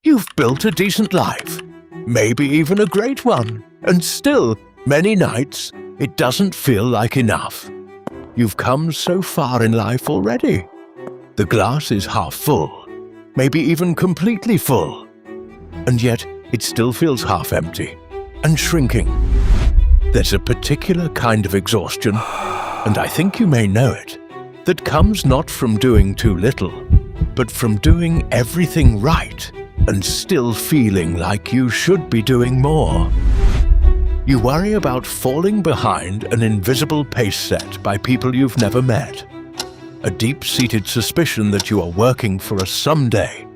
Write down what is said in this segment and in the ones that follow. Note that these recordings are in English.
You've built a decent life, maybe even a great one, and still, many nights, it doesn't feel like enough. You've come so far in life already. The glass is half full, maybe even completely full, and yet it still feels half empty and shrinking. There's a particular kind of exhaustion, and I think you may know it, that comes not from doing too little, but from doing everything right and still feeling like you should be doing more. You worry about falling behind an invisible pace set by people you've never met. A deep-seated suspicion that you are working for a someday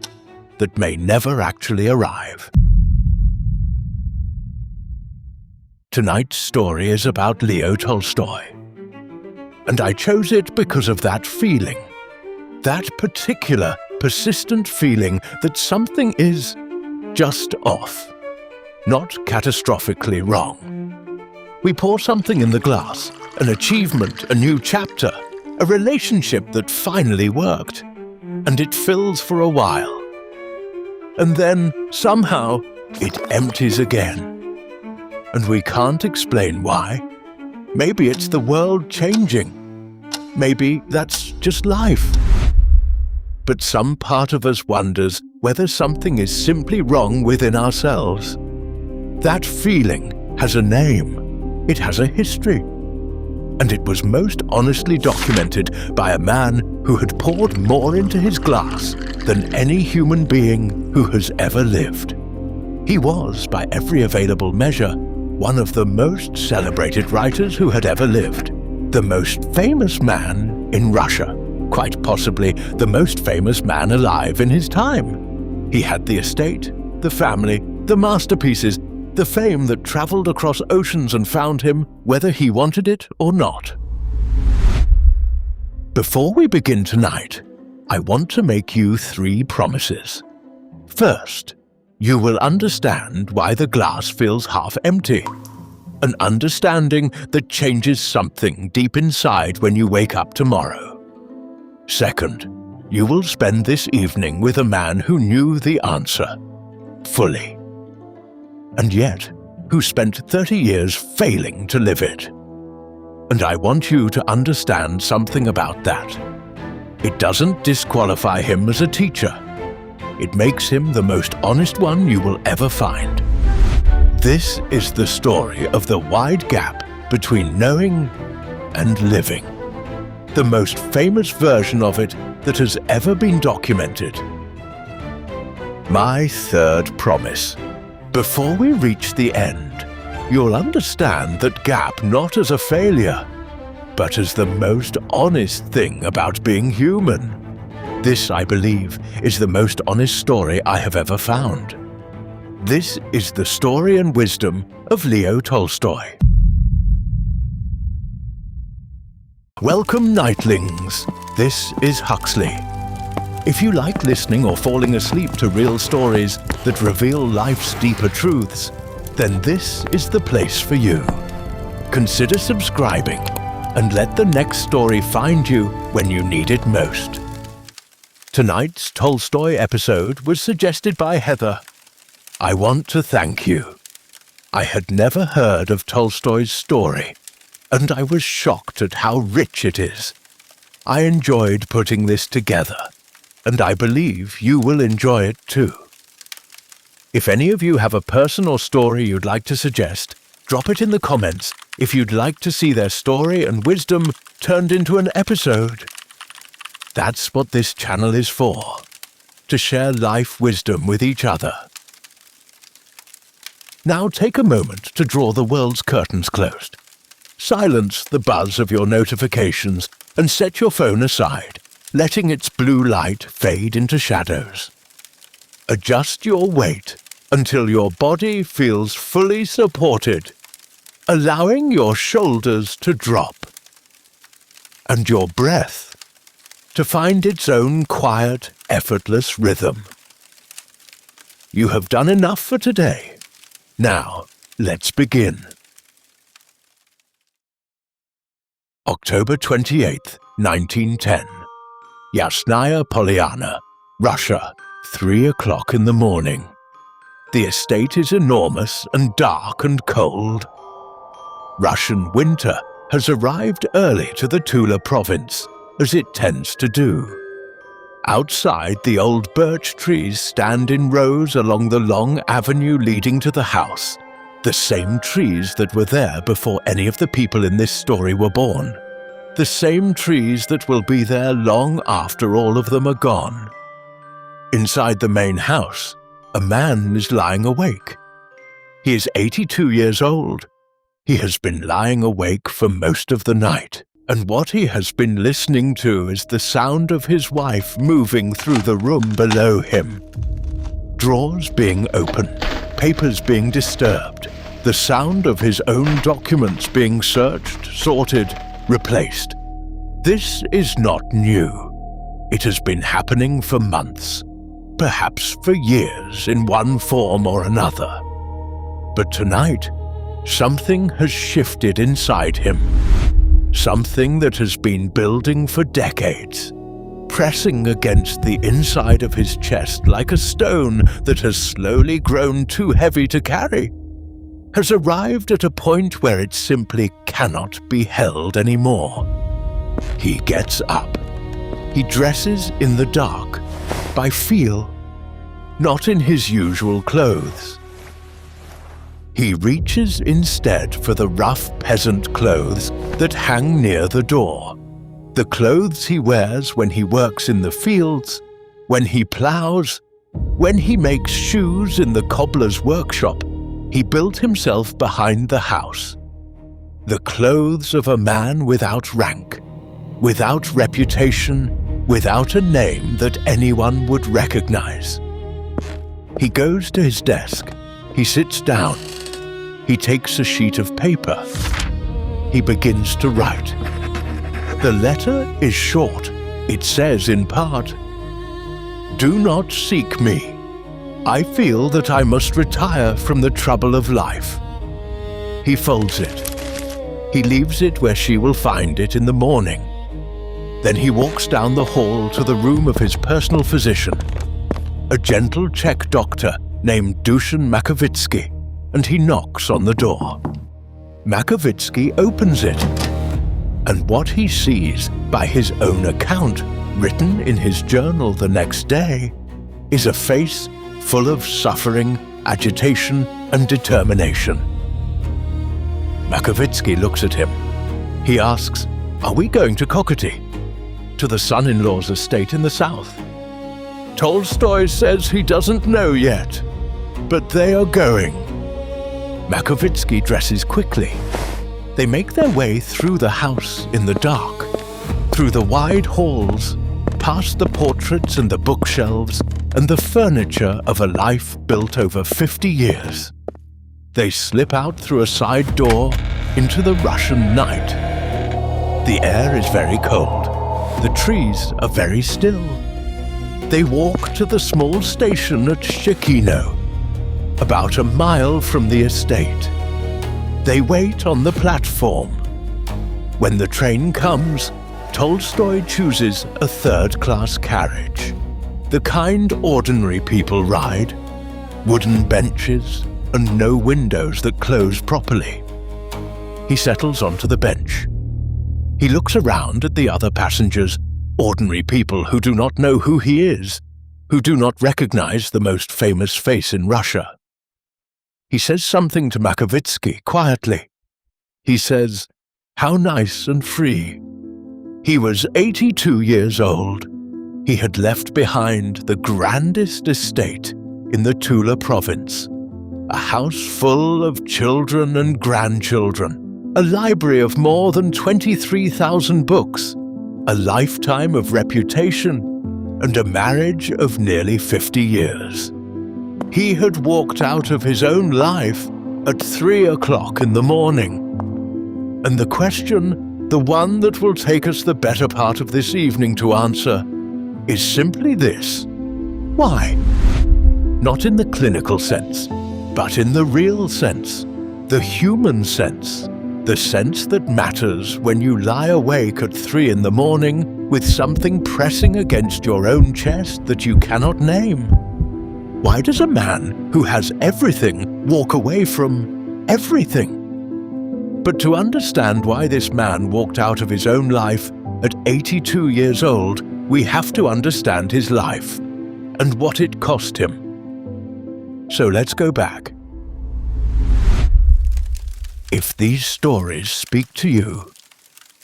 that may never actually arrive. Tonight's story is about Leo Tolstoy. And I chose it because of that feeling. That particular, persistent feeling that something is just off. Not catastrophically wrong. We pour something in the glass, an achievement, a new chapter, a relationship that finally worked, and it fills for a while. And then, somehow, it empties again. And we can't explain why. Maybe it's the world changing. Maybe that's just life. But some part of us wonders whether something is simply wrong within ourselves. That feeling has a name. It has a history. And it was most honestly documented by a man who had poured more into his glass than any human being who has ever lived. He was, by every available measure, one of the most celebrated writers who had ever lived. The most famous man in Russia. Quite possibly the most famous man alive in his time. He had the estate, the family, the masterpieces, the fame that traveled across oceans and found him whether he wanted it or not. Before we begin tonight, I want to make you 3 promises. First, you will understand why the glass feels half empty. An understanding that changes something deep inside when you wake up tomorrow. Second, you will spend this evening with a man who knew the answer, fully. And yet, who spent 30 years failing to live it. And I want you to understand something about that. It doesn't disqualify him as a teacher. It makes him the most honest one you will ever find. This is the story of the wide gap between knowing and living. The most famous version of it that has ever been documented. My 3rd promise. Before we reach the end, you'll understand that gap not as a failure, but as the most honest thing about being human. This, I believe, is the most honest story I have ever found. This is the story and wisdom of Leo Tolstoy. Welcome, nightlings. This is Huxley. If you like listening or falling asleep to real stories that reveal life's deeper truths, then this is the place for you. Consider subscribing and let the next story find you when you need it most. Tonight's Tolstoy episode was suggested by Heather. I want to thank you. I had never heard of Tolstoy's story, and I was shocked at how rich it is. I enjoyed putting this together, and I believe you will enjoy it too. If any of you have a person or story you'd like to suggest, drop it in the comments if you'd like to see their story and wisdom turned into an episode. That's what this channel is for, to share life wisdom with each other. Now take a moment to draw the world's curtains closed. Silence the buzz of your notifications and set your phone aside, letting its blue light fade into shadows. Adjust your weight until your body feels fully supported, allowing your shoulders to drop, and your breath to find its own quiet, effortless rhythm. You have done enough for today. Now, let's begin. October 28th, 1910. Yasnaya Polyana, Russia, 3 o'clock in the morning. The estate is enormous and dark and cold. Russian winter has arrived early to the Tula province, as it tends to do. Outside, the old birch trees stand in rows along the long avenue leading to the house, the same trees that were there before any of the people in this story were born, the same trees that will be there long after all of them are gone. Inside the main house, a man is lying awake. He is 82 years old. He has been lying awake for most of the night, and what he has been listening to is the sound of his wife moving through the room below him. Drawers being opened, papers being disturbed, the sound of his own documents being searched, sorted, replaced. This is not new. It has been happening for months, perhaps for years in one form or another. But tonight, something has shifted inside him. Something that has been building for decades, pressing against the inside of his chest like a stone that has slowly grown too heavy to carry, has arrived at a point where it simply cannot be held anymore. He gets up. He dresses in the dark, by feel, not in his usual clothes. He reaches instead for the rough peasant clothes that hang near the door, the clothes he wears when he works in the fields, when he plows, when he makes shoes in the cobbler's workshop he built himself behind the house. The clothes of a man without rank, without reputation, without a name that anyone would recognize. He goes to his desk. He sits down. He takes a sheet of paper. He begins to write. The letter is short. It says in part, "Do not seek me. I feel that I must retire from the trouble of life." He folds it. He leaves it where she will find it in the morning. Then he walks down the hall to the room of his personal physician, a gentle Czech doctor named Dusan Makovitsky, and he knocks on the door. Makovitsky opens it, and what he sees, by his own account, written in his journal the next day, is a face full of suffering, agitation, and determination. Makovitsky looks at him. He asks, "Are we going to Kokoti, to the son-in-law's estate in the south?" Tolstoy says he doesn't know yet, but they are going. Makovitsky dresses quickly. They make their way through the house in the dark, through the wide halls, past the portraits and the bookshelves and the furniture of a life built over 50 years. They slip out through a side door into the Russian night. The air is very cold. The trees are very still. They walk to the small station at Shekino, about a mile from the estate. They wait on the platform. When the train comes, Tolstoy chooses a third-class carriage, the kind ordinary people ride, wooden benches and no windows that close properly. He settles onto the bench. He looks around at the other passengers, ordinary people who do not know who he is, who do not recognize the most famous face in Russia. He says something to Makovitsky quietly. He says, "How nice and free." He was 82 years old. He had left behind the grandest estate in the Tula province, a house full of children and grandchildren, a library of more than 23,000 books, a lifetime of reputation, and a marriage of nearly 50 years. He had walked out of his own life at 3 o'clock in the morning. And the question, the one that will take us the better part of this evening to answer, is simply this: why? Not in the clinical sense, but in the real sense, the human sense. The sense that matters when you lie awake at 3 in the morning with something pressing against your own chest that you cannot name. Why does a man who has everything walk away from everything? But to understand why this man walked out of his own life at 82 years old, we have to understand his life and what it cost him. So let's go back. If these stories speak to you,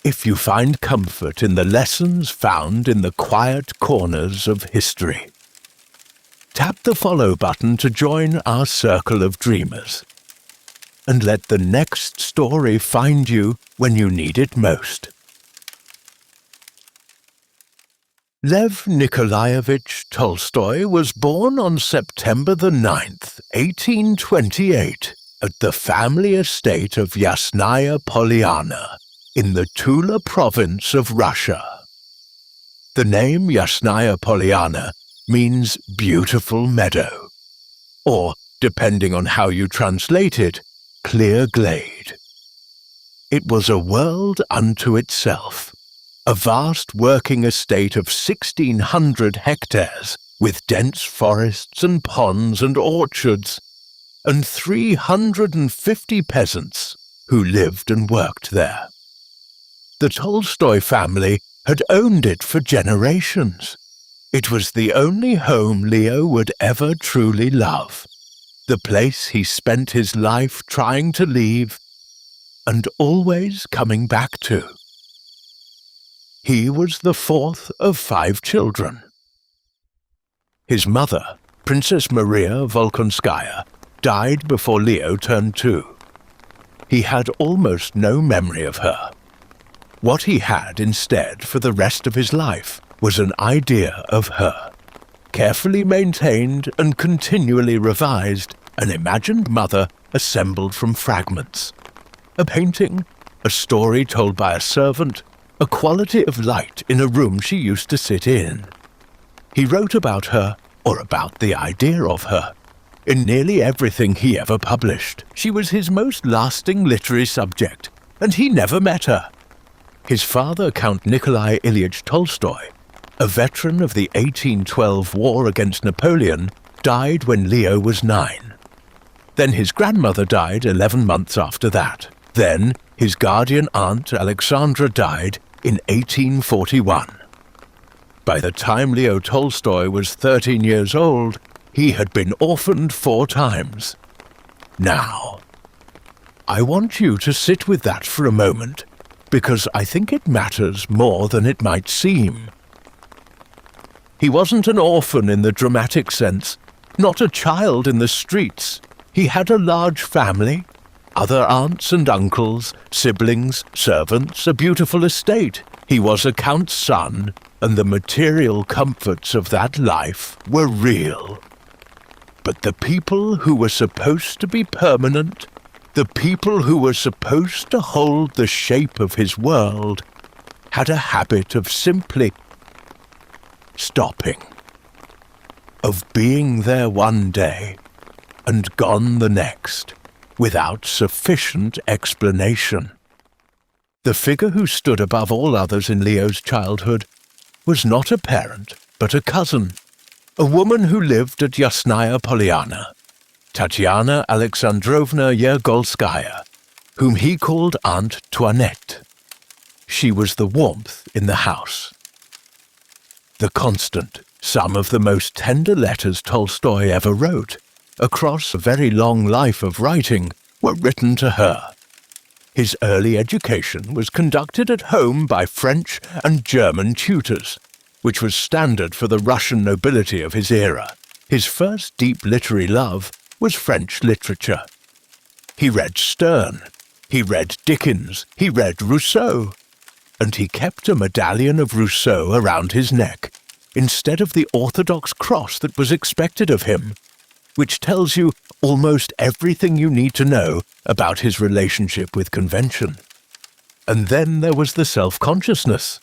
if you find comfort in the lessons found in the quiet corners of history, tap the follow button to join our circle of dreamers, and let the next story find you when you need it most. Lev Nikolaevich Tolstoy was born on September the 9th, 1828, at the family estate of Yasnaya Polyana in the Tula province of Russia. The name Yasnaya Polyana means beautiful meadow, or, depending on how you translate it, clear glade. It was a world unto itself, a vast working estate of 1,600 hectares with dense forests and ponds and orchards, and 350 peasants who lived and worked there. The Tolstoy family had owned it for generations. It was the only home Leo would ever truly love, the place he spent his life trying to leave and always coming back to. He was the fourth of 5 children. His mother, Princess Maria Volkonskaya, died before Leo turned 2. He had almost no memory of her. What he had instead for the rest of his life was an idea of her, carefully maintained and continually revised, an imagined mother assembled from fragments. A painting, a story told by a servant, a quality of light in a room she used to sit in. He wrote about her, or about the idea of her, in nearly everything he ever published. She was his most lasting literary subject, and he never met her. His father, Count Nikolai Ilyich Tolstoy, a veteran of the 1812 war against Napoleon, died when Leo was 9. Then his grandmother died 11 months after that. Then his guardian aunt Alexandra died in 1841. By the time Leo Tolstoy was 13 years old, he had been orphaned 4 times. Now, I want you to sit with that for a moment, because I think it matters more than it might seem. He wasn't an orphan in the dramatic sense, not a child in the streets. He had a large family, other aunts and uncles, siblings, servants, a beautiful estate. He was a count's son, and the material comforts of that life were real. But the people who were supposed to be permanent, the people who were supposed to hold the shape of his world, had a habit of simply stopping, of being there one day and gone the next, without sufficient explanation. The figure who stood above all others in Leo's childhood was not a parent, but a cousin, a woman who lived at Yasnaya Polyana, Tatiana Alexandrovna Yergolskaya, whom he called Aunt Toinette. She was the warmth in the house, the constant. Some of the most tender letters Tolstoy ever wrote, across a very long life of writing, were written to her. His early education was conducted at home by French and German tutors, which was standard for the Russian nobility of his era. His first deep literary love was French literature. He read Sterne, he read Dickens, he read Rousseau, and he kept a medallion of Rousseau around his neck, instead of the orthodox cross that was expected of him, which tells you almost everything you need to know about his relationship with convention. And then there was the self-consciousness.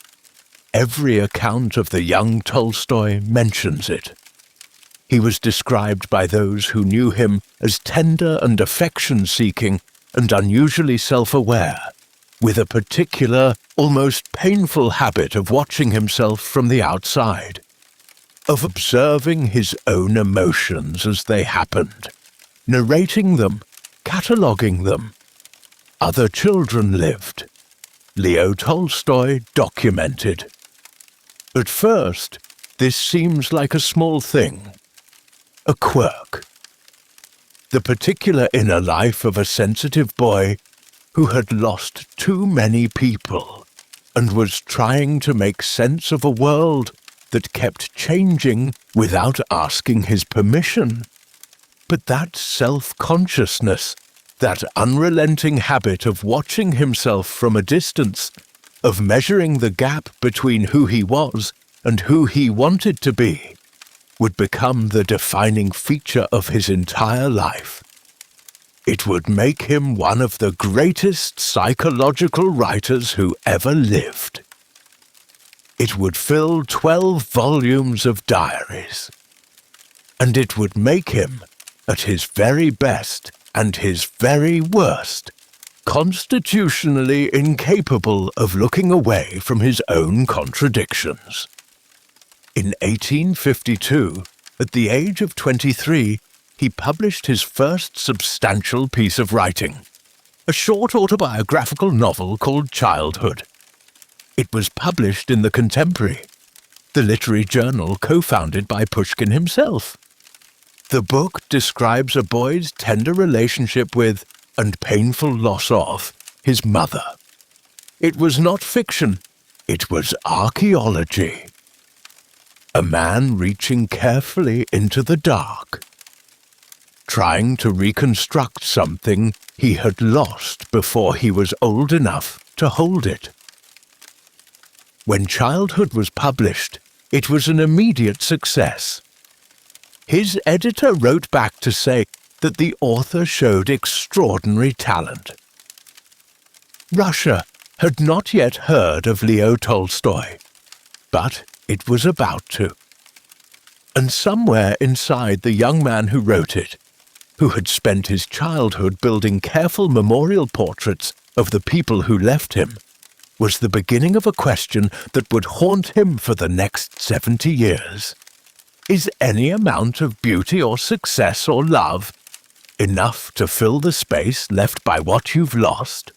Every account of the young Tolstoy mentions it. He was described by those who knew him as tender and affection-seeking, and unusually self-aware, with a particular, almost painful habit of watching himself from the outside, of observing his own emotions as they happened, narrating them, cataloguing them. Other children lived. Leo Tolstoy documented. At first, this seems like a small thing, a quirk. The particular inner life of a sensitive boy who had lost too many people and was trying to make sense of a world that kept changing without asking his permission. But that self-consciousness, that unrelenting habit of watching himself from a distance, of measuring the gap between who he was and who he wanted to be, would become the defining feature of his entire life. It would make him one of the greatest psychological writers who ever lived. It would fill 12 volumes of diaries. And it would make him, at his very best and his very worst, constitutionally incapable of looking away from his own contradictions. In 1852, at the age of 23, he published his first substantial piece of writing, a short autobiographical novel called Childhood. It was published in The Contemporary, the literary journal co-founded by Pushkin himself. The book describes a boy's tender relationship with, and painful loss of, his mother. It was not fiction, it was archaeology. A man reaching carefully into the dark, trying to reconstruct something he had lost before he was old enough to hold it. When Childhood was published, it was an immediate success. His editor wrote back to say that the author showed extraordinary talent. Russia had not yet heard of Leo Tolstoy, but it was about to. And somewhere inside the young man who wrote it, who had spent his childhood building careful memorial portraits of the people who left him, was the beginning of a question that would haunt him for the next 70 years. Is any amount of beauty or success or love enough to fill the space left by what you've lost?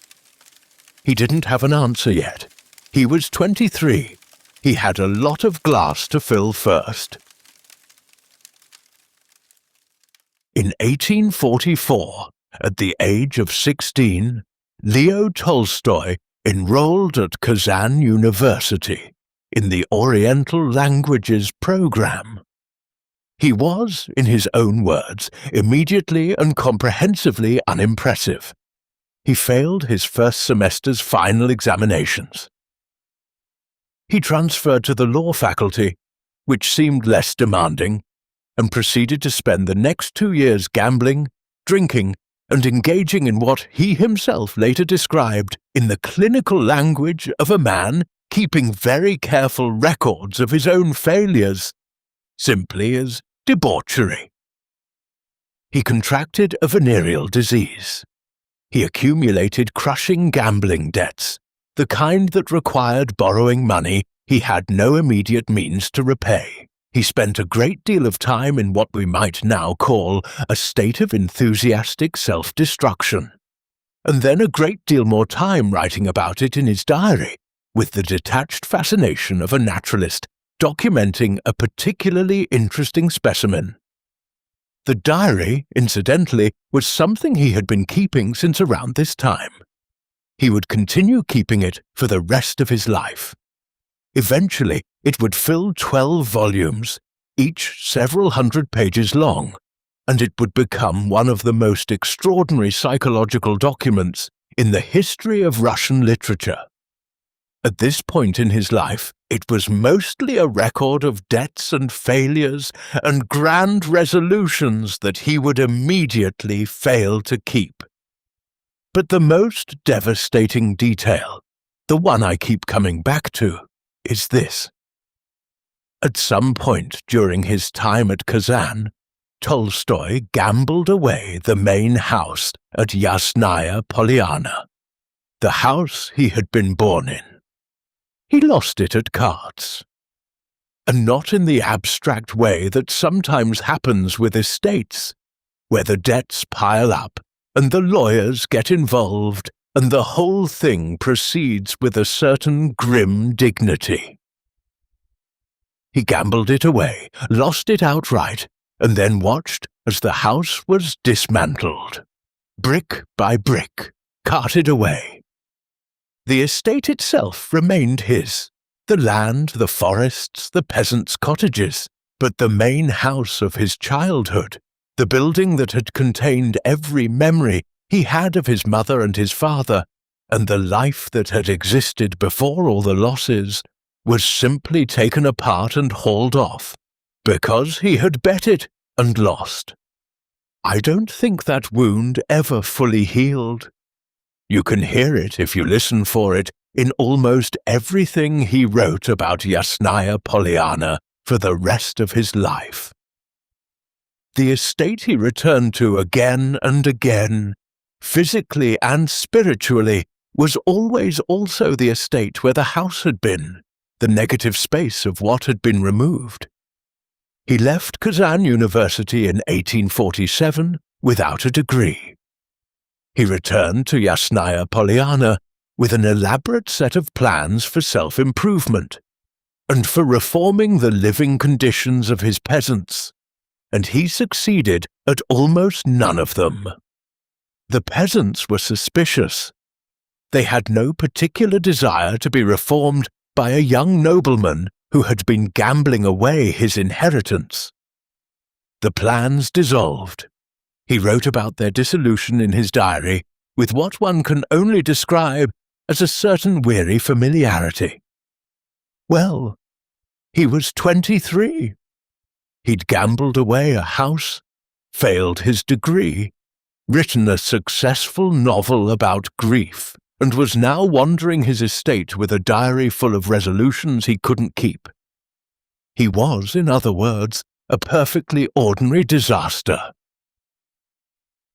He didn't have an answer yet. He was 23. He had a lot of glass to fill first. In 1844, at the age of 16, Leo Tolstoy enrolled at Kazan University in the Oriental Languages program. He was, in his own words, immediately and comprehensively unimpressive. He failed his first semester's final examinations. He transferred to the law faculty, which seemed less demanding, and proceeded to spend the next 2 years gambling, drinking, and engaging in what he himself later described in the clinical language of a man keeping very careful records of his own failures, simply as debauchery. He contracted a venereal disease. He accumulated crushing gambling debts, the kind that required borrowing money he had no immediate means to repay. He spent a great deal of time in what we might now call a state of enthusiastic self-destruction, and then a great deal more time writing about it in his diary, with the detached fascination of a naturalist documenting a particularly interesting specimen. The diary, incidentally, was something he had been keeping since around this time. He would continue keeping it for the rest of his life. Eventually, it would fill 12 volumes, each several hundred pages long, and it would become one of the most extraordinary psychological documents in the history of Russian literature. At this point in his life, it was mostly a record of debts and failures and grand resolutions that he would immediately fail to keep. But the most devastating detail, the one I keep coming back to, is this. At some point during his time at Kazan, Tolstoy gambled away the main house at Yasnaya Polyana, the house he had been born in. He lost it at cards. And not in the abstract way that sometimes happens with estates, where the debts pile up and the lawyers get involved and the whole thing proceeds with a certain grim dignity. He gambled it away, lost it outright, and then watched as the house was dismantled, brick by brick, carted away. The estate itself remained his, the land, the forests, the peasants' cottages, but the main house of his childhood, the building that had contained every memory he had of his mother and his father, and the life that had existed before all the losses, was simply taken apart and hauled off, because he had bet it and lost. I don't think that wound ever fully healed. You can hear it, if you listen for it, in almost everything he wrote about Yasnaya Polyana for the rest of his life. The estate he returned to again and again, physically and spiritually, was always also the estate where the house had been, the negative space of what had been removed. He left Kazan University in 1847 without a degree. He returned to Yasnaya Polyana with an elaborate set of plans for self-improvement and for reforming the living conditions of his peasants, and he succeeded at almost none of them. The peasants were suspicious. They had no particular desire to be reformed by a young nobleman who had been gambling away his inheritance. The plans dissolved. He wrote about their dissolution in his diary with what one can only describe as a certain weary familiarity. Well, he was 23. He'd gambled away a house, failed his degree, written a successful novel about grief, and was now wandering his estate with a diary full of resolutions he couldn't keep. He was, in other words, a perfectly ordinary disaster.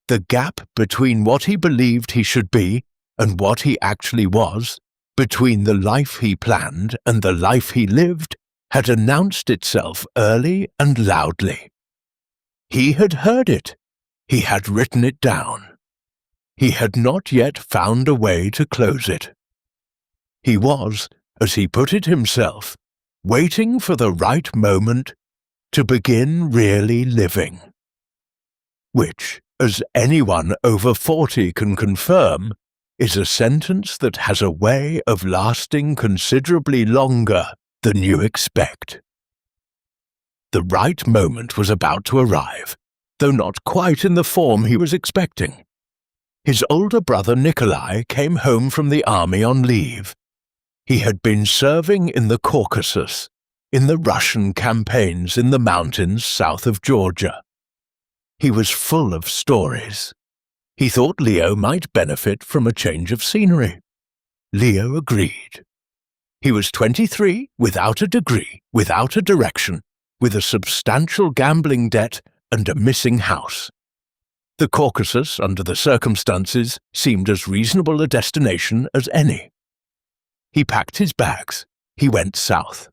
The gap between what he believed he should be and what he actually was, between the life he planned and the life he lived, had announced itself early and loudly. He had heard it. He had written it down. He had not yet found a way to close it. He was, as he put it himself, waiting for the right moment to begin really living. Which, as anyone over 40 can confirm, is a sentence that has a way of lasting considerably longer than you expect. The right moment was about to arrive, though not quite in the form he was expecting. His older brother Nikolai came home from the army on leave. He had been serving in the Caucasus, in the Russian campaigns in the mountains south of Georgia. He was full of stories. He thought Leo might benefit from a change of scenery. Leo agreed. He was 23, without a degree, without a direction, with a substantial gambling debt and a missing house. The Caucasus, under the circumstances, seemed as reasonable a destination as any. He packed his bags. He went south.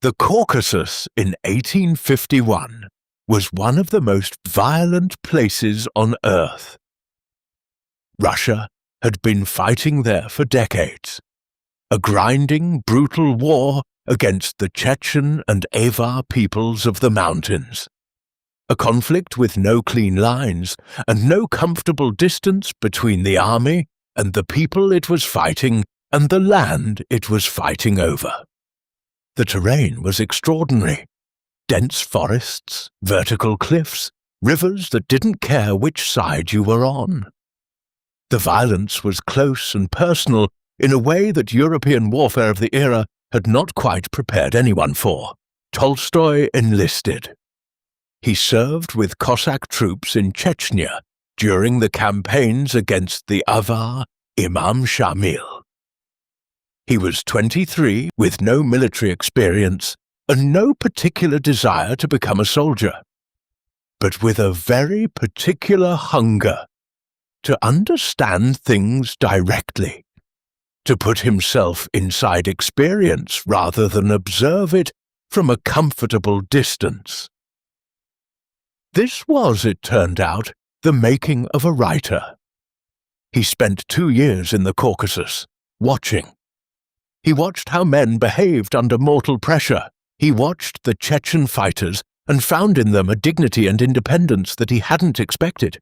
The Caucasus in 1851 was one of the most violent places on earth. Russia had been fighting there for decades, a grinding, brutal war against the Chechen and Avar peoples of the mountains. A conflict with no clean lines and no comfortable distance between the army and the people it was fighting and the land it was fighting over. The terrain was extraordinary. Dense forests, vertical cliffs, rivers that didn't care which side you were on. The violence was close and personal in a way that European warfare of the era had not quite prepared anyone for. Tolstoy enlisted. He served with Cossack troops in Chechnya during the campaigns against the Avar Imam Shamil. He was 23 with no military experience and no particular desire to become a soldier, but with a very particular hunger to understand things directly, to put himself inside experience rather than observe it from a comfortable distance. This was, it turned out, the making of a writer. He spent 2 years in the Caucasus, watching. He watched how men behaved under mortal pressure. He watched the Chechen fighters and found in them a dignity and independence that he hadn't expected.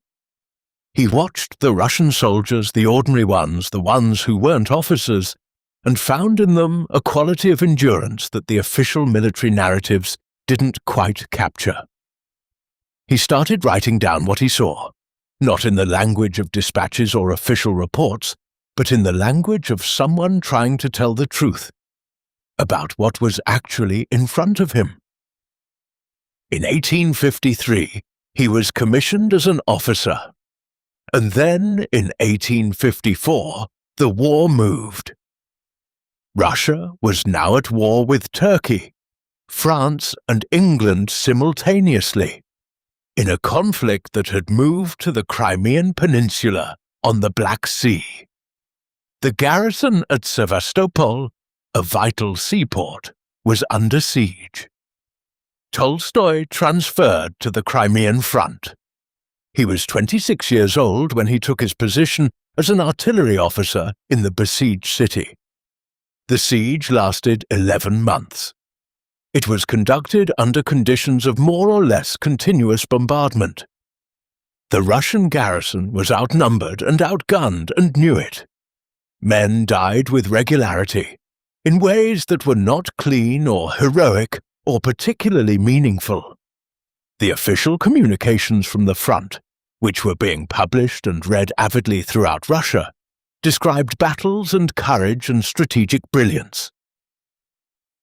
He watched the Russian soldiers, the ordinary ones, the ones who weren't officers, and found in them a quality of endurance that the official military narratives didn't quite capture. He started writing down what he saw, not in the language of dispatches or official reports, but in the language of someone trying to tell the truth about what was actually in front of him. In 1853, he was commissioned as an officer, and then in 1854, the war moved. Russia was now at war with Turkey, France and England simultaneously, in a conflict that had moved to the Crimean Peninsula on the Black Sea. The garrison at Sevastopol, a vital seaport, was under siege. Tolstoy transferred to the Crimean front. He was 26 years old when he took his position as an artillery officer in the besieged city. The siege lasted 11 months. It was conducted under conditions of more or less continuous bombardment. The Russian garrison was outnumbered and outgunned and knew it. Men died with regularity, in ways that were not clean or heroic or particularly meaningful. The official communications from the front, which were being published and read avidly throughout Russia, described battles and courage and strategic brilliance.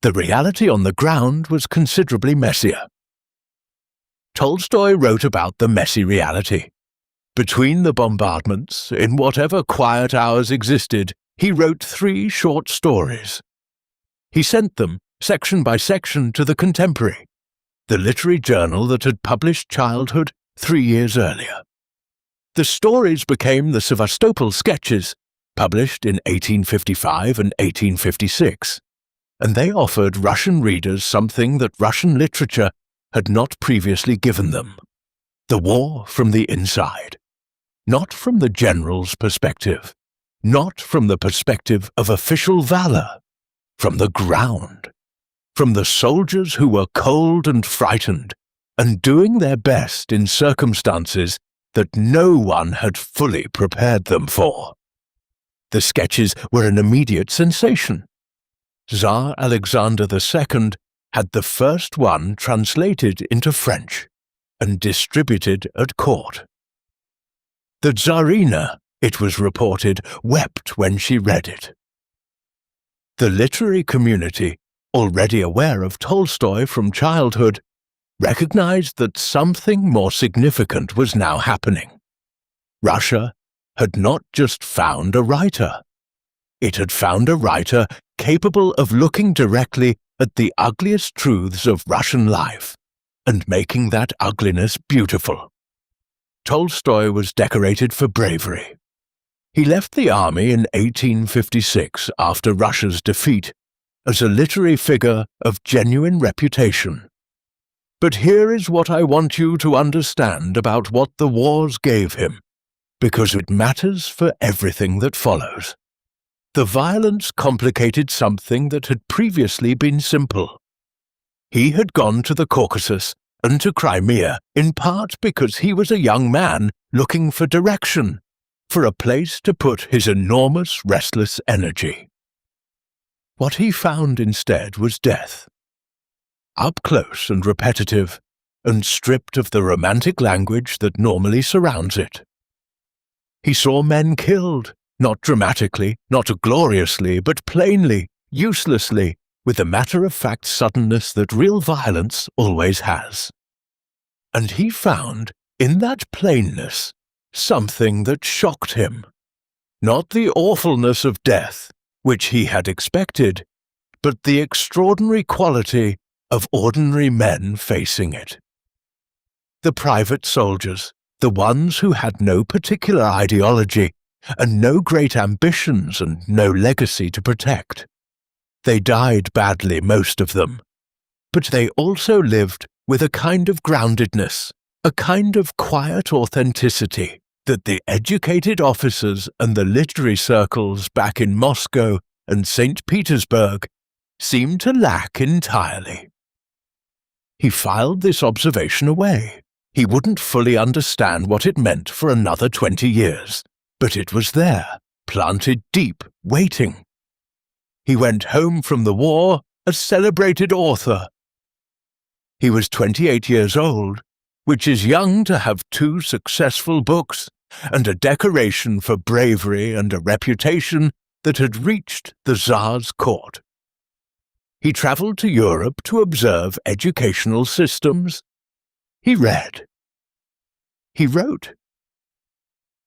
The reality on the ground was considerably messier. Tolstoy wrote about the messy reality. Between the bombardments, in whatever quiet hours existed, he wrote 3 short stories. He sent them, section by section, to The Contemporary, the literary journal that had published Childhood 3 years earlier. The stories became the Sevastopol sketches, published in 1855 and 1856. And they offered Russian readers something that Russian literature had not previously given them: the war from the inside. Not from the general's perspective, not from the perspective of official valor, from the ground, from the soldiers who were cold and frightened and doing their best in circumstances that no one had fully prepared them for. The sketches were an immediate sensation. Tsar Alexander II had the first one translated into French and distributed at court. The Tsarina, it was reported, wept when she read it. The literary community, already aware of Tolstoy from childhood, recognized that something more significant was now happening. Russia had not just found a writer. It had found a writer capable of looking directly at the ugliest truths of Russian life and making that ugliness beautiful. Tolstoy was decorated for bravery. He left the army in 1856 after Russia's defeat as a literary figure of genuine reputation. But here is what I want you to understand about what the wars gave him, because it matters for everything that follows. The violence complicated something that had previously been simple. He had gone to the Caucasus and to Crimea in part because he was a young man looking for direction, for a place to put his enormous restless energy. What he found instead was death. Up close and repetitive, and stripped of the romantic language that normally surrounds it. He saw men killed, not dramatically, not gloriously, but plainly, uselessly, with the matter-of-fact suddenness that real violence always has. And he found, in that plainness, something that shocked him. Not the awfulness of death, which he had expected, but the extraordinary quality of ordinary men facing it. The private soldiers, the ones who had no particular ideology and no great ambitions and no legacy to protect. They died badly, most of them, but they also lived with a kind of groundedness, a kind of quiet authenticity that the educated officers and the literary circles back in Moscow and St. Petersburg seemed to lack entirely. He filed this observation away. He wouldn't fully understand what it meant for another 20 years, but it was there, planted deep, waiting. He went home from the war a celebrated author. He was 28 years old, which is young to have 2 successful books and a decoration for bravery and a reputation that had reached the Tsar's court. He traveled to Europe to observe educational systems. He read. He wrote.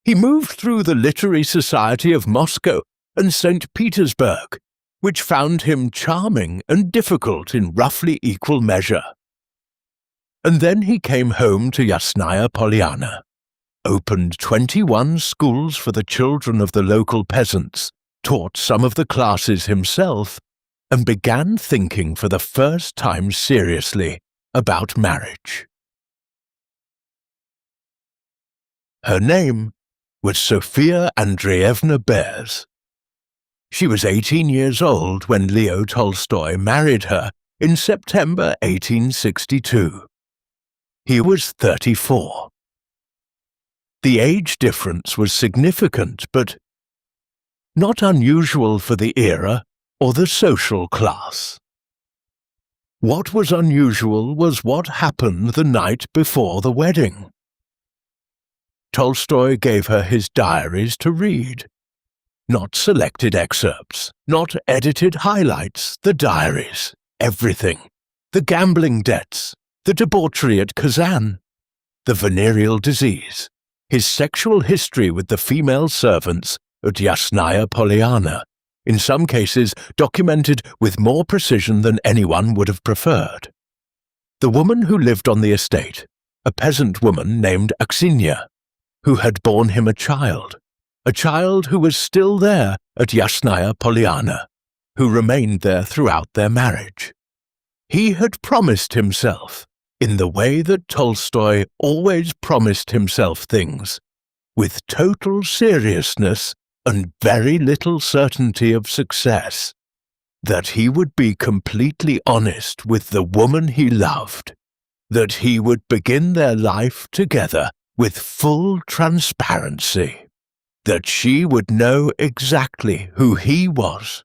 He moved through the Literary Society of Moscow and St. Petersburg, which found him charming and difficult in roughly equal measure. And then he came home to Yasnaya Polyana, opened 21 schools for the children of the local peasants, taught some of the classes himself, and began thinking for the first time seriously about marriage. Her name was Sophia Andreevna Bears. She was 18 years old when Leo Tolstoy married her in September 1862. He was 34. The age difference was significant, but not unusual for the era or the social class. What was unusual was what happened the night before the wedding. Tolstoy gave her his diaries to read. Not selected excerpts, not edited highlights, the diaries, everything. The gambling debts, the debauchery at Kazan, the venereal disease, his sexual history with the female servants at Yasnaya Polyana, in some cases documented with more precision than anyone would have preferred. The woman who lived on the estate, a peasant woman named Aksinya, who had borne him a child who was still there at Yasnaya Polyana, who remained there throughout their marriage. He had promised himself, in the way that Tolstoy always promised himself things, with total seriousness and very little certainty of success, that he would be completely honest with the woman he loved, that he would begin their life together with full transparency, that she would know exactly who he was.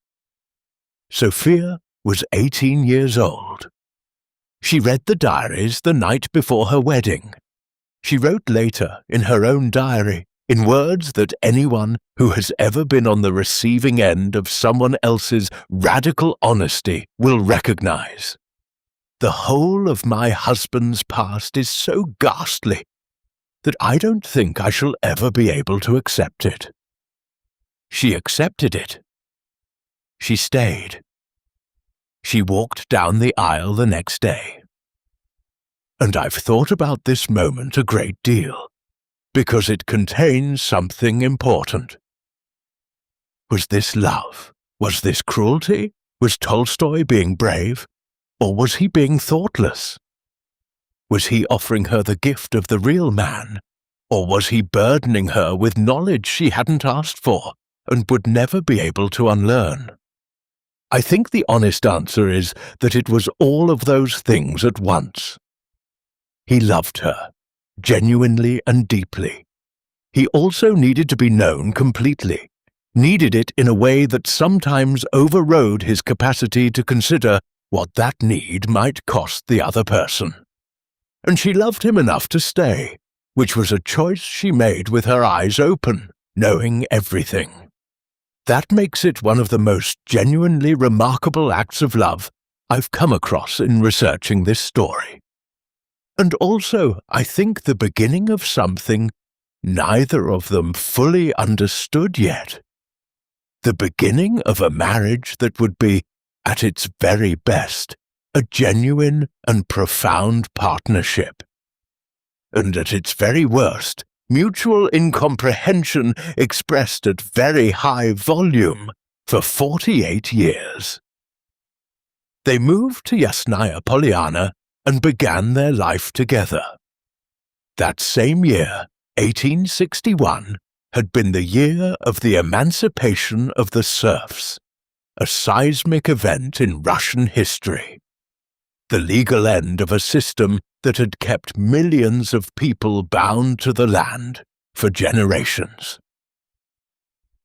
Sophia was 18 years old. She read the diaries the night before her wedding. She wrote later in her own diary, in words that anyone who has ever been on the receiving end of someone else's radical honesty will recognize. The whole of my husband's past is so ghastly that I don't think I shall ever be able to accept it. She accepted it. She stayed. She walked down the aisle the next day. And I've thought about this moment a great deal, because it contains something important. Was this love? Was this cruelty? Was Tolstoy being brave? Or was he being thoughtless? Was he offering her the gift of the real man? Or was he burdening her with knowledge she hadn't asked for and would never be able to unlearn? I think the honest answer is that it was all of those things at once. He loved her, genuinely and deeply. He also needed to be known completely, needed it in a way that sometimes overrode his capacity to consider what that need might cost the other person. And she loved him enough to stay, which was a choice she made with her eyes open, knowing everything. That makes it one of the most genuinely remarkable acts of love I've come across in researching this story. And also, I think, the beginning of something neither of them fully understood yet. The beginning of a marriage that would be, at its very best, a genuine and profound partnership. And at its very worst, mutual incomprehension expressed at very high volume for 48 years. They moved to Yasnaya Polyana and began their life together. That same year, 1861, had been the year of the emancipation of the serfs, a seismic event in Russian history. The legal end of a system that had kept millions of people bound to the land for generations.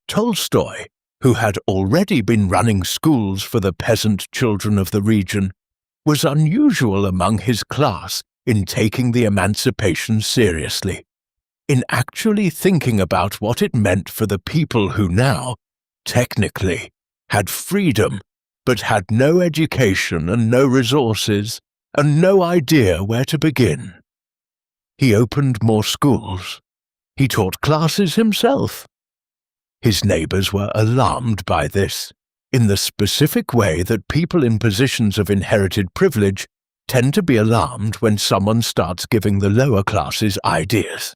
Tolstoy, who had already been running schools for the peasant children of the region, was unusual among his class in taking the emancipation seriously, in actually thinking about what it meant for the people who now, technically, had freedom but had no education and no resources and no idea where to begin. He opened more schools. He taught classes himself. His neighbors were alarmed by this, in the specific way that people in positions of inherited privilege tend to be alarmed when someone starts giving the lower classes ideas.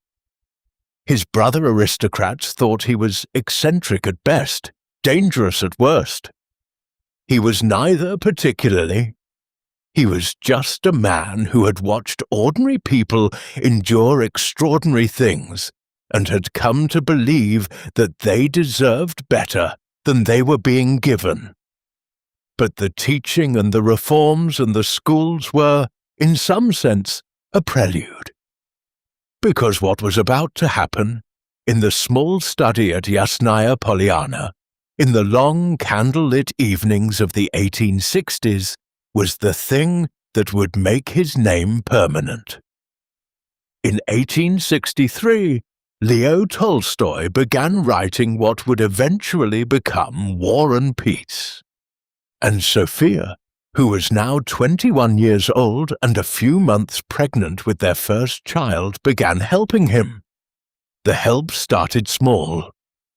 His brother aristocrats thought he was eccentric at best, dangerous at worst. He was neither particularly. He was just a man who had watched ordinary people endure extraordinary things and had come to believe that they deserved better than they were being given. But the teaching and the reforms and the schools were, in some sense, a prelude. Because what was about to happen, in the small study at Yasnaya Polyana, in the long candlelit evenings of the 1860s, was the thing that would make his name permanent. In 1863, Leo Tolstoy began writing what would eventually become War and Peace. And Sophia, who was now 21 years old and a few months pregnant with their first child, began helping him. The help started small,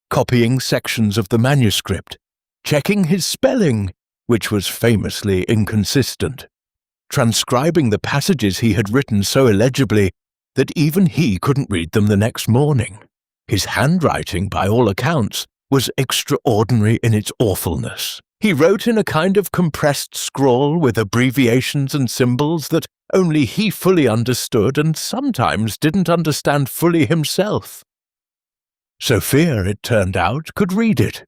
copying sections of the manuscript, checking his spelling, which was famously inconsistent, transcribing the passages he had written so illegibly that even he couldn't read them the next morning. His handwriting, by all accounts, was extraordinary in its awfulness. He wrote in a kind of compressed scrawl with abbreviations and symbols that only he fully understood and sometimes didn't understand fully himself. Sophia, it turned out, could read it.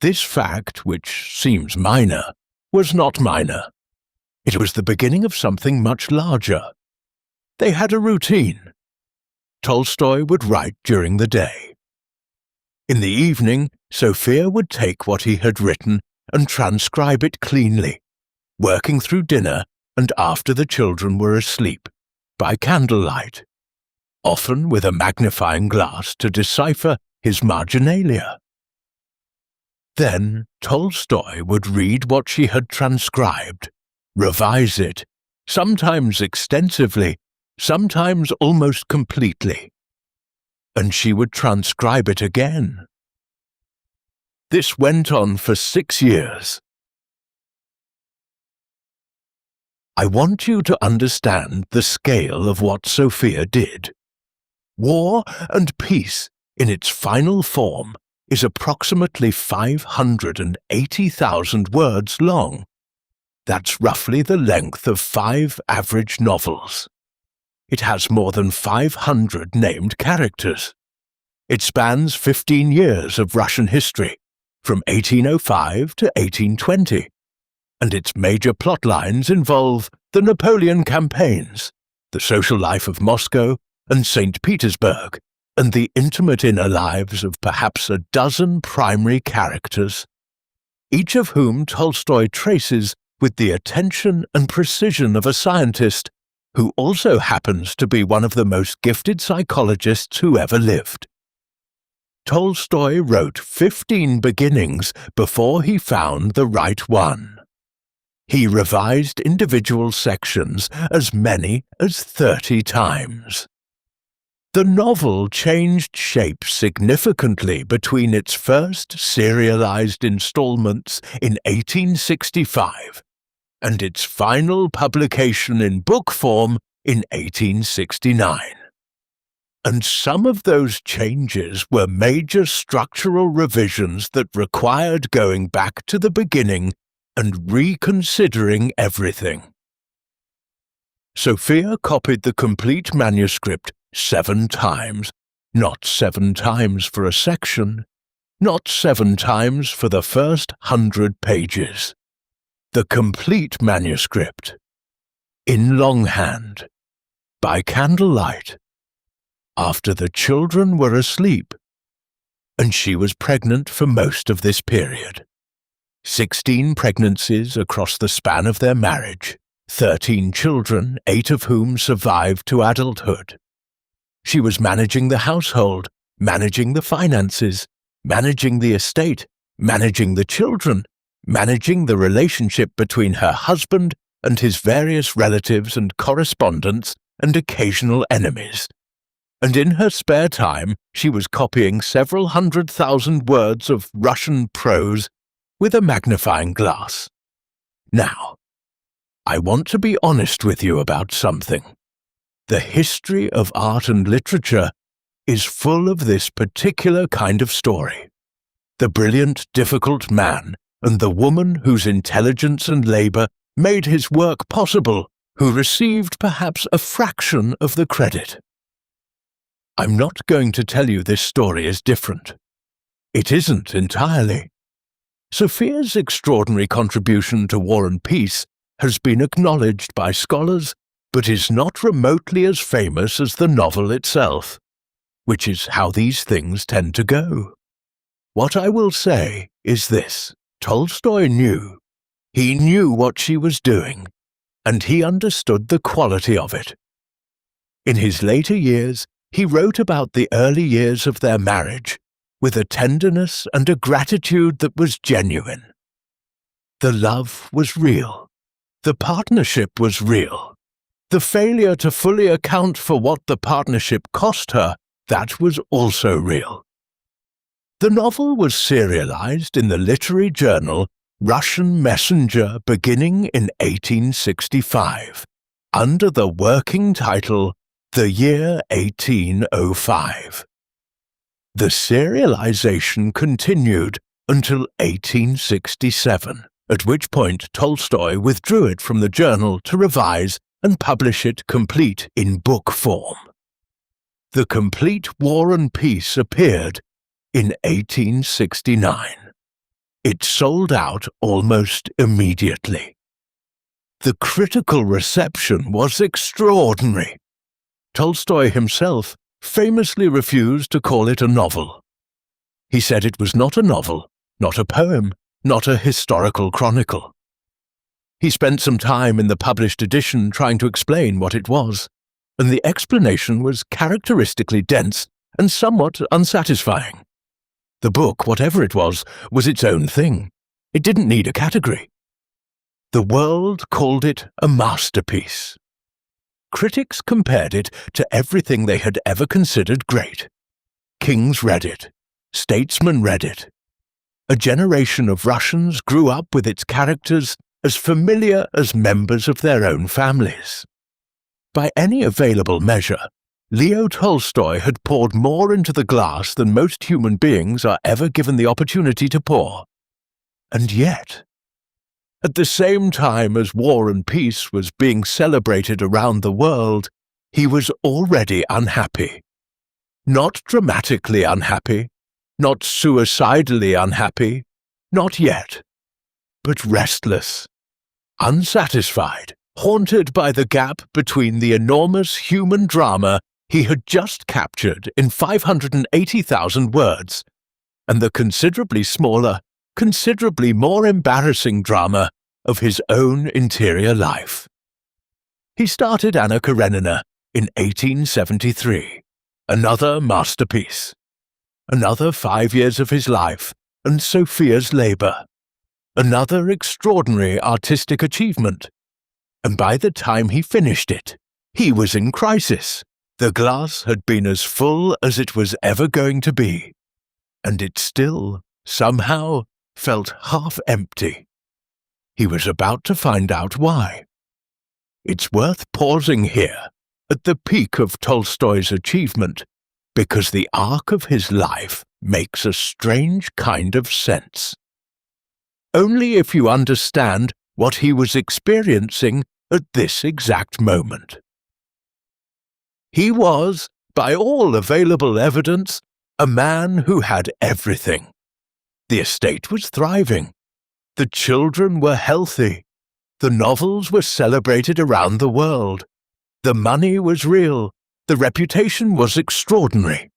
This fact, which seems minor, was not minor. It was the beginning of something much larger. They had a routine. Tolstoy would write during the day. In the evening, Sophia would take what he had written and transcribe it cleanly, working through dinner and after the children were asleep, by candlelight, often with a magnifying glass to decipher his marginalia. Then Tolstoy would read what she had transcribed, revise it, sometimes extensively, sometimes almost completely, and she would transcribe it again. This went on for 6 years. I want you to understand the scale of what Sophia did. War and Peace, in its final form, is approximately 580,000 words long. That's roughly the length of 5 average novels. It has more than 500 named characters. It spans 15 years of Russian history, from 1805 to 1820, and its major plot lines involve the Napoleon campaigns, the social life of Moscow and St. Petersburg, and the intimate inner lives of perhaps a dozen primary characters, each of whom Tolstoy traces with the attention and precision of a scientist who also happens to be one of the most gifted psychologists who ever lived. Tolstoy wrote 15 beginnings before he found the right one. He revised individual sections as many as 30 times. The novel changed shape significantly between its first serialized installments in 1865 and its final publication in book form in 1869. And some of those changes were major structural revisions that required going back to the beginning and reconsidering everything. Sophia copied the complete manuscript 7 times, not 7 times for a section, not 7 times for the first 100 pages. The complete manuscript, in longhand, by candlelight, after the children were asleep, and she was pregnant for most of this period. 16 pregnancies across the span of their marriage, 13 children, 8 of whom survived to adulthood. She was managing the household, managing the finances, managing the estate, managing the children, managing the relationship between her husband and his various relatives and correspondents and occasional enemies. And in her spare time, she was copying several 100,000 words of Russian prose with a magnifying glass. Now, I want to be honest with you about something. The history of art and literature is full of this particular kind of story. The brilliant, difficult man and the woman whose intelligence and labor made his work possible, who received perhaps a fraction of the credit. I'm not going to tell you this story is different. It isn't entirely. Sophia's extraordinary contribution to War and Peace has been acknowledged by scholars, but is not remotely as famous as the novel itself, which is how these things tend to go. What I will say is this: Tolstoy knew. He knew what she was doing, and he understood the quality of it. In his later years, he wrote about the early years of their marriage with a tenderness and a gratitude that was genuine. The love was real. The partnership was real. The failure to fully account for what the partnership cost her, that was also real. The novel was serialized in the literary journal Russian Messenger beginning in 1865, under the working title The Year 1805. The serialization continued until 1867, at which point Tolstoy withdrew it from the journal to revise and publish it complete in book form. The complete War and Peace appeared in 1869. It sold out almost immediately. The critical reception was extraordinary. Tolstoy himself famously refused to call it a novel. He said it was not a novel, not a poem, not a historical chronicle. He spent some time in the published edition trying to explain what it was, and the explanation was characteristically dense and somewhat unsatisfying. The book, whatever it was its own thing. It didn't need a category. The world called it a masterpiece. Critics compared it to everything they had ever considered great. Kings read it. Statesmen read it. A generation of Russians grew up with its characters as familiar as members of their own families. By any available measure, Leo Tolstoy had poured more into the glass than most human beings are ever given the opportunity to pour. And yet, at the same time as War and Peace was being celebrated around the world, he was already unhappy. Not dramatically unhappy, not suicidally unhappy, not yet, but restless, unsatisfied, haunted by the gap between the enormous human drama he had just captured in 580,000 words and the considerably smaller, considerably more embarrassing drama of his own interior life. He started Anna Karenina in 1873, another masterpiece, another 5 years of his life and Sophia's labor, another extraordinary artistic achievement. And by the time he finished it, he was in crisis. The glass had been as full as it was ever going to be, and it still, somehow, felt half empty. he was about to find out why. It's worth pausing here, at the peak of Tolstoy's achievement, because the arc of his life makes a strange kind of sense. Only if you understand what he was experiencing at this exact moment. He was, by all available evidence, a man who had everything. The estate was thriving. The children were healthy. The novels were celebrated around the world. The money was real. The reputation was extraordinary.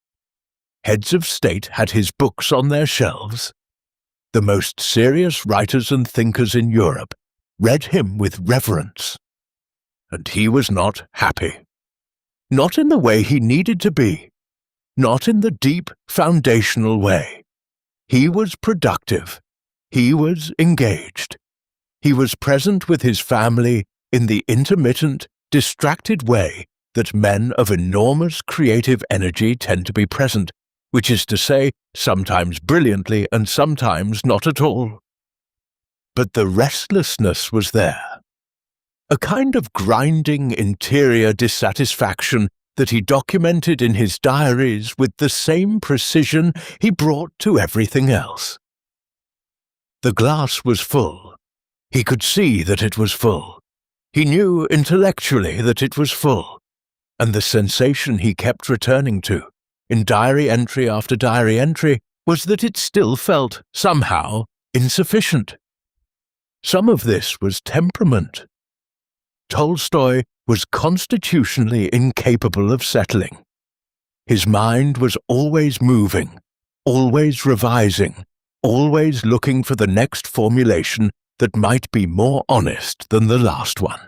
Heads of state had his books on their shelves. The most serious writers and thinkers in Europe read him with reverence. And he was not happy. Not in the way he needed to be. Not in the deep, foundational way. He was productive. He was engaged. He was present with his family in the intermittent, distracted way that men of enormous creative energy tend to be present, which is to say, sometimes brilliantly and sometimes not at all. But the restlessness was there. A kind of grinding interior dissatisfaction that he documented in his diaries with the same precision he brought to everything else. The glass was full. He could see that it was full. He knew intellectually that it was full. And the sensation he kept returning to, in diary entry after diary entry, was that it still felt, somehow, insufficient. Some of this was temperament. Tolstoy was constitutionally incapable of settling. His mind was always moving, always revising, always looking for the next formulation that might be more honest than the last one.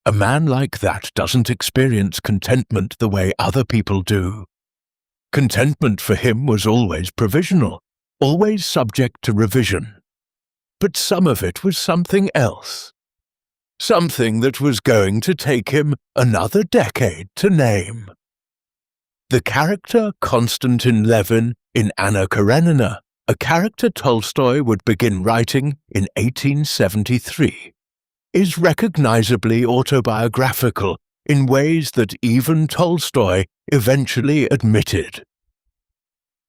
A man like that doesn't experience contentment the way other people do. Contentment for him was always provisional, always subject to revision. But some of it was something else. Something that was going to take him another decade to name. The character Konstantin Levin in Anna Karenina, a character Tolstoy would begin writing in 1873, is recognizably autobiographical in ways that even Tolstoy eventually admitted.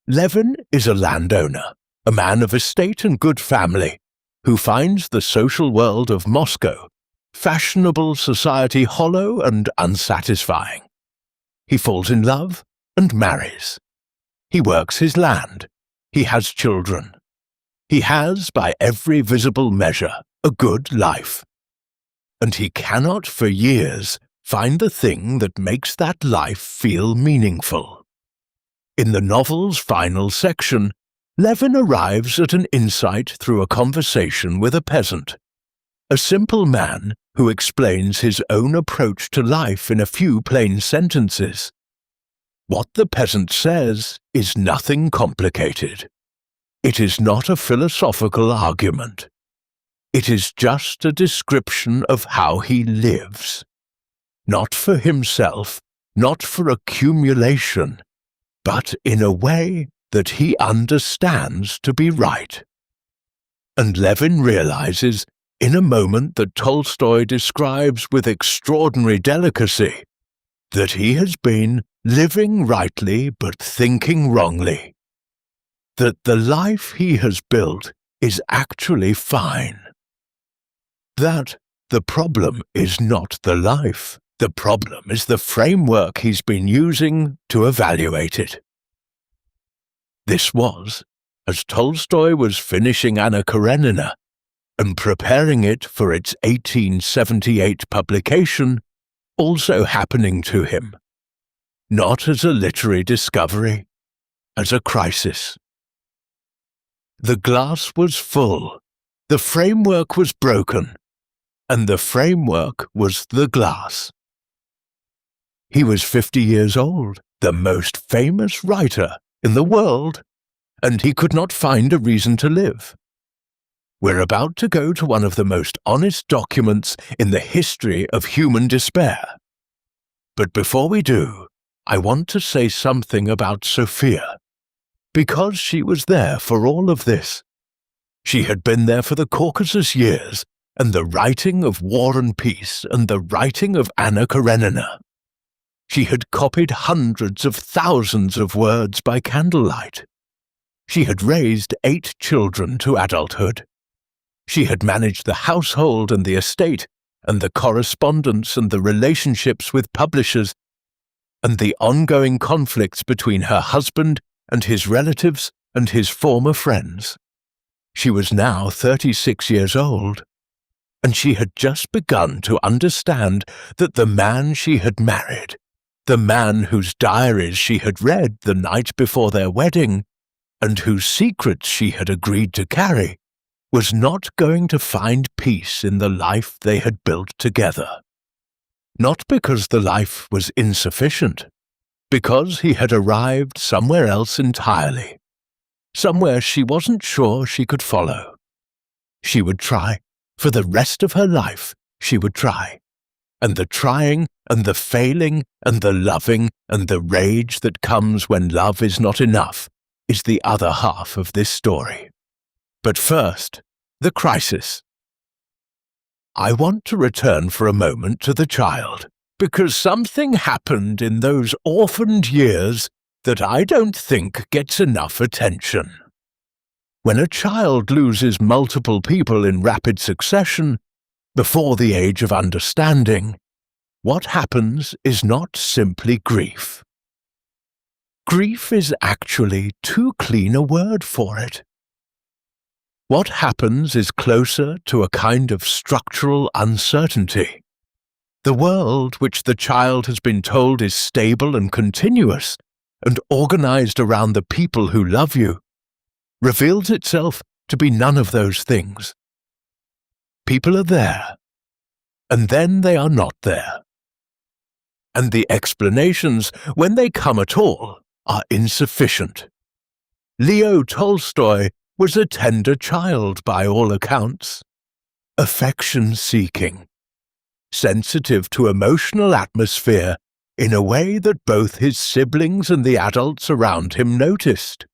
Levin is a landowner, a man of estate and good family, who finds the social world of Moscow, fashionable society, hollow and unsatisfying. He falls in love and marries. He works his land. He has children. He has, by every visible measure, a good life. And he cannot for years find the thing that makes that life feel meaningful. In the novel's final section, Levin arrives at an insight through a conversation with a peasant, a simple man who explains his own approach to life in a few plain sentences. What the peasant says is nothing complicated. It is not a philosophical argument. It is just a description of how he lives. Not for himself, not for accumulation, but in a way that he understands to be right. And Levin realizes, in a moment that Tolstoy describes with extraordinary delicacy, that he has been living rightly but thinking wrongly. That the life he has built is actually fine. That the problem is not the life. The problem is the framework he's been using to evaluate it. This was, as Tolstoy was finishing Anna Karenina and preparing it for its 1878 publication, also happening to him. Not as a literary discovery, as a crisis. The glass was full, the framework was broken, and the framework was the glass. He was 50 years old, the most famous writer in the world, and he could not find a reason to live. We're about to go to one of the most honest documents in the history of human despair. But before we do, I want to say something about Sophia, because she was there for all of this. She had been there for the Caucasus years, and the writing of War and Peace and the writing of Anna Karenina. She had copied hundreds of thousands of words by candlelight. She had raised 8 children to adulthood. She had managed the household and the estate, and the correspondence and the relationships with publishers, and the ongoing conflicts between her husband and his relatives and his former friends. She was now 36 years old, and she had just begun to understand that the man she had married, the man whose diaries she had read the night before their wedding, and whose secrets she had agreed to carry, was not going to find peace in the life they had built together. Not because the life was insufficient, because he had arrived somewhere else entirely, somewhere she wasn't sure she could follow. She would try. For the rest of her life, she would try. And the trying and the failing and the loving and the rage that comes when love is not enough is the other half of this story. But first, the crisis. I want to return for a moment to the child, because something happened in those orphaned years that I don't think gets enough attention. When a child loses multiple people in rapid succession, before the age of understanding, what happens is not simply grief. Grief is actually too clean a word for it. What happens is closer to a kind of structural uncertainty. The world which the child has been told is stable and continuous, and organized around the people who love you, reveals itself to be none of those things. People are there, and then they are not there. And the explanations, when they come at all, are insufficient. Leo Tolstoy was a tender child by all accounts, affection-seeking, sensitive to emotional atmosphere in a way that both his siblings and the adults around him noticed.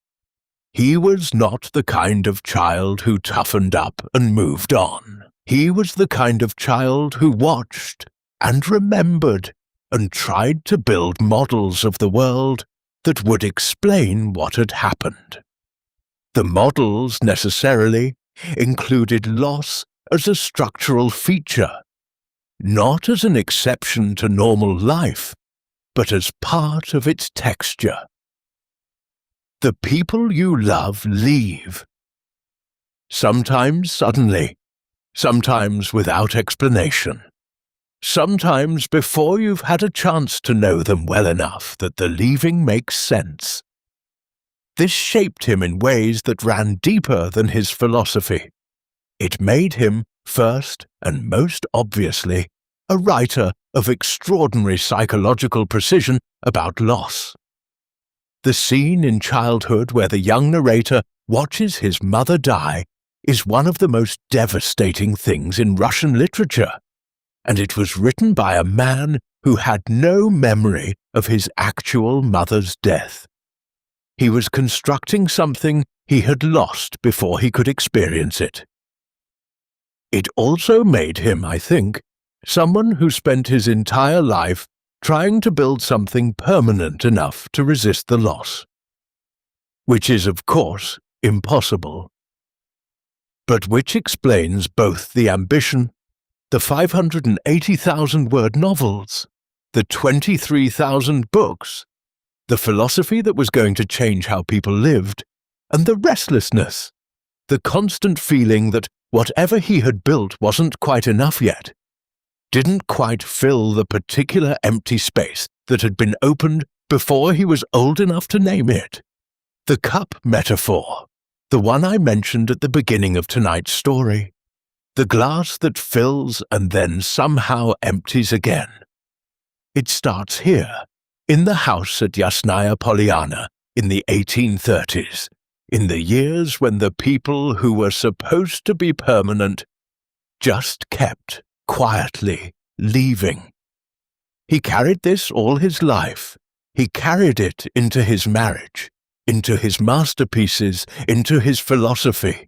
He was not the kind of child who toughened up and moved on. He was the kind of child who watched and remembered and tried to build models of the world that would explain what had happened. The models necessarily included loss as a structural feature, not as an exception to normal life, but as part of its texture. The people you love leave. Sometimes suddenly, sometimes without explanation. Sometimes before you've had a chance to know them well enough that the leaving makes sense. This shaped him in ways that ran deeper than his philosophy. It made him, first and most obviously, a writer of extraordinary psychological precision about loss. The scene in childhood where the young narrator watches his mother die is one of the most devastating things in Russian literature, and it was written by a man who had no memory of his actual mother's death. He was constructing something he had lost before he could experience it. It also made him, I think, someone who spent his entire life trying to build something permanent enough to resist the loss. Which is, of course, impossible. But which explains both the ambition, the 580,000-word novels, the 23,000 books, the philosophy that was going to change how people lived, and the restlessness, the constant feeling that whatever he had built wasn't quite enough yet, didn't quite fill the particular empty space that had been opened before he was old enough to name it. The cup metaphor, the one I mentioned at the beginning of tonight's story. The glass that fills and then somehow empties again. It starts here, in the house at Yasnaya Polyana in the 1830s, in the years when the people who were supposed to be permanent just kept quietly leaving. He carried this all his life. He carried it into his marriage, into his masterpieces, into his philosophy.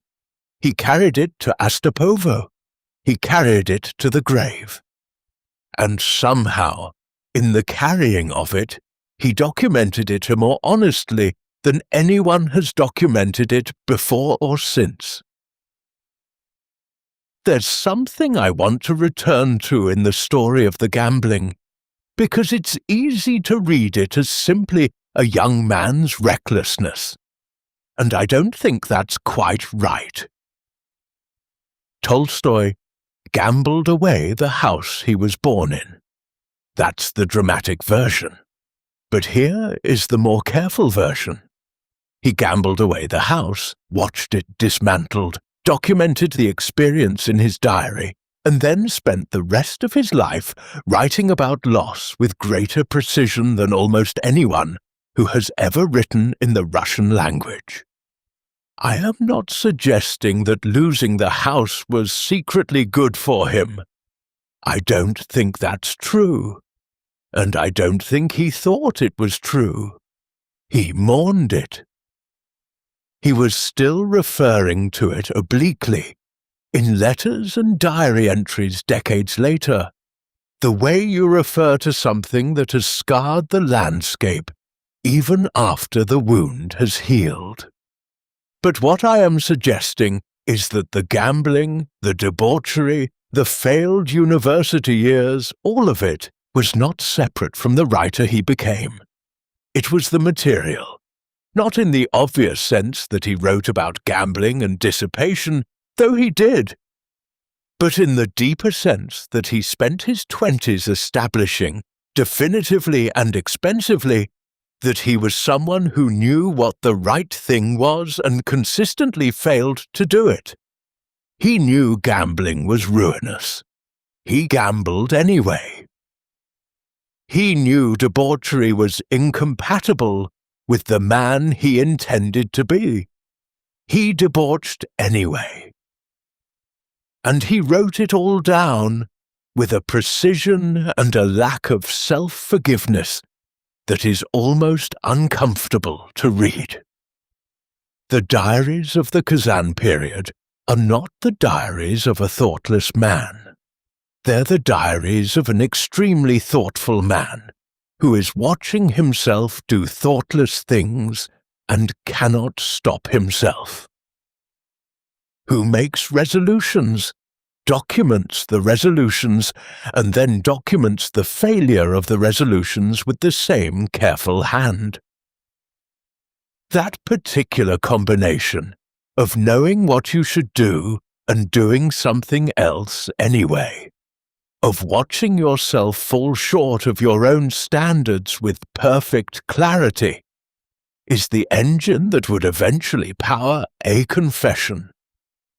He carried it to Astapovo. he carried it to the grave. And somehow, in the carrying of it, he documented it more honestly than anyone has documented it before or since. There's something I want to return to in the story of the gambling, because it's easy to read it as simply a young man's recklessness, and I don't think that's quite right. Tolstoy gambled away the house he was born in. That's the dramatic version. But here is the more careful version. He gambled away the house, watched it dismantled, documented the experience in his diary, and then spent the rest of his life writing about loss with greater precision than almost anyone who has ever written in the Russian language. I am not suggesting that losing the house was secretly good for him. I don't think that's true. And I don't think he thought it was true. He mourned it. He was still referring to it obliquely, in letters and diary entries decades later, the way you refer to something that has scarred the landscape even after the wound has healed. But what I am suggesting is that the gambling, the debauchery, the failed university years, all of it was not separate from the writer he became. It was the material, not in the obvious sense that he wrote about gambling and dissipation, though he did, but in the deeper sense that he spent his 20s establishing, definitively and expensively, that he was someone who knew what the right thing was and consistently failed to do it. He knew gambling was ruinous. He gambled anyway. He knew debauchery was incompatible with the man he intended to be. He debauched anyway. And he wrote it all down with a precision and a lack of self-forgiveness that is almost uncomfortable to read. The diaries of the Kazan period are not the diaries of a thoughtless man. They're the diaries of an extremely thoughtful man who is watching himself do thoughtless things and cannot stop himself. Who makes resolutions, documents the resolutions, and then documents the failure of the resolutions with the same careful hand. That particular combination of knowing what you should do and doing something else anyway, of watching yourself fall short of your own standards with perfect clarity, is the engine that would eventually power A Confession,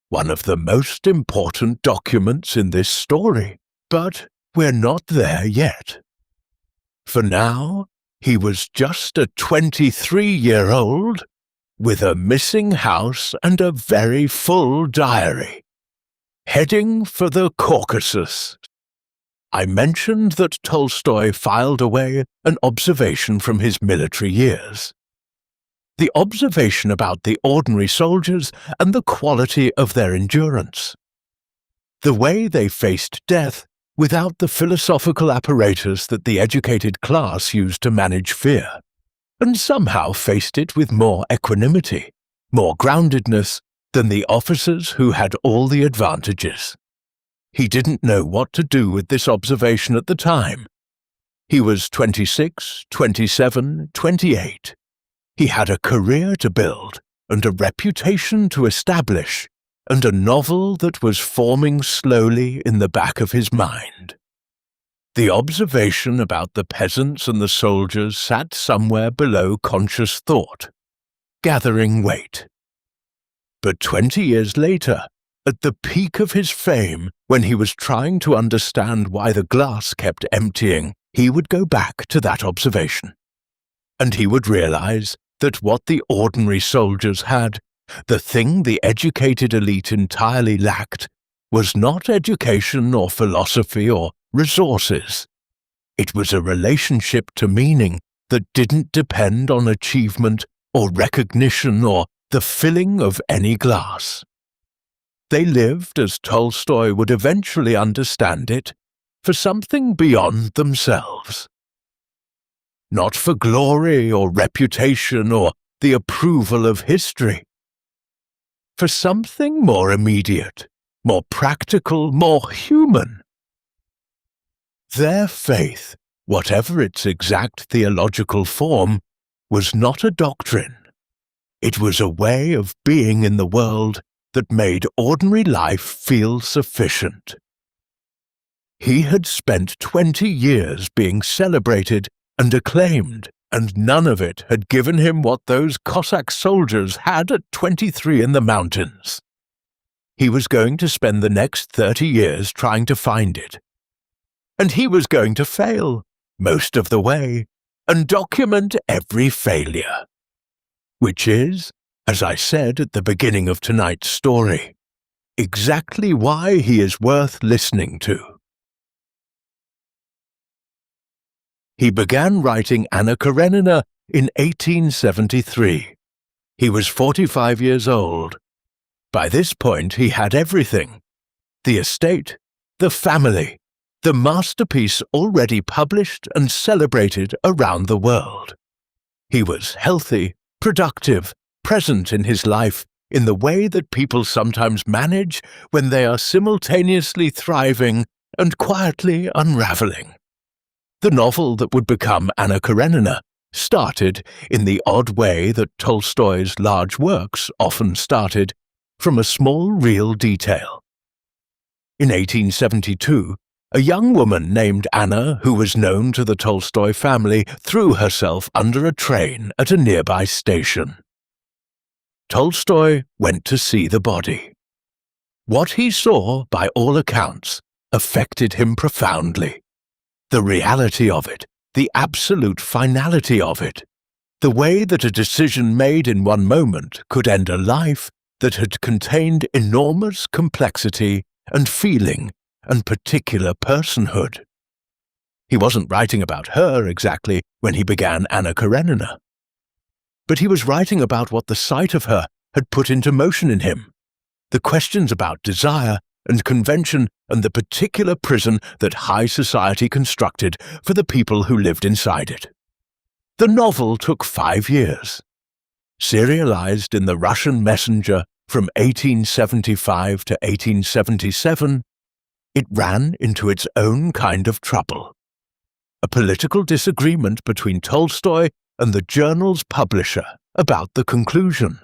one of the most important documents in this story. But we're not there yet. For now, he was just a 23-year-old with a missing house and a very full diary, heading for the Caucasus. I mentioned that Tolstoy filed away an observation from his military years. The observation about the ordinary soldiers and the quality of their endurance. The way they faced death without the philosophical apparatus that the educated class used to manage fear, and somehow faced it with more equanimity, more groundedness than the officers who had all the advantages. He didn't know what to do with this observation at the time. He was 26, 27, 28. He had a career to build, and a reputation to establish, and a novel that was forming slowly in the back of his mind. The observation about the peasants and the soldiers sat somewhere below conscious thought, gathering weight. But 20 years later, at the peak of his fame, when he was trying to understand why the glass kept emptying, he would go back to that observation. And he would realize that what the ordinary soldiers had, the thing the educated elite entirely lacked, was not education or philosophy or resources. It was a relationship to meaning that didn't depend on achievement or recognition or the filling of any glass. They lived, as Tolstoy would eventually understand it, for something beyond themselves. Not for glory or reputation or the approval of history. For something more immediate, more practical, more human. Their faith, whatever its exact theological form, was not a doctrine. It was a way of being in the world that made ordinary life feel sufficient. He had spent 20 years being celebrated and acclaimed, and none of it had given him what those Cossack soldiers had at 23 in the mountains. He was going to spend the next 30 years trying to find it. And he was going to fail, most of the way, and document every failure. Which is, as I said at the beginning of tonight's story, exactly why he is worth listening to. He began writing Anna Karenina in 1873. He was 45 years old. By this point he had everything: the estate, the family, the masterpiece already published and celebrated around the world. He was healthy, productive, present in his life in the way that people sometimes manage when they are simultaneously thriving and quietly unraveling. The novel that would become Anna Karenina started, in the odd way that Tolstoy's large works often started, from a small real detail. In 1872, a young woman named Anna, who was known to the Tolstoy family, threw herself under a train at a nearby station. Tolstoy went to see the body. What he saw, by all accounts, affected him profoundly. The reality of it, the absolute finality of it, the way that a decision made in one moment could end a life that had contained enormous complexity and feeling and particular personhood. He wasn't writing about her exactly when he began Anna Karenina, but he was writing about what the sight of her had put into motion in him, the questions about desire and convention and the particular prison that high society constructed for the people who lived inside it. The novel took 5 years. Serialized in the Russian Messenger from 1875 to 1877, it ran into its own kind of trouble. A political disagreement between Tolstoy and the journal's publisher about the conclusion,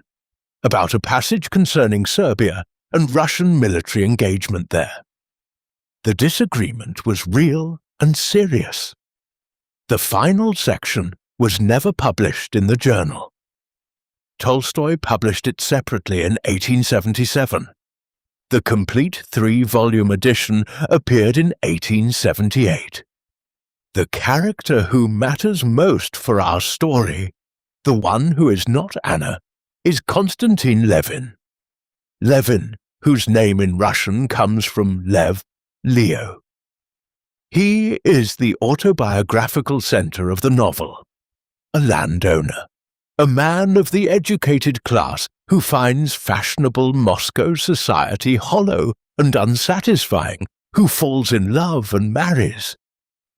about a passage concerning Serbia and Russian military engagement there. The disagreement was real and serious. The final section was never published in the journal. Tolstoy published it separately in 1877. The complete 3-volume edition appeared in 1878. The character who matters most for our story, the one who is not Anna, is Konstantin Levin. Levin, whose name in Russian comes from Lev, Leo. He is the autobiographical center of the novel. A landowner, a man of the educated class who finds fashionable Moscow society hollow and unsatisfying, who falls in love and marries,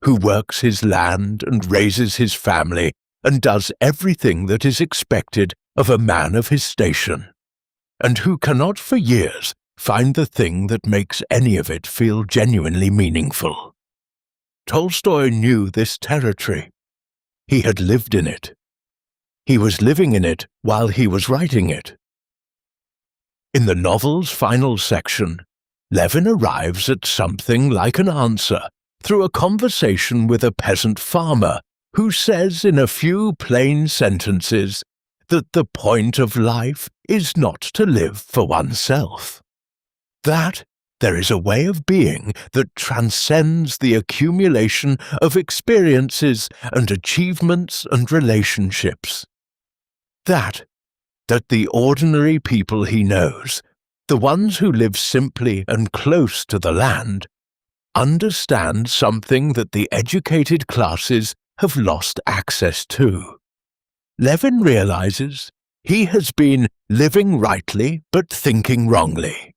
who works his land and raises his family and does everything that is expected of a man of his station, and who cannot for years find the thing that makes any of it feel genuinely meaningful. Tolstoy knew this territory. He had lived in it. He was living in it while he was writing it. In the novel's final section, Levin arrives at something like an answer through a conversation with a peasant farmer who says in a few plain sentences that the point of life is not to live for oneself. That there is a way of being that transcends the accumulation of experiences and achievements and relationships. That the ordinary people he knows, the ones who live simply and close to the land, understand something that the educated classes have lost access to. Levin realizes he has been living rightly but thinking wrongly.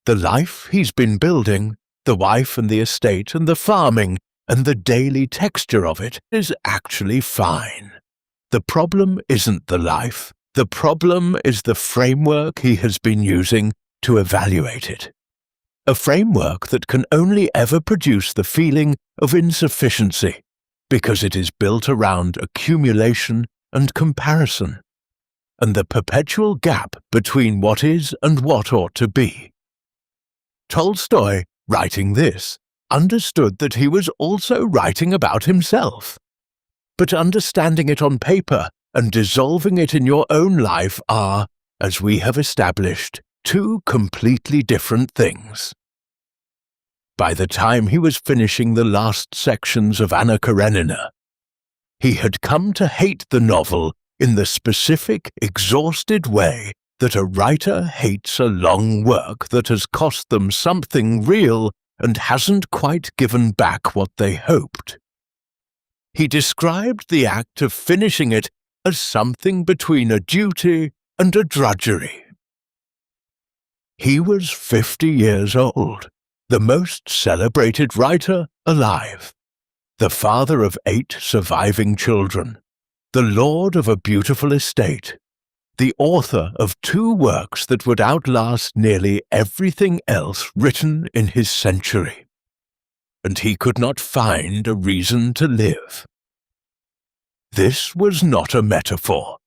The life he's been building, the wife and the estate and the farming and the daily texture of it is actually fine. The problem isn't the life. The problem is the framework he has been using to evaluate it. A framework that can only ever produce the feeling of insufficiency because it is built around accumulation and comparison, and the perpetual gap between what is and what ought to be. Tolstoy, writing this, understood that he was also writing about himself. But understanding it on paper and dissolving it in your own life are, as we have established, two completely different things. By the time he was finishing the last sections of Anna Karenina, he had come to hate the novel in the specific, exhausted way that a writer hates a long work that has cost them something real and hasn't quite given back what they hoped. He described the act of finishing it as something between a duty and a drudgery. He was 50 years old, the most celebrated writer alive, the father of 8 surviving children, the lord of a beautiful estate, the author of 2 works that would outlast nearly everything else written in his century. And he could not find a reason to live. This was not a metaphor.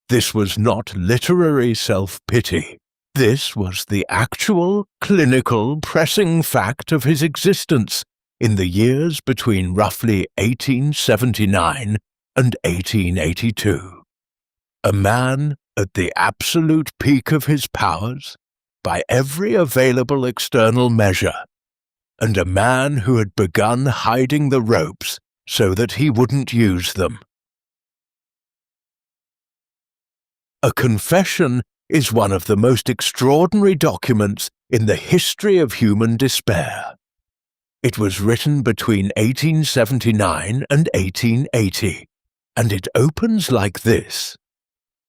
This was not literary self-pity. This was the actual, clinical, pressing fact of his existence in the years between roughly 1879 and 1882. A man at the absolute peak of his powers, by every available external measure, and a man who had begun hiding the ropes so that he wouldn't use them. A confession is one of the most extraordinary documents in the history of human despair. It was written between 1879 and 1880, and it opens like this.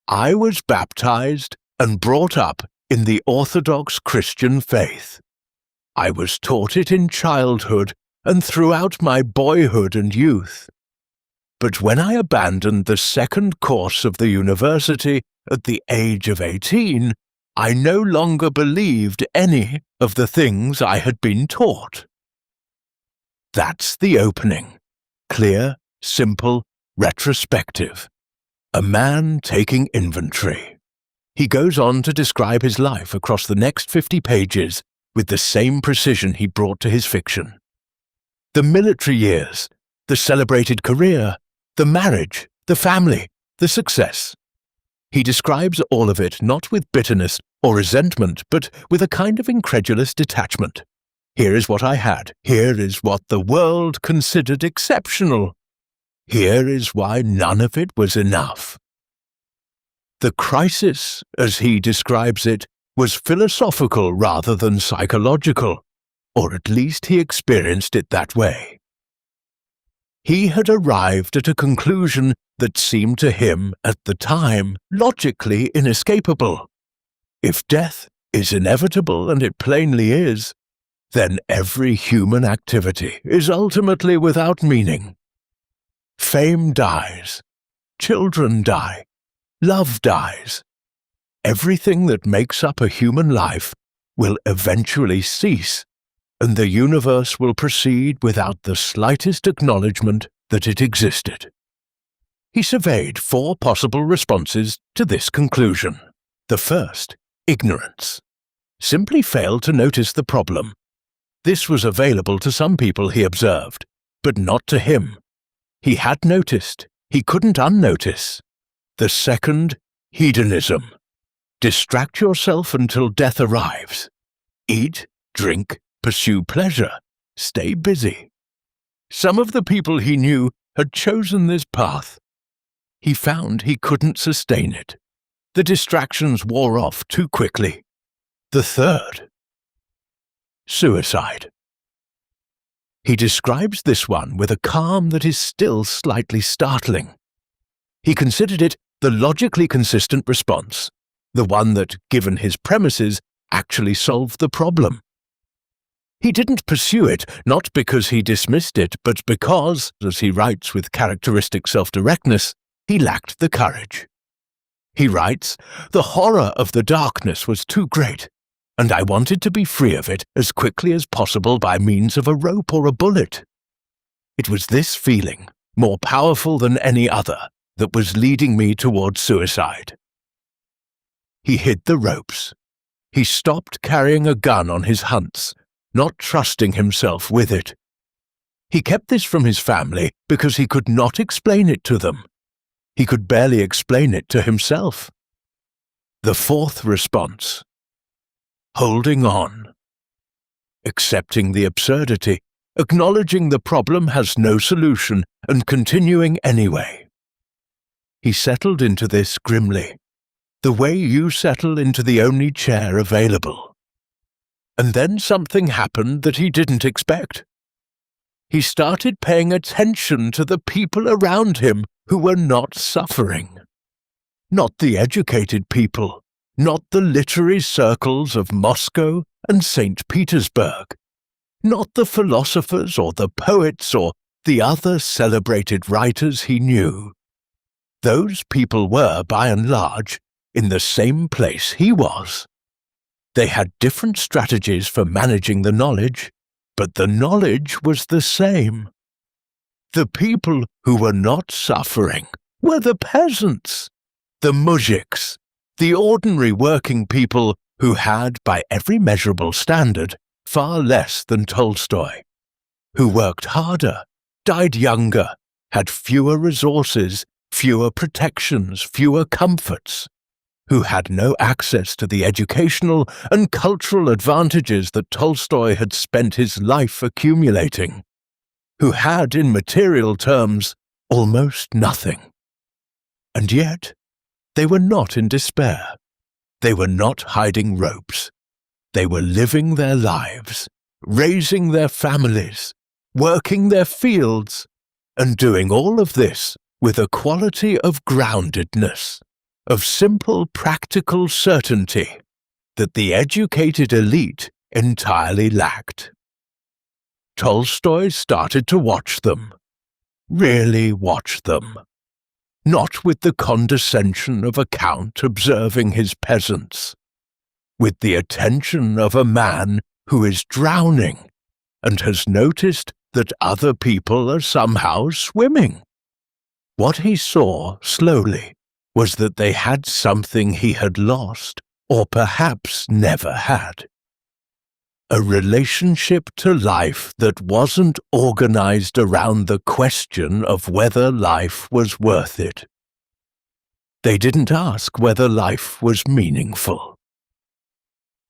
I was baptized and brought up in the Orthodox Christian faith. I was taught it in childhood and throughout my boyhood and youth. But when I abandoned the second course of the university at the age of 18, I no longer believed any of the things I had been taught. That's the opening. Clear, simple, retrospective. A man taking inventory. He goes on to describe his life across the next 50 pages with the same precision he brought to his fiction. The military years, the celebrated career, the marriage, the family, the success. He describes all of it not with bitterness or resentment, but with a kind of incredulous detachment. Here is what I had. Here is what the world considered exceptional. Here is why none of it was enough. The crisis, as he describes it, was philosophical rather than psychological, or at least he experienced it that way. He had arrived at a conclusion that seemed to him, at the time, logically inescapable. If death is inevitable, and it plainly is, then every human activity is ultimately without meaning. Fame dies, children die, love dies. Everything that makes up a human life will eventually cease, and the universe will proceed without the slightest acknowledgement that it existed. He surveyed 4 possible responses to this conclusion. The first, ignorance. Simply failed to notice the problem. This was available to some people, he observed, but not to him. He had noticed. He couldn't unnotice. The second, hedonism. Distract yourself until death arrives. Eat, drink, pursue pleasure. Stay busy. Some of the people he knew had chosen this path. He found he couldn't sustain it. The distractions wore off too quickly. The third, suicide. He describes this one with a calm that is still slightly startling. He considered it the logically consistent response, the one that, given his premises, actually solved the problem. He didn't pursue it, not because he dismissed it, but because, as he writes with characteristic self-directness, he lacked the courage. He writes, "The horror of the darkness was too great, and I wanted to be free of it as quickly as possible by means of a rope or a bullet. It was this feeling, more powerful than any other, that was leading me towards suicide." He hid the ropes. He stopped carrying a gun on his hunts, not trusting himself with it. He kept this from his family because he could not explain it to them. He could barely explain it to himself. The fourth response: holding on. Accepting the absurdity, acknowledging the problem has no solution, and continuing anyway. He settled into this grimly, the way you settle into the only chair available. And then something happened that he didn't expect. He started paying attention to the people around him who were not suffering. Not the educated people, not the literary circles of Moscow and St. Petersburg, not the philosophers or the poets or the other celebrated writers he knew. Those people were, by and large, in the same place he was. They had different strategies for managing the knowledge, but the knowledge was the same. The people who were not suffering were the peasants, the muzhiks, the ordinary working people who had, by every measurable standard, far less than Tolstoy, who worked harder, died younger, had fewer resources, fewer protections, fewer comforts, who had no access to the educational and cultural advantages that Tolstoy had spent his life accumulating, who had, in material terms, almost nothing. And yet, they were not in despair. They were not hiding ropes. They were living their lives, raising their families, working their fields, and doing all of this with a quality of groundedness, of simple practical certainty that the educated elite entirely lacked. Tolstoy started to watch them, really watch them, not with the condescension of a count observing his peasants, with the attention of a man who is drowning and has noticed that other people are somehow swimming. What he saw, slowly, was that they had something he had lost, or perhaps never had. A relationship to life that wasn't organized around the question of whether life was worth it. They didn't ask whether life was meaningful.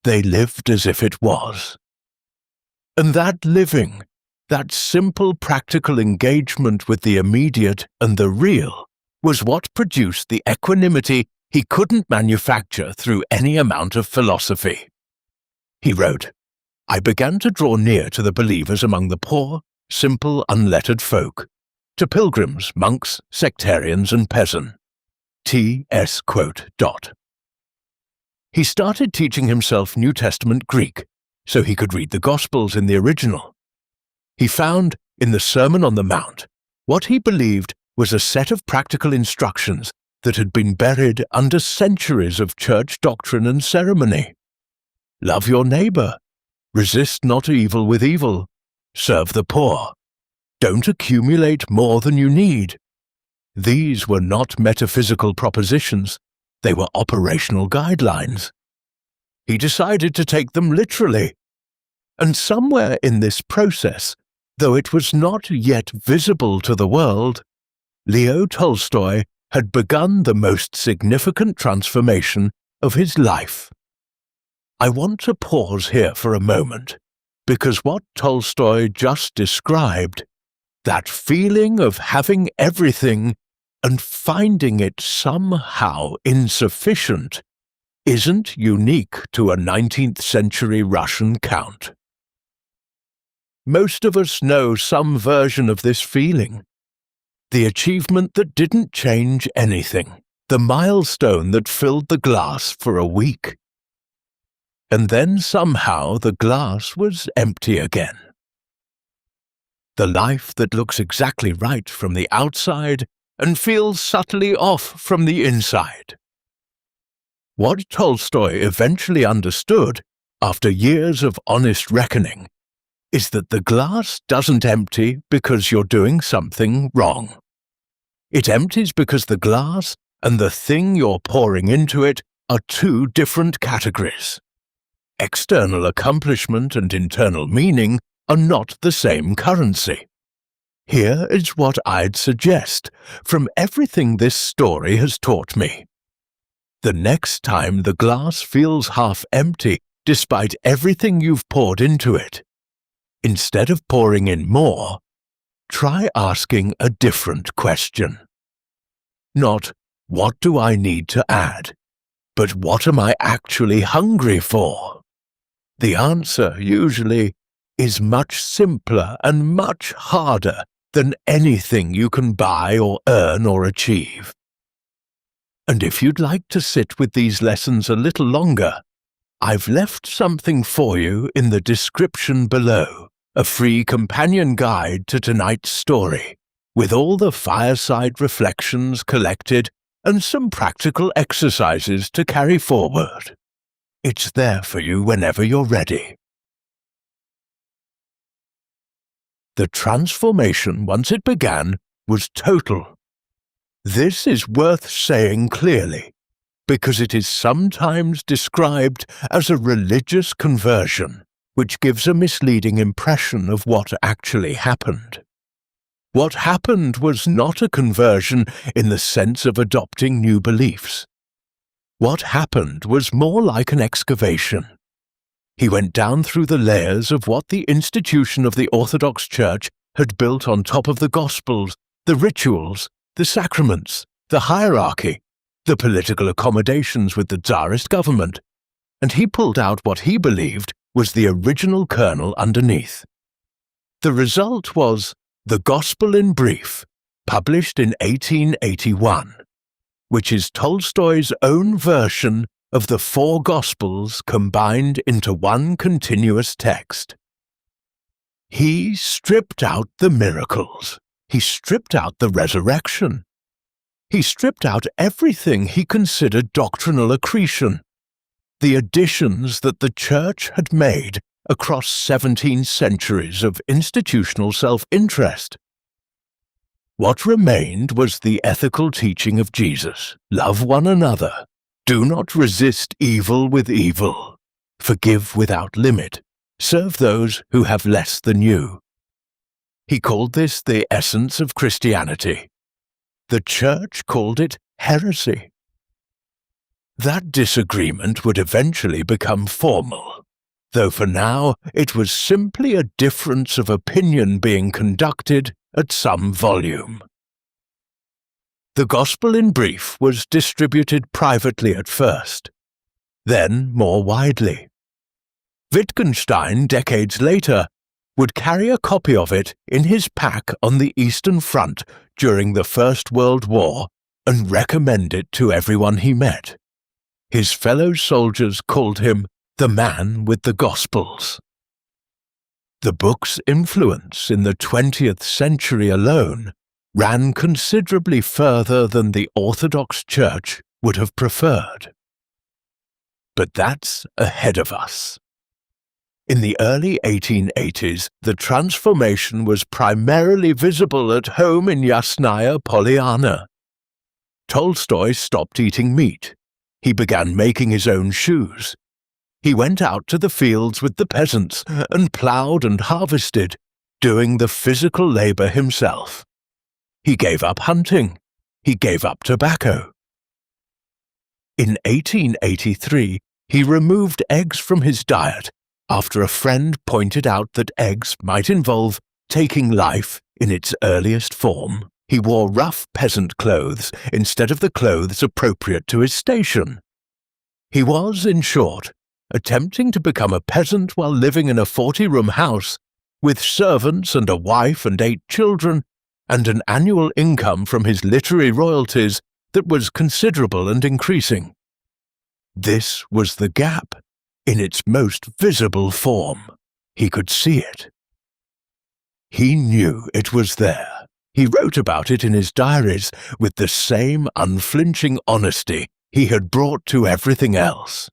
They lived as if it was. And that living, that simple practical engagement with the immediate and the real, was what produced the equanimity he couldn't manufacture through any amount of philosophy. He wrote, "I began to draw near to the believers among the poor, simple, unlettered folk, to pilgrims, monks, sectarians, and peasants." T.S. quote. He started teaching himself New Testament Greek so he could read the Gospels in the original. He found, in the Sermon on the Mount, what he believed was a set of practical instructions that had been buried under centuries of church doctrine and ceremony. Love your neighbor. Resist not evil with evil. Serve the poor. Don't accumulate more than you need. These were not metaphysical propositions. They were operational guidelines. He decided to take them literally. And somewhere in this process, though it was not yet visible to the world, Leo Tolstoy had begun the most significant transformation of his life. I want to pause here for a moment, because what Tolstoy just described, that feeling of having everything and finding it somehow insufficient, isn't unique to a 19th century Russian count. Most of us know some version of this feeling. The achievement that didn't change anything, the milestone that filled the glass for a week. and then somehow the glass was empty again. The life that looks exactly right from the outside and feels subtly off from the inside. What Tolstoy eventually understood, after years of honest reckoning, is that the glass doesn't empty because you're doing something wrong. It empties because the glass and the thing you're pouring into it are two different categories. External accomplishment and internal meaning are not the same currency. Here is what I'd suggest from everything this story has taught me. The next time the glass feels half empty despite everything you've poured into it, instead of pouring in more, try asking a different question. Not, what do I need to add, but what am I actually hungry for? The answer, usually, is much simpler and much harder than anything you can buy or earn or achieve. And if you'd like to sit with these lessons a little longer, I've left something for you in the description below, a free companion guide to tonight's story, with all the fireside reflections collected and some practical exercises to carry forward. It's there for you whenever you're ready. The transformation, once it began, was total. This is worth saying clearly, because it is sometimes described as a religious conversion, which gives a misleading impression of what actually happened. What happened was not a conversion in the sense of adopting new beliefs. What happened was more like an excavation. He went down through the layers of what the institution of the Orthodox Church had built on top of the Gospels, the rituals, the sacraments, the hierarchy, the political accommodations with the Tsarist government, and he pulled out what he believed was the original kernel underneath. The result was The Gospel in Brief, published in 1881, which is Tolstoy's own version of the four Gospels combined into one continuous text. He stripped out the miracles. He stripped out the resurrection. He stripped out everything he considered doctrinal accretion, the additions that the Church had made across 17 centuries of institutional self-interest. What remained was the ethical teaching of Jesus: love one another, do not resist evil with evil, forgive without limit, serve those who have less than you. He called this the essence of Christianity. The Church called it heresy. That disagreement would eventually become formal, though for now it was simply a difference of opinion being conducted at some volume. The Gospel in Brief was distributed privately at first, then more widely. Wittgenstein, decades later, would carry a copy of it in his pack on the Eastern Front during the First World War and recommend it to everyone he met. His fellow soldiers called him the man with the Gospels. The book's influence in the 20th century alone ran considerably further than the Orthodox Church would have preferred. But that's ahead of us. In the early 1880s, the transformation was primarily visible at home in Yasnaya Polyana. Tolstoy stopped eating meat. He began making his own shoes. He went out to the fields with the peasants and ploughed and harvested, doing the physical labor himself. He gave up hunting. He gave up tobacco. In 1883, he removed eggs from his diet after a friend pointed out that eggs might involve taking life in its earliest form. He wore rough peasant clothes instead of the clothes appropriate to his station. He was, in short, attempting to become a peasant while living in a 40-room house with servants and a wife and 8 children and an annual income from his literary royalties that was considerable and increasing. This was the gap. in its most visible form. He could see it. He knew it was there. He wrote about it in his diaries with the same unflinching honesty he had brought to everything else.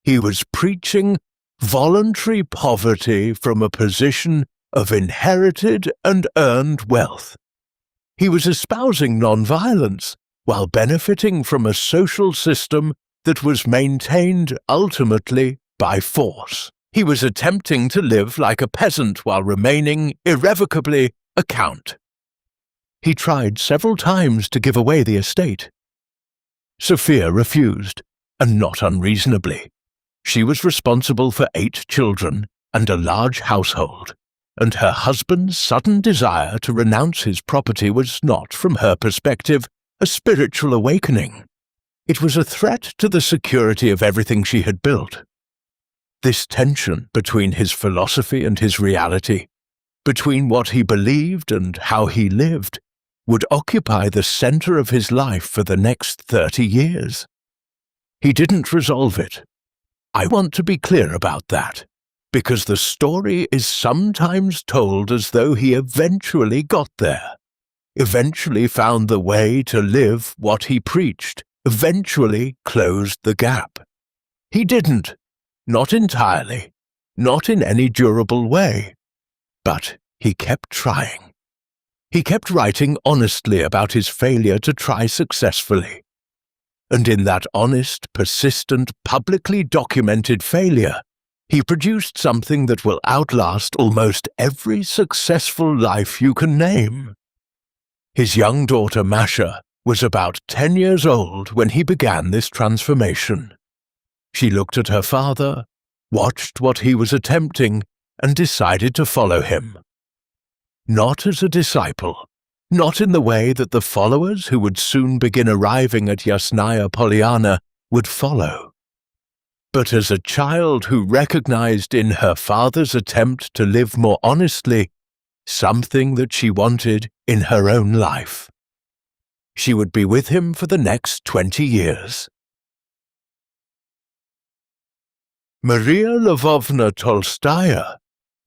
He was preaching voluntary poverty from a position of inherited and earned wealth. He was espousing nonviolence while benefiting from a social system that was maintained ultimately by force. He was attempting to live like a peasant while remaining irrevocably a count. He tried several times to give away the estate. Sophia refused, and not unreasonably. She was responsible for 8 children and a large household, and her husband's sudden desire to renounce his property was not, from her perspective, a spiritual awakening. It was a threat to the security of everything she had built. This tension between his philosophy and his reality, between what he believed and how he lived, would occupy the center of his life for the next 30 years. He didn't resolve it. I want to be clear about that, because the story is sometimes told as though he eventually got there, eventually found the way to live what he preached, eventually closed the gap. He didn't. Not entirely, not in any durable way, but he kept trying. He kept writing honestly about his failure to try successfully. And in that honest, persistent, publicly documented failure, he produced something that will outlast almost every successful life you can name. His young daughter Masha was about 10 years old when he began this transformation. She looked at her father, watched what he was attempting, and decided to follow him. Not as a disciple, not in the way that the followers who would soon begin arriving at Yasnaya Polyana would follow, but as a child who recognized in her father's attempt to live more honestly something that she wanted in her own life. She would be with him for the next 20 years. Maria Lvovna Tolstaya,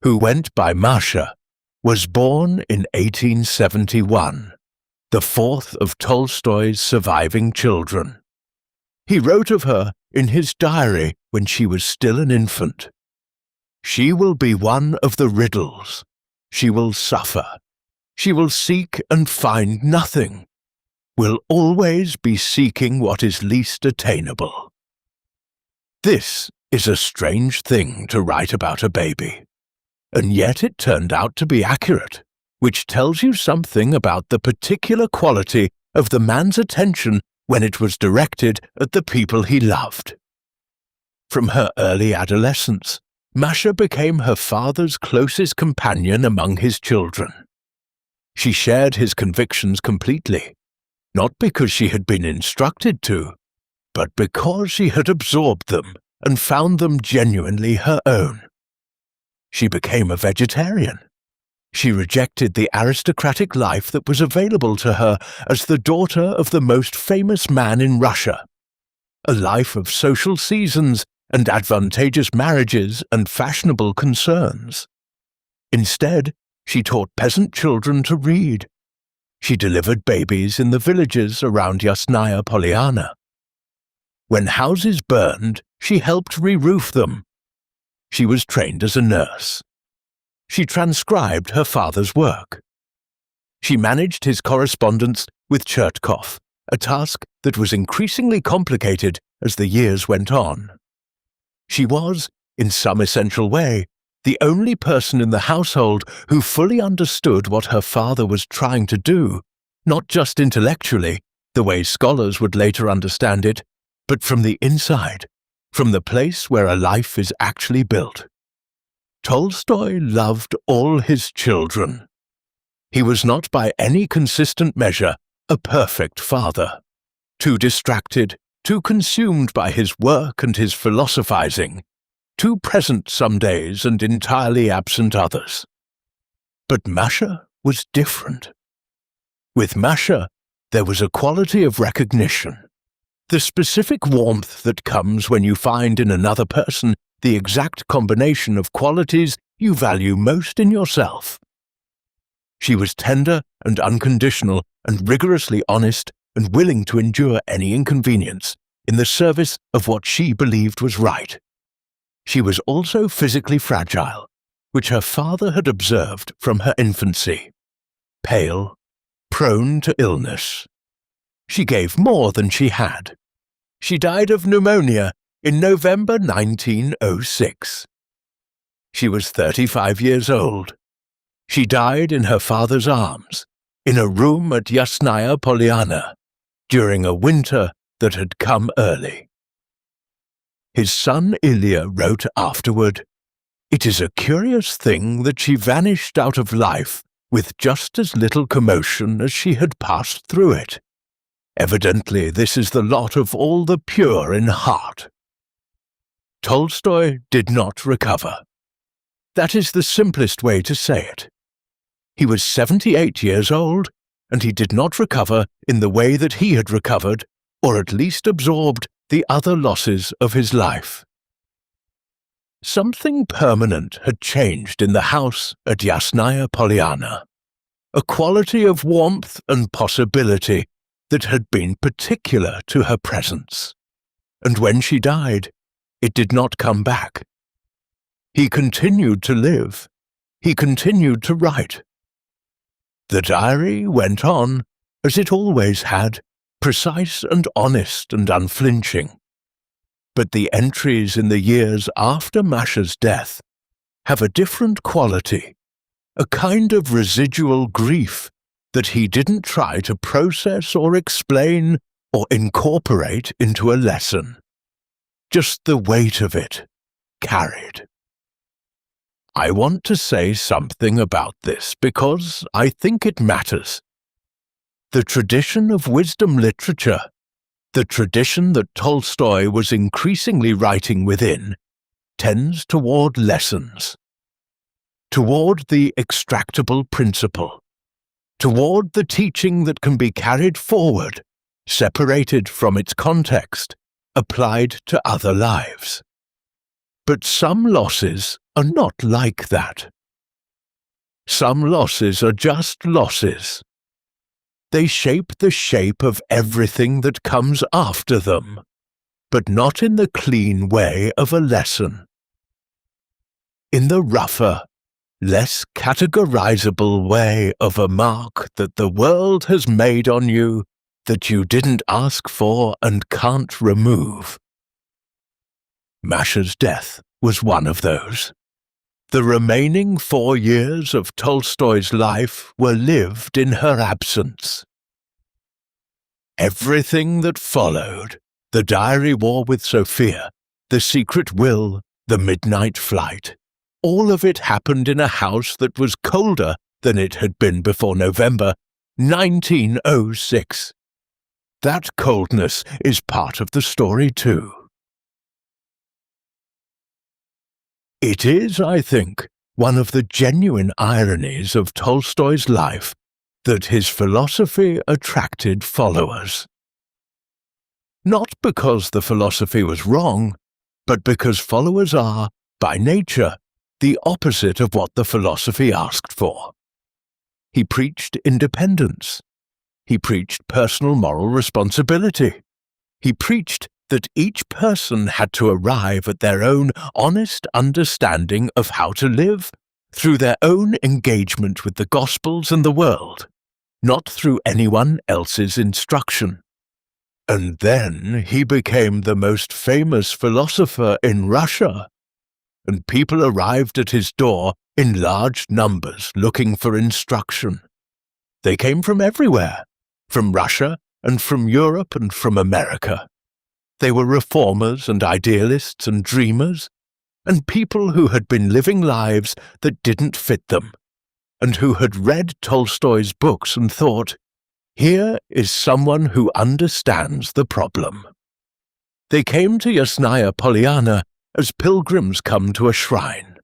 who went by Masha, was born in 1871, the 4th of Tolstoy's surviving children. He wrote of her in his diary when she was still an infant. She will be one of the riddles. She will suffer. She will seek and find nothing. Will always be seeking what is least attainable. This is a strange thing to write about a baby, and yet it turned out to be accurate, which tells you something about the particular quality of the man's attention when it was directed at the people he loved. From her early adolescence, Masha became her father's closest companion among his children. She shared his convictions completely, not because she had been instructed to, but because she had absorbed them and found them genuinely her own. She became a vegetarian. She rejected the aristocratic life that was available to her as the daughter of the most famous man in Russia, a life of social seasons and advantageous marriages and fashionable concerns. Instead, she taught peasant children to read. She delivered babies in the villages around Yasnaya Polyana. When houses burned, she helped re-roof them. She was trained as a nurse. She transcribed her father's work. She managed his correspondence with Chertkov, a task that was increasingly complicated as the years went on. She was, in some essential way, the only person in the household who fully understood what her father was trying to do, not just intellectually, the way scholars would later understand it, but from the inside, from the place where a life is actually built. Tolstoy loved all his children. He was not by any consistent measure a perfect father. Too distracted, too consumed by his work and his philosophizing, too present some days and entirely absent others. But Masha was different. With Masha, there was a quality of recognition. The specific warmth that comes when you find in another person the exact combination of qualities you value most in yourself. She was tender and unconditional and rigorously honest and willing to endure any inconvenience in the service of what she believed was right. She was also physically fragile, which her father had observed from her infancy. Pale, prone to illness. She gave more than she had. She died of pneumonia in November 1906. She was 35 years old. She died in her father's arms, in a room at Yasnaya Polyana, during a winter that had come early. His son Ilya wrote afterward, "It is a curious thing that she vanished out of life with just as little commotion as she had passed through it. Evidently this is the lot of all the pure in heart." Tolstoy did not recover. That is the simplest way to say it. He was 78 years old, and he did not recover in the way that he had recovered, or at least absorbed, the other losses of his life. Something permanent had changed in the house at Yasnaya Polyana, a quality of warmth and possibility that had been particular to her presence, and when she died, it did not come back. He continued to live. He continued to write. The diary went on, as it always had, precise and honest and unflinching. But the entries in the years after Masha's death have a different quality, a kind of residual grief that he didn't try to process or explain or incorporate into a lesson. Just the weight of it, carried. I want to say something about this because I think it matters. The tradition of wisdom literature, the tradition that Tolstoy was increasingly writing within, tends toward lessons, toward the extractable principle, toward the teaching that can be carried forward, separated from its context, applied to other lives. But some losses are not like that. Some losses are just losses. They shape the shape of everything that comes after them, but not in the clean way of a lesson. In the rougher, less categorizable way of a mark that the world has made on you that you didn't ask for and can't remove. Masha's death was one of those. The remaining 4 years of Tolstoy's life were lived in her absence. Everything that followed, the diary war with Sophia, the secret will, the midnight flight, all of it happened in a house that was colder than it had been before November 1906. That coldness is part of the story too. It is, I think, one of the genuine ironies of Tolstoy's life that his philosophy attracted followers. Not because the philosophy was wrong, but because followers are, by nature, the opposite of what the philosophy asked for. He preached independence. He preached personal moral responsibility. He preached that each person had to arrive at their own honest understanding of how to live through their own engagement with the Gospels and the world, not through anyone else's instruction. And then he became the most famous philosopher in Russia, and people arrived at his door in large numbers looking for instruction. They came from everywhere, from Russia and from Europe and from America. They were reformers and idealists and dreamers, and people who had been living lives that didn't fit them, and who had read Tolstoy's books and thought, here is someone who understands the problem. They came to Yasnaya Polyana as pilgrims come to a shrine.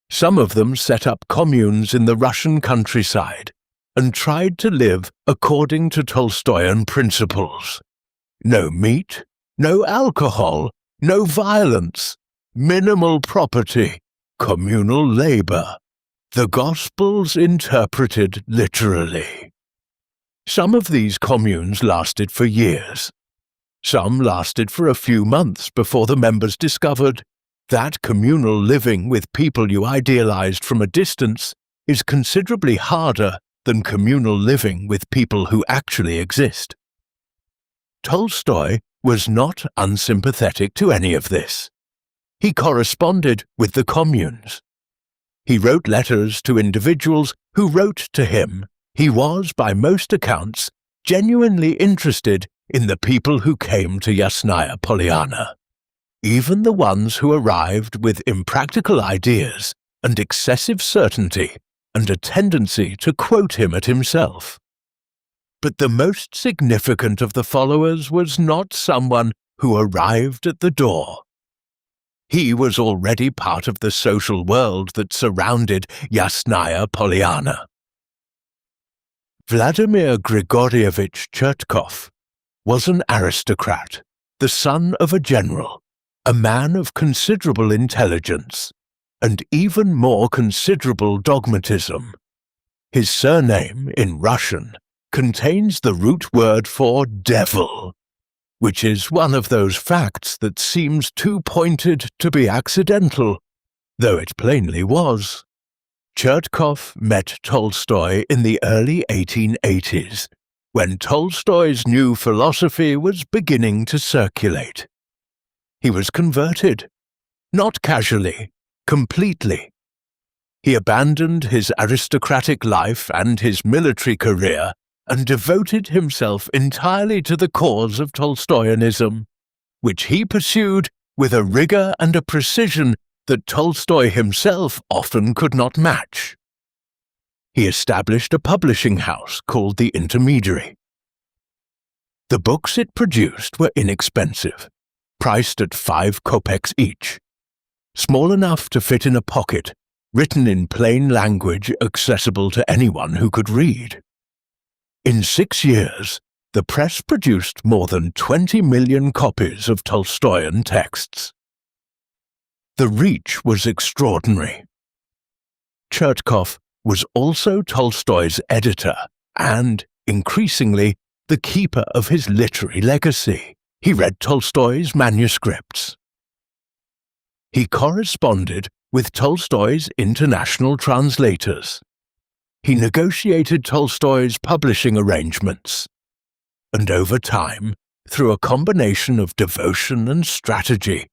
Some of them set up communes in the Russian countryside and tried to live according to Tolstoyan principles. No meat, no alcohol, no violence, minimal property, communal labor. The Gospels interpreted literally. Some of these communes lasted for years. Some lasted for a few months before the members discovered that communal living with people you idealized from a distance is considerably harder than communal living with people who actually exist. Tolstoy was not unsympathetic to any of this. He corresponded with the communes. He wrote letters to individuals who wrote to him. He was, by most accounts, genuinely interested in the people who came to Yasnaya Polyana, even the ones who arrived with impractical ideas and excessive certainty and a tendency to quote him at himself. But the most significant of the followers was not someone who arrived at the door. He was already part of the social world that surrounded Yasnaya Polyana. Vladimir Grigorievich Chertkov was an aristocrat, the son of a general, a man of considerable intelligence, and even more considerable dogmatism. His surname, in Russian, contains the root word for devil, which is one of those facts that seems too pointed to be accidental, though it plainly was. Chertkov met Tolstoy in the early 1880s, when Tolstoy's new philosophy was beginning to circulate. He was converted, not casually, completely. He abandoned his aristocratic life and his military career and devoted himself entirely to the cause of Tolstoyanism, which he pursued with a rigor and a precision that Tolstoy himself often could not match. He established a publishing house called The Intermediary. The books it produced were inexpensive, priced at 5 kopecks each, small enough to fit in a pocket, written in plain language accessible to anyone who could read. In 6 years, the press produced more than 20 million copies of Tolstoyan texts. The reach was extraordinary. Chertkov was also Tolstoy's editor and, increasingly, the keeper of his literary legacy. He read Tolstoy's manuscripts. He corresponded with Tolstoy's international translators. He negotiated Tolstoy's publishing arrangements. And over time, through a combination of devotion and strategy,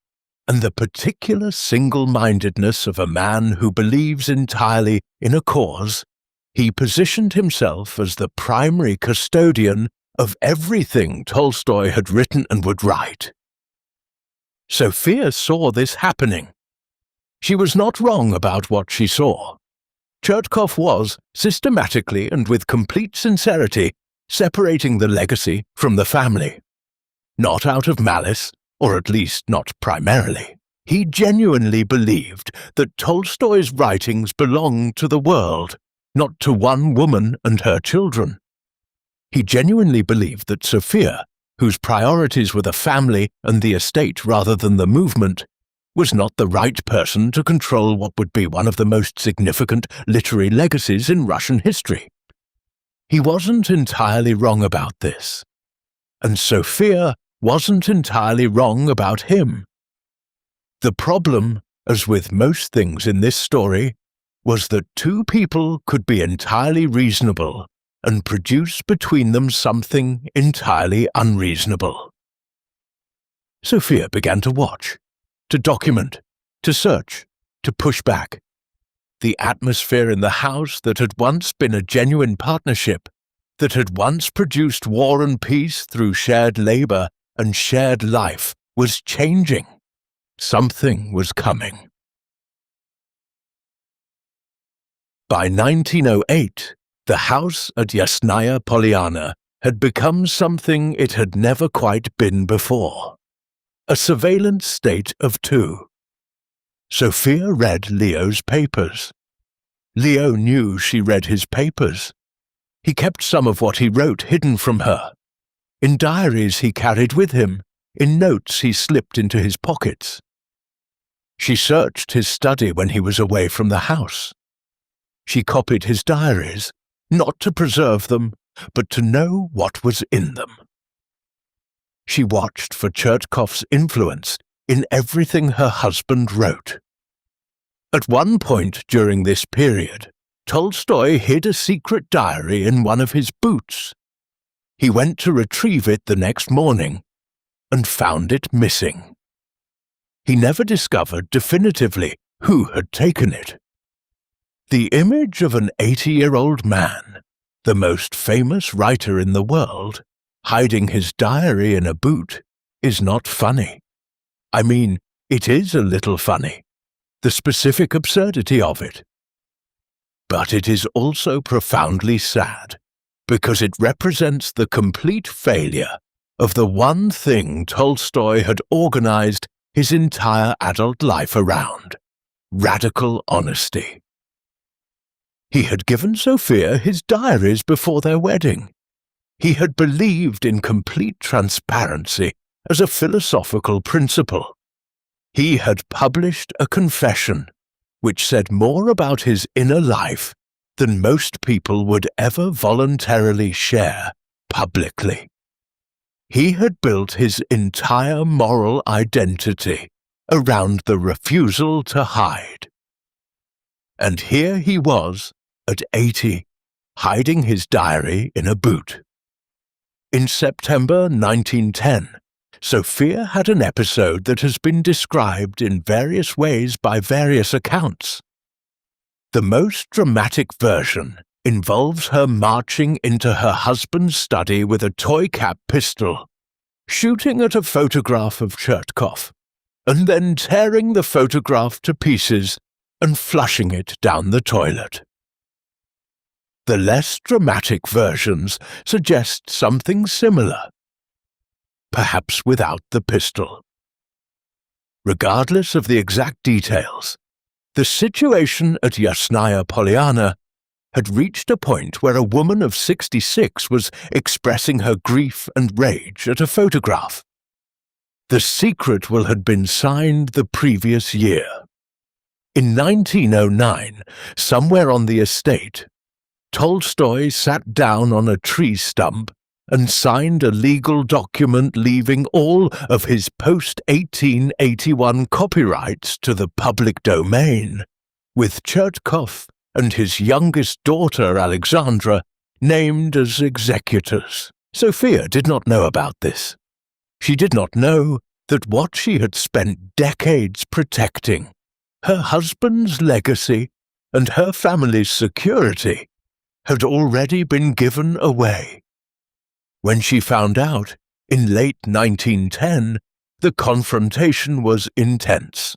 and the particular single-mindedness of a man who believes entirely in a cause, he positioned himself as the primary custodian of everything Tolstoy had written and would write. Sophia saw this happening. She was not wrong about what she saw. Chertkov was, systematically and with complete sincerity, separating the legacy from the family. Not out of malice, or at least not primarily. He genuinely believed that Tolstoy's writings belonged to the world, not to one woman and her children. He genuinely believed that Sophia, whose priorities were the family and the estate rather than the movement, was not the right person to control what would be one of the most significant literary legacies in Russian history. He wasn't entirely wrong about this. And Sophia wasn't entirely wrong about him. The problem, as with most things in this story, was that two people could be entirely reasonable and produce between them something entirely unreasonable. Sophia began to watch, to document, to search, to push back. The atmosphere in the house that had once been a genuine partnership, that had once produced war and peace through shared labor and shared life, was changing. Something was coming. By 1908, the house at Yasnaya Polyana had become something it had never quite been before. A surveillance state of two. Sophia read Leo's papers. Leo knew she read his papers. He kept some of what he wrote hidden from her. in diaries he carried with him, in notes he slipped into his pockets. She searched his study when he was away from the house. She copied his diaries, not to preserve them, but to know what was in them. She watched for Chertkov's influence in everything her husband wrote. At one point during this period, Tolstoy hid a secret diary in one of his boots. He went to retrieve it the next morning and found it missing. He never discovered definitively who had taken it. The image of an 80-year-old man, the most famous writer in the world, hiding his diary in a boot, is not funny. I mean, it is a little funny, the specific absurdity of it. But it is also profoundly sad, because it represents the complete failure of the one thing Tolstoy had organized his entire adult life around: radical honesty. He had given Sophia his diaries before their wedding. He had believed in complete transparency as a philosophical principle. He had published a confession which said more about his inner life than most people would ever voluntarily share publicly. He had built his entire moral identity around the refusal to hide. And here he was, at 80, hiding his diary in a boot. In September 1910, Sophia had an episode that has been described in various ways by various accounts. The most dramatic version involves her marching into her husband's study with a toy-cap pistol, shooting at a photograph of Chertkov, and then tearing the photograph to pieces and flushing it down the toilet. The less dramatic versions suggest something similar, perhaps without the pistol. Regardless of the exact details, the situation at Yasnaya Polyana had reached a point where a woman of 66 was expressing her grief and rage at a photograph. The secret will had been signed the previous year. In 1909, somewhere on the estate, Tolstoy sat down on a tree stump and signed a legal document leaving all of his post-1881 copyrights to the public domain, with Chertkov and his youngest daughter Alexandra named as executors. Sophia did not know about this. She did not know that what she had spent decades protecting, her husband's legacy and her family's security, had already been given away. When she found out, in late 1910, the confrontation was intense.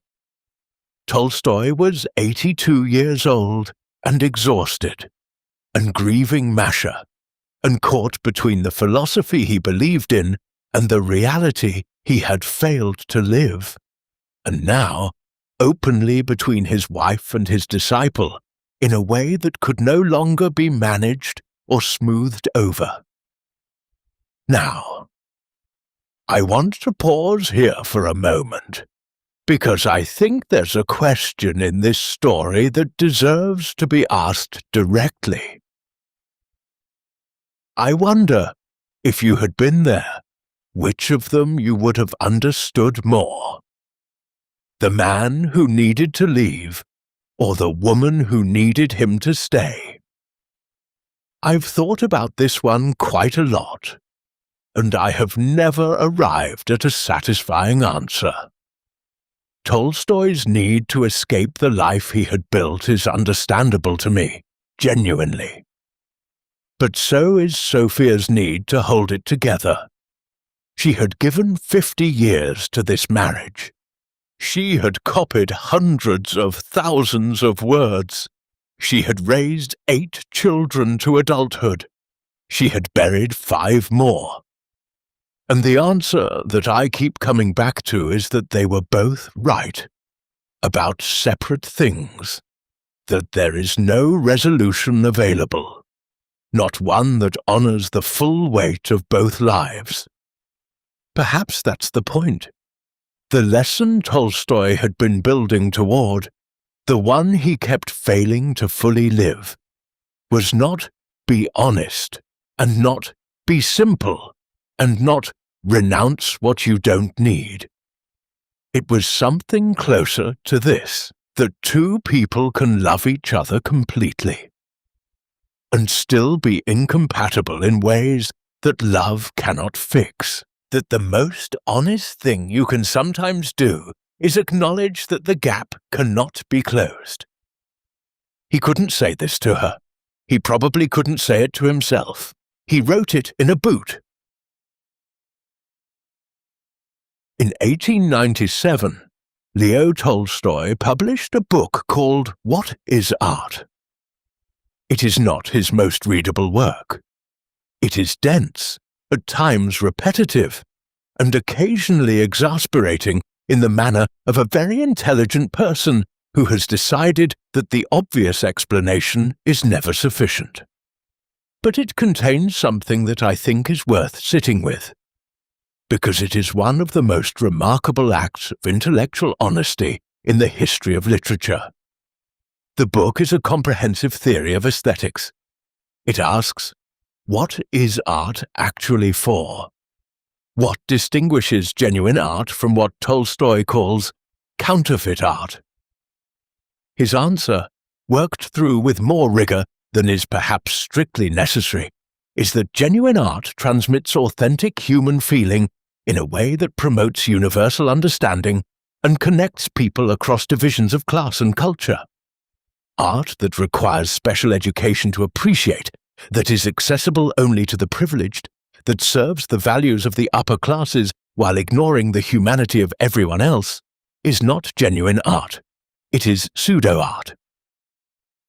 Tolstoy was 82 years old and exhausted, and grieving Masha, and caught between the philosophy he believed in and the reality he had failed to live, and now openly between his wife and his disciple, in a way that could no longer be managed or smoothed over. Now, I want to pause here for a moment, because I think there's a question in this story that deserves to be asked directly. I wonder, if you had been there, which of them you would have understood more? The man who needed to leave, or the woman who needed him to stay? I've thought about this one quite a lot, and I have never arrived at a satisfying answer. Tolstoy's need to escape the life he had built is understandable to me, genuinely. But so is Sophia's need to hold it together. She had given 50 years to this marriage. She had copied hundreds of thousands of words. She had raised 8 children to adulthood. She had buried 5 more. And the answer that I keep coming back to is that they were both right, about separate things, that there is no resolution available, not one that honors the full weight of both lives. Perhaps that's the point. The lesson Tolstoy had been building toward, the one he kept failing to fully live, was not be honest, and not be simple, and not renounce what you don't need. It was something closer to this, that two people can love each other completely, and still be incompatible in ways that love cannot fix. That the most honest thing you can sometimes do is acknowledge that the gap cannot be closed. He couldn't say this to her. He probably couldn't say it to himself. He wrote it in a boot. In 1897, Leo Tolstoy published a book called What is Art? It is not his most readable work. It is dense, at times repetitive, and occasionally exasperating in the manner of a very intelligent person who has decided that the obvious explanation is never sufficient. But it contains something that I think is worth sitting with, because it is one of the most remarkable acts of intellectual honesty in the history of literature. The book is a comprehensive theory of aesthetics. It asks, what is art actually for? What distinguishes genuine art from what Tolstoy calls counterfeit art? His answer, worked through with more rigor than is perhaps strictly necessary, is that genuine art transmits authentic human feeling in a way that promotes universal understanding and connects people across divisions of class and culture. Art that requires special education to appreciate, that is accessible only to the privileged, that serves the values of the upper classes while ignoring the humanity of everyone else, is not genuine art. It is pseudo-art.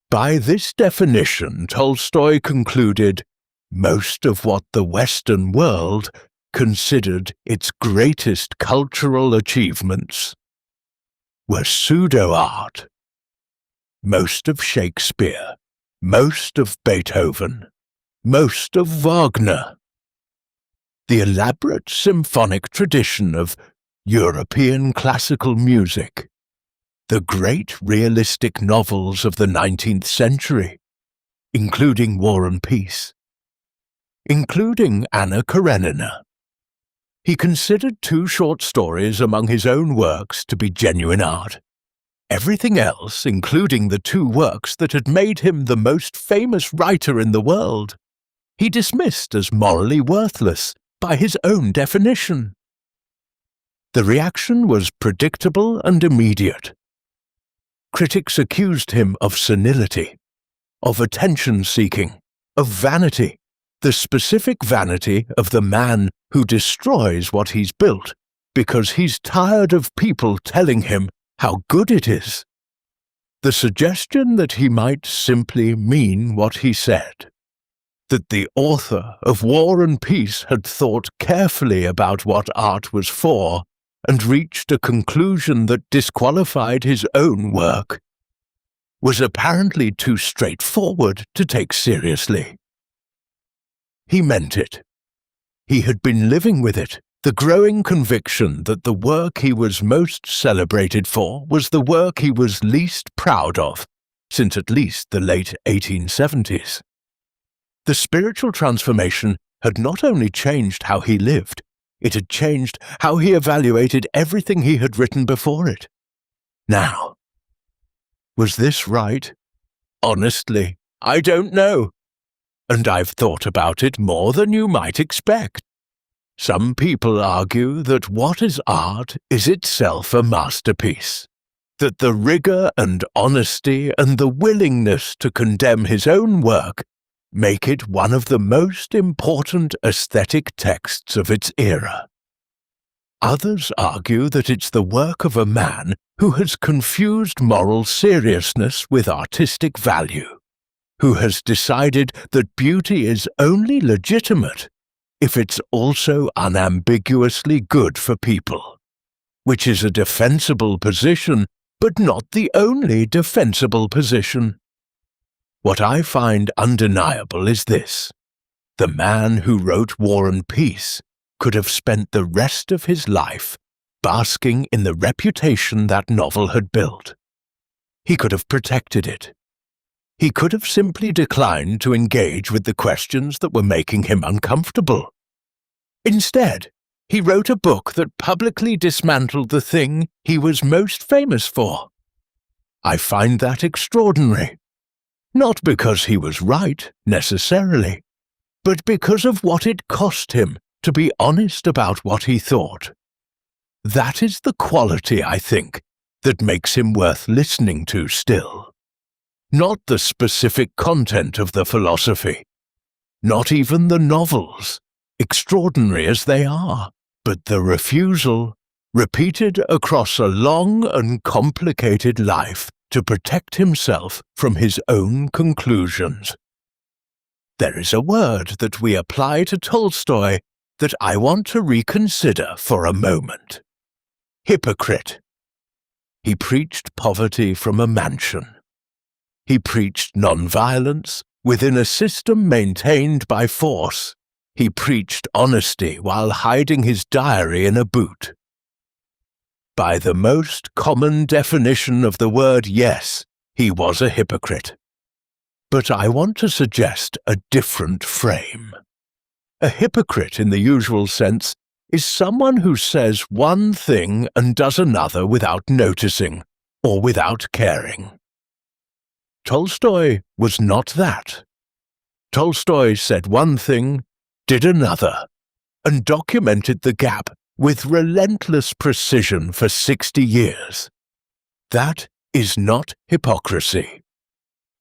By this definition, Tolstoy concluded, most of what the Western world considered its greatest cultural achievements were pseudo-art. Most of Shakespeare, most of Beethoven, most of Wagner. The elaborate symphonic tradition of European classical music, the great realistic novels of the 19th century, including War and Peace, including Anna Karenina. He considered 2 short stories among his own works to be genuine art. Everything else, including the 2 works that had made him the most famous writer in the world, he dismissed as morally worthless by his own definition. The reaction was predictable and immediate. Critics accused him of senility, of attention-seeking, of vanity, the specific vanity of the man who destroys what he's built because he's tired of people telling him how good it is. The suggestion that he might simply mean what he said, that the author of War and Peace had thought carefully about what art was for and reached a conclusion that disqualified his own work, was apparently too straightforward to take seriously. He meant it. He had been living with it, the growing conviction that the work he was most celebrated for was the work he was least proud of, since at least the late 1870s. The spiritual transformation had not only changed how he lived, it had changed how he evaluated everything he had written before it. Now, was this right? Honestly, I don't know. And I've thought about it more than you might expect. Some people argue that what is art is itself a masterpiece, that the rigor and honesty and the willingness to condemn his own work make it one of the most important aesthetic texts of its era. Others argue that it's the work of a man who has confused moral seriousness with artistic value, who has decided that beauty is only legitimate if it's also unambiguously good for people, which is a defensible position, but not the only defensible position. What I find undeniable is this. The man who wrote War and Peace could have spent the rest of his life basking in the reputation that novel had built. He could have protected it. He could have simply declined to engage with the questions that were making him uncomfortable. Instead, he wrote a book that publicly dismantled the thing he was most famous for. I find that extraordinary. Not because he was right, necessarily, but because of what it cost him to be honest about what he thought. That is the quality, I think, that makes him worth listening to still. Not the specific content of the philosophy, not even the novels, extraordinary as they are, but the refusal, repeated across a long and complicated life, to protect himself from his own conclusions. There is a word that we apply to Tolstoy that I want to reconsider for a moment. Hypocrite. He preached poverty from a mansion. He preached nonviolence within a system maintained by force. He preached honesty while hiding his diary in a boot. By the most common definition of the word yes, he was a hypocrite. But I want to suggest a different frame. A hypocrite in the usual sense is someone who says one thing and does another without noticing or without caring. Tolstoy was not that. Tolstoy said one thing, did another, and documented the gap with relentless precision for 60 years. That is not hypocrisy.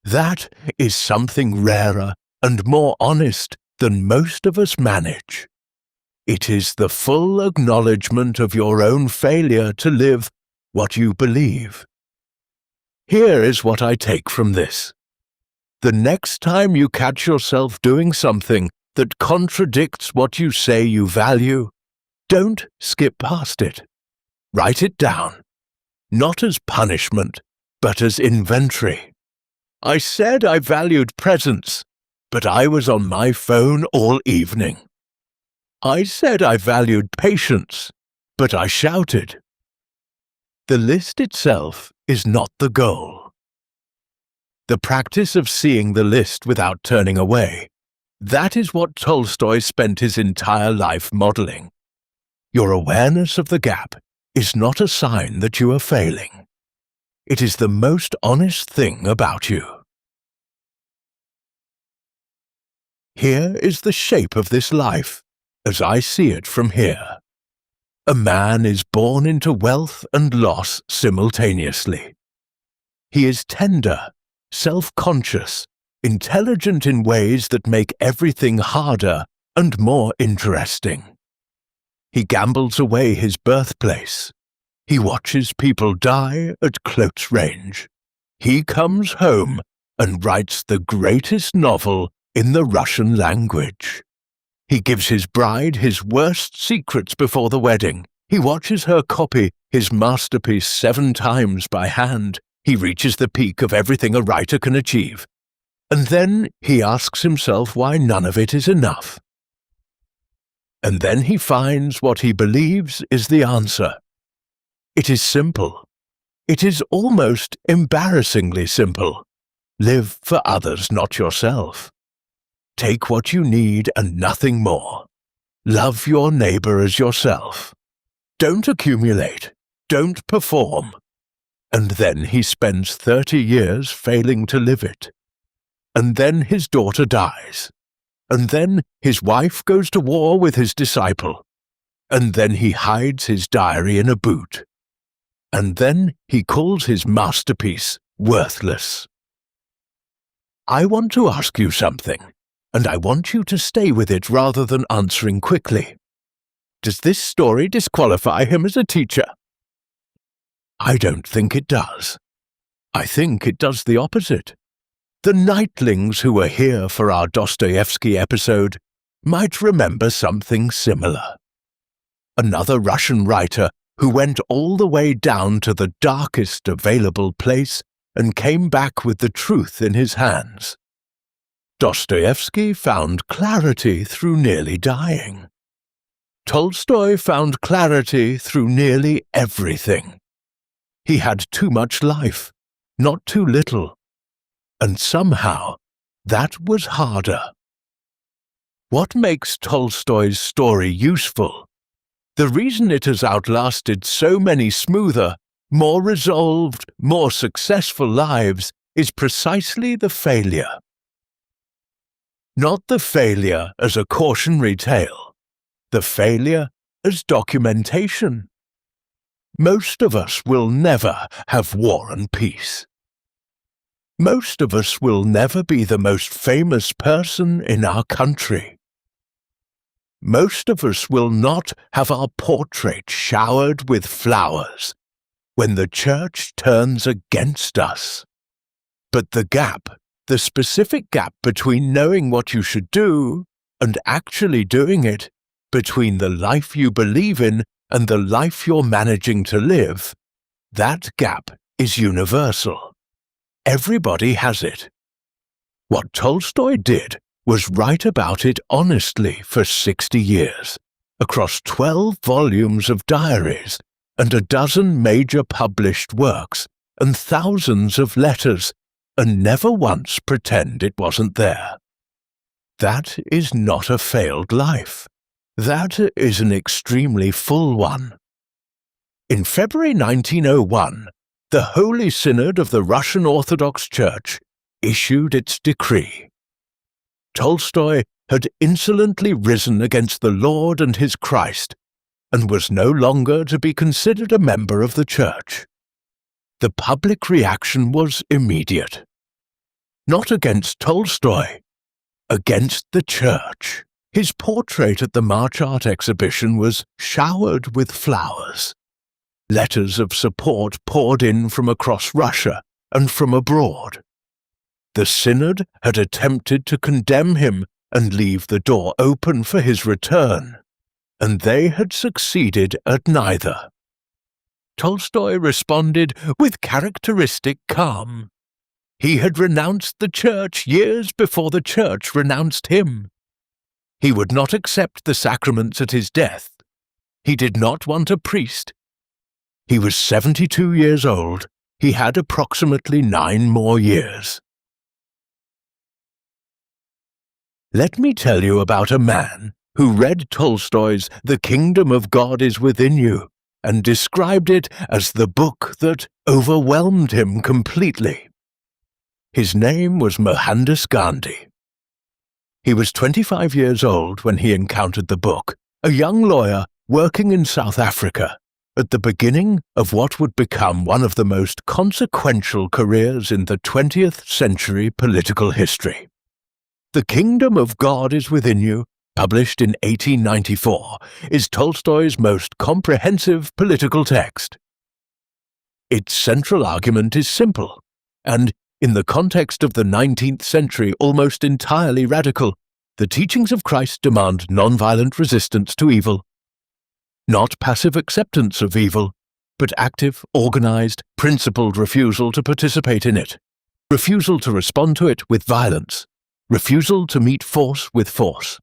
That is something rarer and more honest than most of us manage. It is the full acknowledgement of your own failure to live what you believe. Here is what I take from this. The next time you catch yourself doing something that contradicts what you say you value, don't skip past it. Write it down, not as punishment, but as inventory. I said I valued presents, but I was on my phone all evening. I said I valued patience, but I shouted. The list itself is not the goal. The practice of seeing the list without turning away, that is what Tolstoy spent his entire life modeling. Your awareness of the gap is not a sign that you are failing. It is the most honest thing about you. Here is the shape of this life, as I see it from here. A man is born into wealth and loss simultaneously. He is tender, self-conscious, intelligent in ways that make everything harder and more interesting. He gambles away his birthplace. He watches people die at close range. He comes home and writes the greatest novel in the Russian language. He gives his bride his worst secrets before the wedding. He watches her copy his masterpiece 7 times by hand. He reaches the peak of everything a writer can achieve. And then he asks himself why none of it is enough. And then he finds what he believes is the answer. It is simple. It is almost embarrassingly simple. Live for others, not yourself. Take what you need and nothing more. Love your neighbor as yourself. Don't accumulate. Don't perform. And then he spends 30 years failing to live it. And then his daughter dies. And then his wife goes to war with his disciple. And then he hides his diary in a boot. And then he calls his masterpiece worthless. I want to ask you something, and I want you to stay with it rather than answering quickly. Does this story disqualify him as a teacher? I don't think it does. I think it does the opposite. The nightlings who were here for our Dostoevsky episode might remember something similar. Another Russian writer who went all the way down to the darkest available place and came back with the truth in his hands. Dostoevsky found clarity through nearly dying. Tolstoy found clarity through nearly everything. He had too much life, not too little, and somehow that was harder. What makes Tolstoy's story useful? The reason it has outlasted so many smoother, more resolved, more successful lives is precisely the failure. Not the failure as a cautionary tale, the failure as documentation. Most of us will never have war and peace. Most of us will never be the most famous person in our country. Most of us will not have our portrait showered with flowers when the church turns against us. But the gap, the specific gap between knowing what you should do and actually doing it, between the life you believe in and the life you're managing to live, that gap is universal. Everybody has it. What Tolstoy did was write about it honestly for 60 years, across 12 volumes of diaries and a dozen major published works and thousands of letters, and never once pretend it wasn't there. That is not a failed life. That is an extremely full one. In February 1901, the Holy Synod of the Russian Orthodox Church issued its decree. Tolstoy had insolently risen against the Lord and his Christ, and was no longer to be considered a member of the Church. The public reaction was immediate. Not against Tolstoy, against the Church. His portrait at the March Art exhibition was showered with flowers. Letters of support poured in from across Russia and from abroad. The Synod had attempted to condemn him and leave the door open for his return, and they had succeeded at neither. Tolstoy responded with characteristic calm. He had renounced the Church years before the Church renounced him. He would not accept the sacraments at his death. He did not want a priest. He was 72 years old. He had approximately 9 more years. Let me tell you about a man who read Tolstoy's The Kingdom of God is Within You and described it as the book that overwhelmed him completely. His name was Mohandas Gandhi. He was 25 years old when he encountered the book, a young lawyer working in South Africa, at the beginning of what would become one of the most consequential careers in the 20th century political history. The Kingdom of God is Within You, published in 1894, is Tolstoy's most comprehensive political text. Its central argument is simple, and, in the context of the 19th century, almost entirely radical. The teachings of Christ demand nonviolent resistance to evil. Not passive acceptance of evil, but active, organized, principled refusal to participate in it. Refusal to respond to it with violence. Refusal to meet force with force.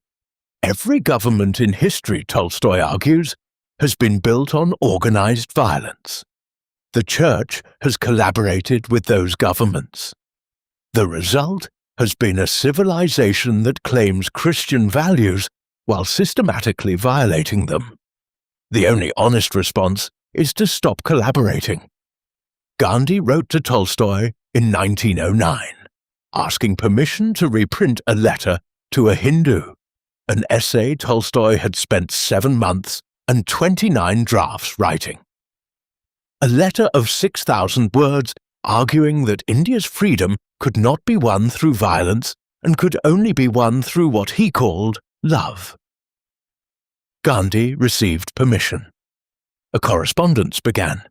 Every government in history, Tolstoy argues, has been built on organized violence. The Church has collaborated with those governments. The result has been a civilization that claims Christian values while systematically violating them. The only honest response is to stop collaborating. Gandhi wrote to Tolstoy in 1909, asking permission to reprint a letter to a Hindu, an essay Tolstoy had spent 7 months and 29 drafts writing. A letter of 6,000 words arguing that India's freedom could not be won through violence and could only be won through what he called love. Gandhi received permission. A correspondence began.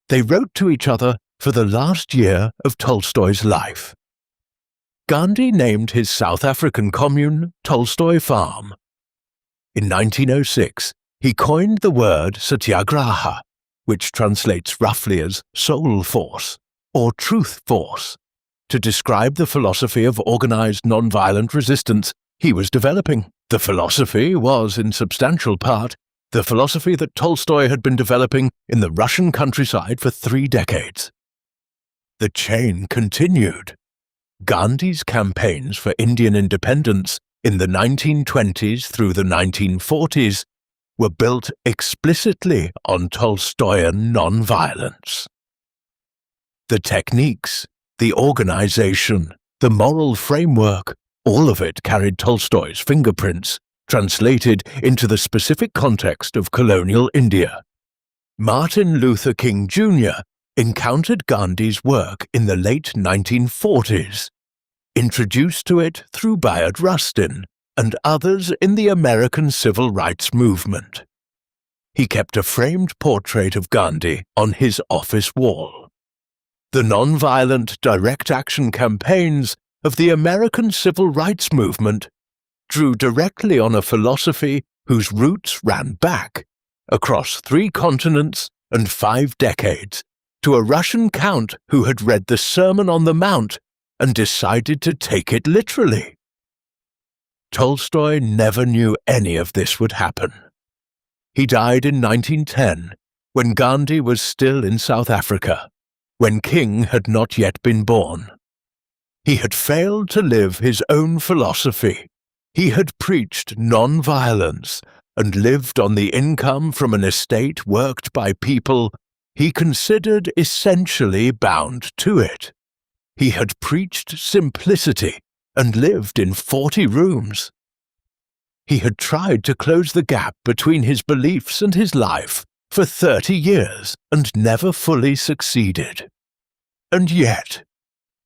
They wrote to each other for the last year of Tolstoy's life. Gandhi named his South African commune Tolstoy Farm. In 1906, he coined the word satyagraha, which translates roughly as soul force, or truth force, to describe the philosophy of organized nonviolent resistance he was developing. The philosophy was, in substantial part, the philosophy that Tolstoy had been developing in the Russian countryside for 3 decades. The chain continued. Gandhi's campaigns for Indian independence in the 1920s through the 1940s were built explicitly on Tolstoyan nonviolence. The techniques, the organization, the moral framework, all of it carried Tolstoy's fingerprints, translated into the specific context of colonial India. Martin Luther King Jr. encountered Gandhi's work in the late 1940s, introduced to it through Bayard Rustin and others in the American civil rights movement. He kept a framed portrait of Gandhi on his office wall. The nonviolent direct action campaigns of the American civil rights movement drew directly on a philosophy whose roots ran back, across 3 continents and 5 decades, to a Russian count who had read the Sermon on the Mount and decided to take it literally. Tolstoy never knew any of this would happen. He died in 1910, when Gandhi was still in South Africa, when King had not yet been born. He had failed to live his own philosophy. He had preached non-violence and lived on the income from an estate worked by people he considered essentially bound to it. He had preached simplicity and lived in 40 rooms. He had tried to close the gap between his beliefs and his life for 30 years and never fully succeeded. And yet,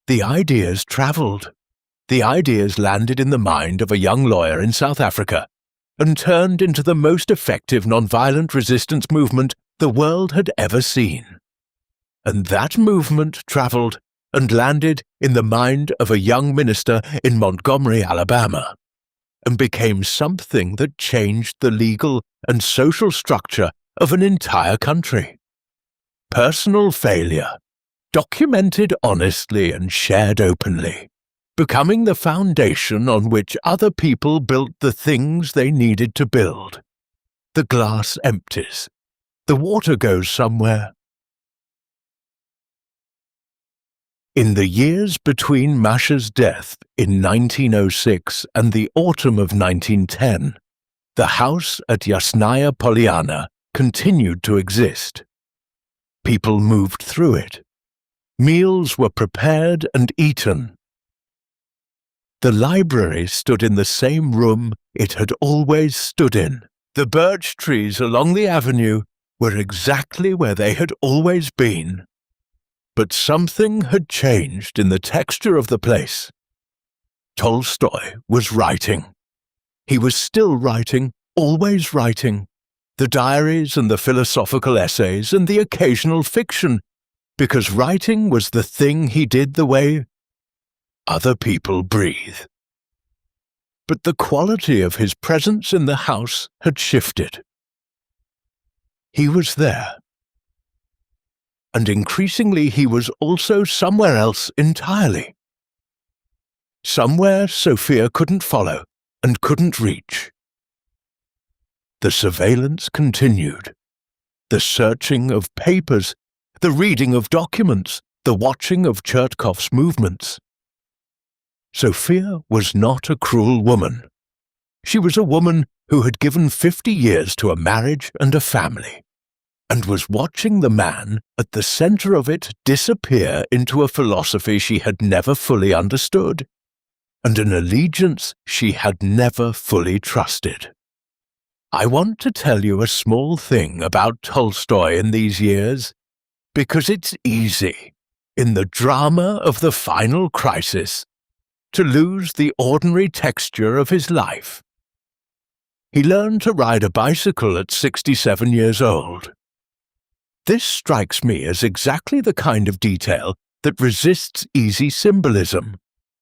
the ideas travelled. The ideas landed in the mind of a young lawyer in South Africa and turned into the most effective nonviolent resistance movement the world had ever seen. And that movement travelled and landed in the mind of a young minister in Montgomery, Alabama, and became something that changed the legal and social structure of an entire country. Personal failure, documented honestly and shared openly, becoming the foundation on which other people built the things they needed to build. The glass empties. The water goes somewhere. In the years between Masha's death in 1906 and the autumn of 1910, the house at Yasnaya Polyana continued to exist. People moved through it. Meals were prepared and eaten. The library stood in the same room it had always stood in. The birch trees along the avenue were exactly where they had always been. But something had changed in the texture of the place. Tolstoy was writing. He was still writing, always writing, the diaries and the philosophical essays and the occasional fiction, because writing was the thing he did the way other people breathe. But the quality of his presence in the house had shifted. He was there. And increasingly he was also somewhere else entirely. Somewhere Sophia couldn't follow and couldn't reach. The surveillance continued. The searching of papers, the reading of documents, the watching of Chertkov's movements. Sophia was not a cruel woman. She was a woman who had given 50 years to a marriage and a family, and was watching the man at the center of it disappear into a philosophy she had never fully understood, and an allegiance she had never fully trusted. I want to tell you a small thing about Tolstoy in these years, because it's easy, in the drama of the final crisis, to lose the ordinary texture of his life. He learned to ride a bicycle at 67 years old. This strikes me as exactly the kind of detail that resists easy symbolism,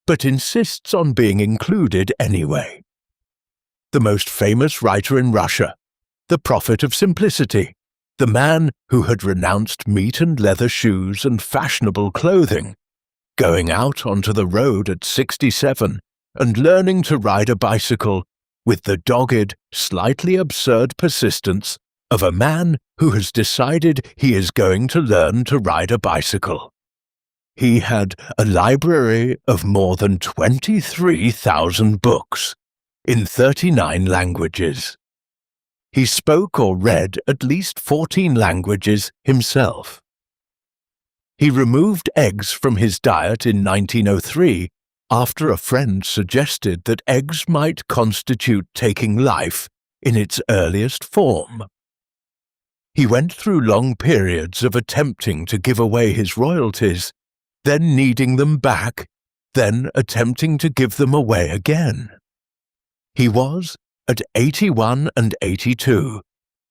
but insists on being included anyway. The most famous writer in Russia, the prophet of simplicity, the man who had renounced meat and leather shoes and fashionable clothing, going out onto the road at 67 and learning to ride a bicycle with the dogged, slightly absurd persistence of a man who has decided he is going to learn to ride a bicycle. He had a library of more than 23,000 books in 39 languages. He spoke or read at least 14 languages himself. He removed eggs from his diet in 1903 after a friend suggested that eggs might constitute taking life in its earliest form. He went through long periods of attempting to give away his royalties, then needing them back, then attempting to give them away again. He was, at 81 and 82,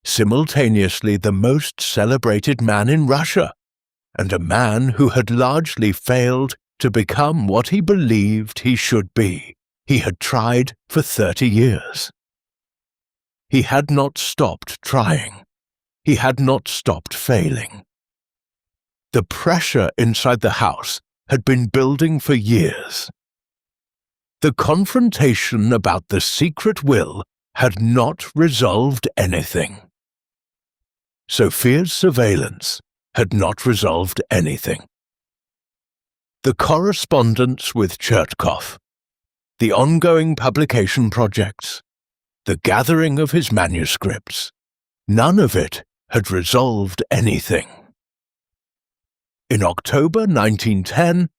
simultaneously the most celebrated man in Russia, and a man who had largely failed to become what he believed he should be. He had tried for 30 years. He had not stopped trying. He had not stopped failing. The pressure inside the house had been building for years. The confrontation about the secret will had not resolved anything. Sophia's surveillance had not resolved anything. The correspondence with Chertkov, the ongoing publication projects, the gathering of his manuscripts, none of it had resolved anything. In October 1910,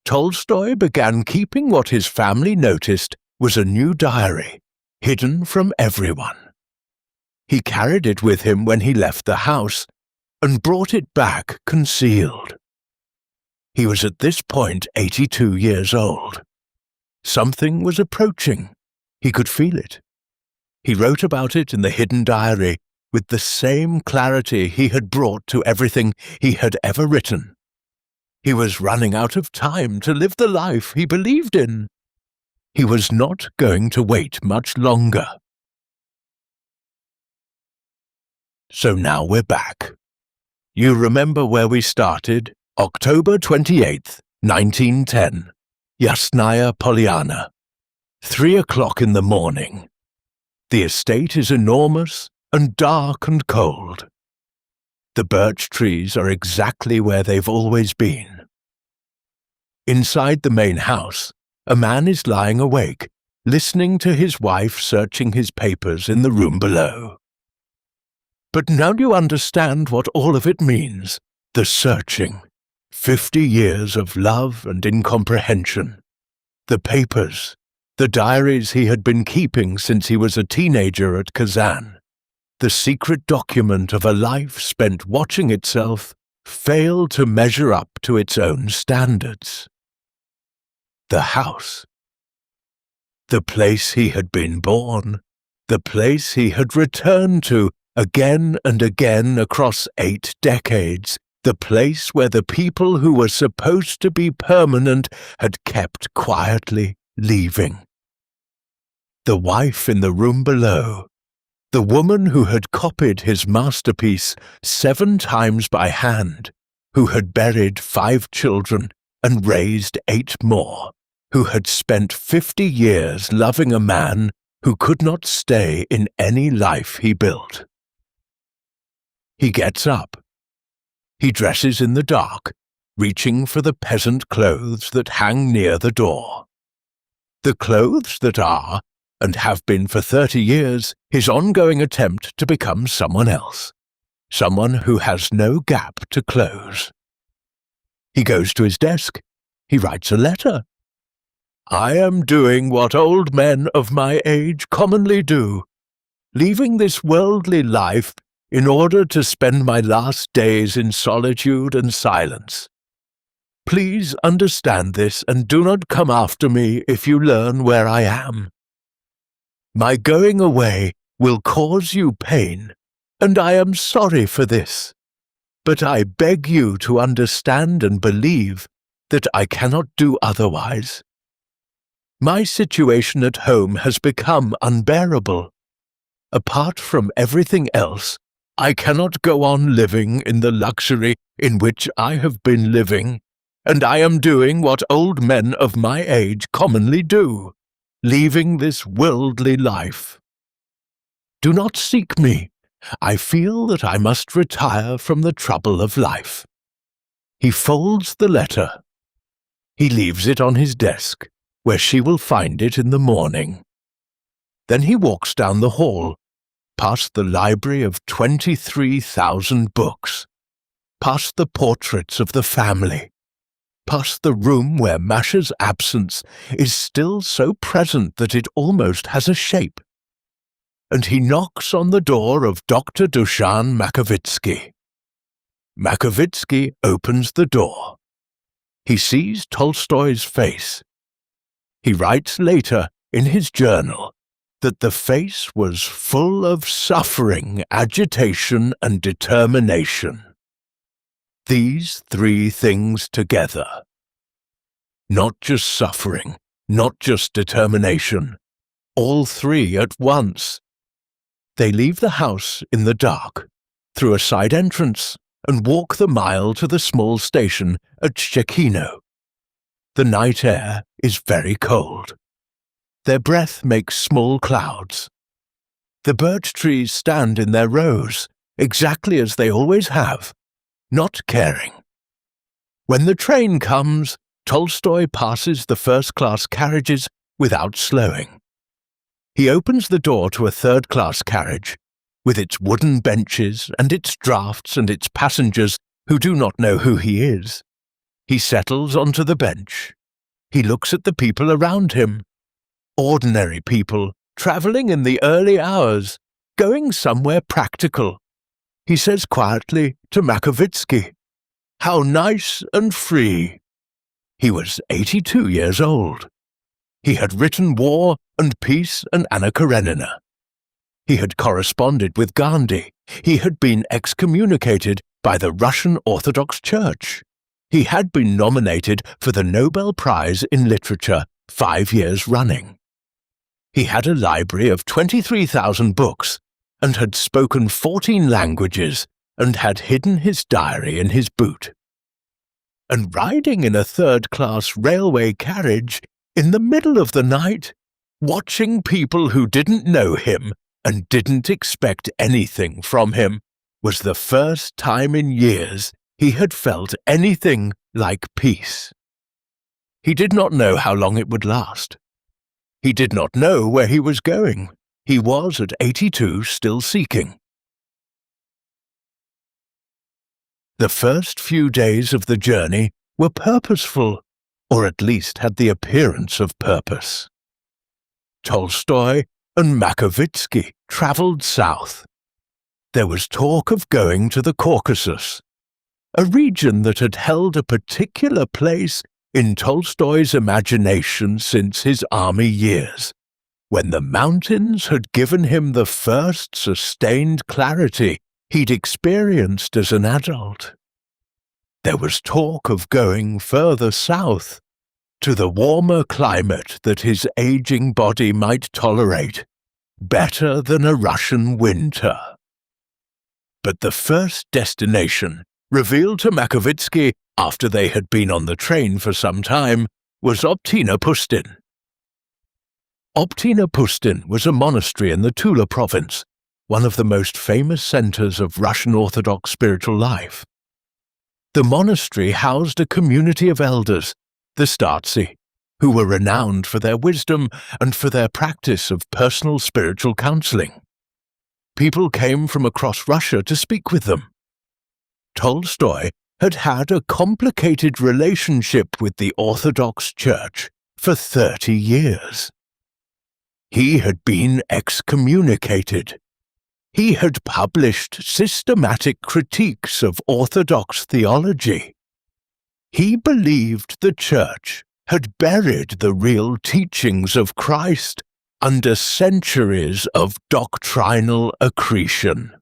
Tolstoy began keeping what his family noticed was a new diary, hidden from everyone. He carried it with him when he left the house and brought it back concealed. He was at this point 82 years old. Something was approaching. He could feel it. He wrote about it in the hidden diary with the same clarity he had brought to everything he had ever written. He was running out of time to live the life he believed in. He was not going to wait much longer. So now we're back. You remember where we started? October 28th, 1910. Yasnaya Polyana. 3 o'clock in the morning. The estate is enormous and dark and cold. The birch trees are exactly where they've always been. Inside the main house, a man is lying awake, listening to his wife searching his papers in the room below. But now you understand what all of it means, the searching. 50 years of love and incomprehension. The papers, the diaries he had been keeping since he was a teenager at Kazan. The secret document of a life spent watching itself fail to measure up to its own standards. The house. The place he had been born. The place he had returned to again and again across 8 decades. The place where the people who were supposed to be permanent had kept quietly leaving. The wife in the room below, the woman who had copied his masterpiece 7 times by hand, who had buried 5 children and raised 8 more, who had spent 50 years loving a man who could not stay in any life he built. He gets up. He dresses in the dark, reaching for the peasant clothes that hang near the door. The clothes that are, and have been for 30 years, his ongoing attempt to become someone else, someone who has no gap to close. He goes to his desk. He writes a letter. I am doing what old men of my age commonly do, leaving this worldly life in order to spend my last days in solitude and silence. Please understand this and do not come after me if you learn where I am. My going away will cause you pain, and I am sorry for this, but I beg you to understand and believe that I cannot do otherwise. My situation at home has become unbearable. Apart from everything else, I cannot go on living in the luxury in which I have been living, and I am doing what old men of my age commonly do, leaving this worldly life. Do not seek me. I feel that I must retire from the trouble of life. He folds the letter. He leaves it on his desk, where she will find it in the morning. Then he walks down the hall, past the library of 23,000 books, past the portraits of the family, past the room where Masha's absence is still so present that it almost has a shape. And he knocks on the door of Dr. Dusan Makovitsky. Makovitsky opens the door. He sees Tolstoy's face. He writes later in his journal that the face was full of suffering, agitation, and determination. These three things together. Not just suffering, not just determination, all three at once. They leave the house in the dark, through a side entrance, and walk the mile to the small station at Shekino. The night air is very cold. Their breath makes small clouds. The birch trees stand in their rows, exactly as they always have, not caring. When the train comes, Tolstoy passes the first-class carriages without slowing. He opens the door to a third-class carriage, with its wooden benches and its draughts and its passengers who do not know who he is. He settles onto the bench. He looks at the people around him. Ordinary people, travelling in the early hours, going somewhere practical. He says quietly to Makovitsky, "How nice and free." He was 82 years old. He had written War and Peace and Anna Karenina. He had corresponded with Gandhi. He had been excommunicated by the Russian Orthodox Church. He had been nominated for the Nobel Prize in Literature 5 years running. He had a library of 23,000 books and had spoken 14 languages and had hidden his diary in his boot. And riding in a third-class railway carriage in the middle of the night, watching people who didn't know him and didn't expect anything from him, was the first time in years he had felt anything like peace. He did not know how long it would last. He did not know where he was going. He was at 82 still seeking. The first few days of the journey were purposeful, or at least had the appearance of purpose. Tolstoy and Makovitsky travelled south. There was talk of going to the Caucasus, a region that had held a particular place in Tolstoy's imagination since his army years, when the mountains had given him the first sustained clarity he'd experienced as an adult. There was talk of going further south, to the warmer climate that his aging body might tolerate, better than a Russian winter. But the first destination, revealed to Makovitsky after they had been on the train for some time, was Optina Pustin. Optina Pustin was a monastery in the Tula province, one of the most famous centers of Russian Orthodox spiritual life. The monastery housed a community of elders, the Startsi, who were renowned for their wisdom and for their practice of personal spiritual counseling. People came from across Russia to speak with them. Tolstoy had had a complicated relationship with the Orthodox Church for 30 years. He had been excommunicated. He had published systematic critiques of Orthodox theology. He believed the Church had buried the real teachings of Christ under centuries of doctrinal accretion.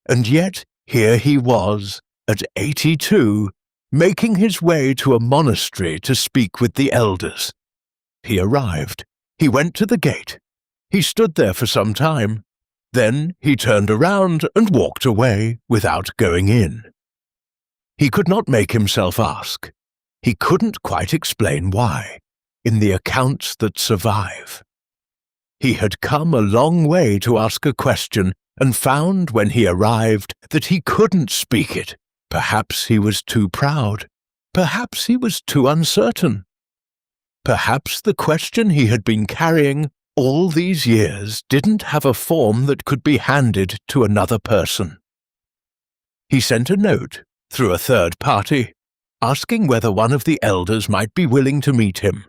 And yet here he was, at 82, making his way to a monastery to speak with the elders. He arrived. He went to the gate. He stood there for some time. Then he turned around and walked away without going in. He could not make himself ask. He couldn't quite explain why, in the accounts that survive. He had come a long way to ask a question and found when he arrived that he couldn't speak it. Perhaps he was too proud. Perhaps he was too uncertain. Perhaps the question he had been carrying all these years didn't have a form that could be handed to another person. He sent a note through a third party, asking whether one of the elders might be willing to meet him.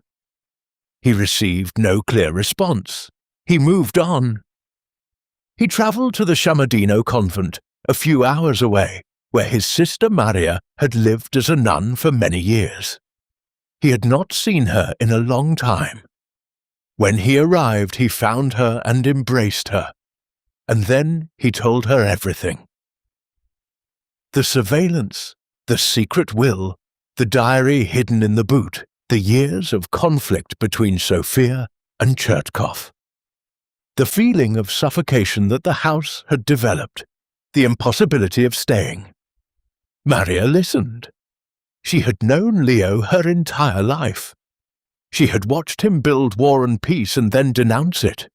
He received no clear response. He moved on. He travelled to the Sciamadino convent, a few hours away, where his sister Maria had lived as a nun for many years. He had not seen her in a long time. When he arrived, he found her and embraced her, and then he told her everything. The surveillance, the secret will, the diary hidden in the boot, the years of conflict between Sophia and Chertkov. The feeling of suffocation that the house had developed, the impossibility of staying. Maria listened. She had known Leo her entire life. She had watched him build War and Peace and then denounce it.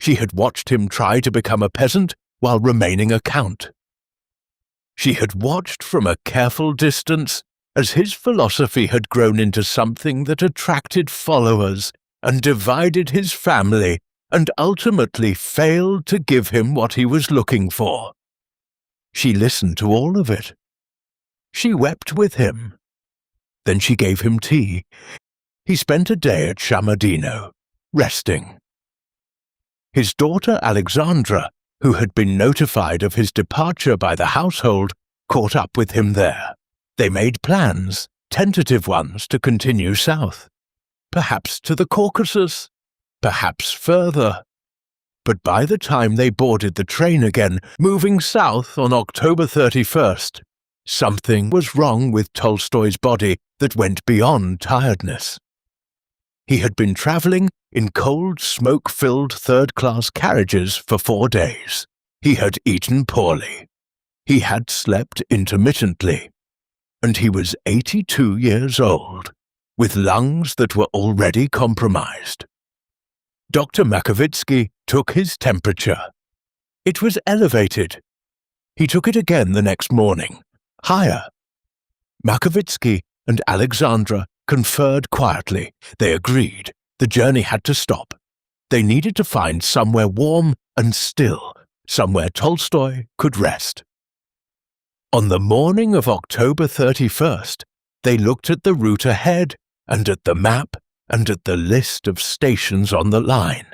She had watched him try to become a peasant while remaining a count. She had watched from a careful distance as his philosophy had grown into something that attracted followers and divided his family and ultimately failed to give him what he was looking for. She listened to all of it. She wept with him. Then she gave him tea. He spent a day at Sciamadino, resting. His daughter Alexandra, who had been notified of his departure by the household, caught up with him there. They made plans, tentative ones, to continue south. Perhaps to the Caucasus, perhaps further. But by the time they boarded the train again, moving south on October 31st, something was wrong with Tolstoy's body that went beyond tiredness. He had been travelling in cold, smoke-filled third-class carriages for 4 days. He had eaten poorly. He had slept intermittently. And he was 82 years old, with lungs that were already compromised. Dr. Makovitsky took his temperature. It was elevated. He took it again the next morning, higher. Makovitsky and Alexandra conferred quietly. They agreed. The journey had to stop. They needed to find somewhere warm and still, somewhere Tolstoy could rest. On the morning of October 31st, they looked at the route ahead and at the map and at the list of stations on the line.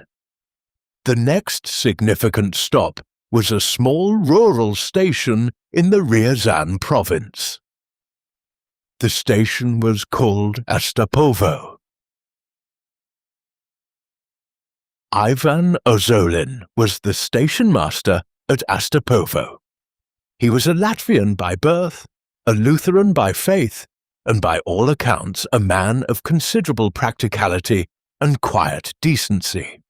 The next significant stop was a small rural station in the Ryazan province. The station was called Astapovo. Ivan Ozolin was the station master at Astapovo. He was a Latvian by birth, a Lutheran by faith, and by all accounts a man of considerable practicality and quiet decency.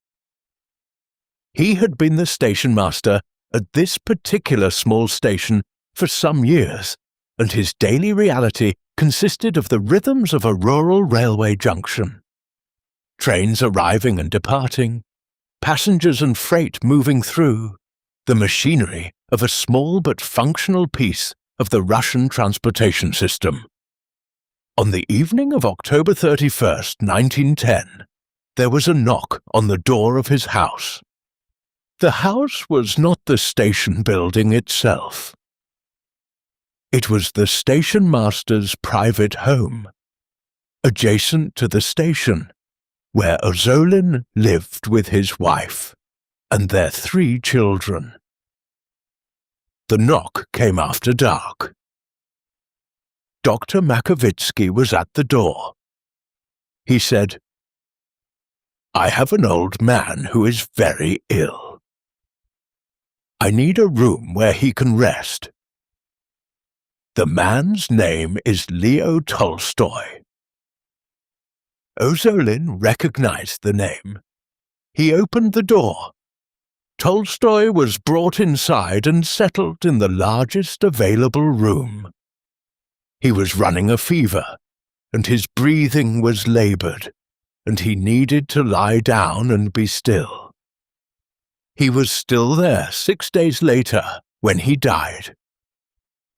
He had been the station master at this particular small station for some years, and his daily reality consisted of the rhythms of a rural railway junction. Trains arriving and departing, passengers and freight moving through, the machinery of a small but functional piece of the Russian transportation system. On the evening of October 31st, 1910, there was a knock on the door of his house. The house was not the station building itself. It was the station master's private home, adjacent to the station, where Ozolin lived with his wife and their 3 children. The knock came after dark. Dr. Makovitsky was at the door. He said, "I have an old man who is very ill. I need a room where he can rest. The man's name is Leo Tolstoy." Ozolin recognized the name. He opened the door. Tolstoy was brought inside and settled in the largest available room. He was running a fever, and his breathing was labored, and he needed to lie down and be still. He was still there 6 days later when he died.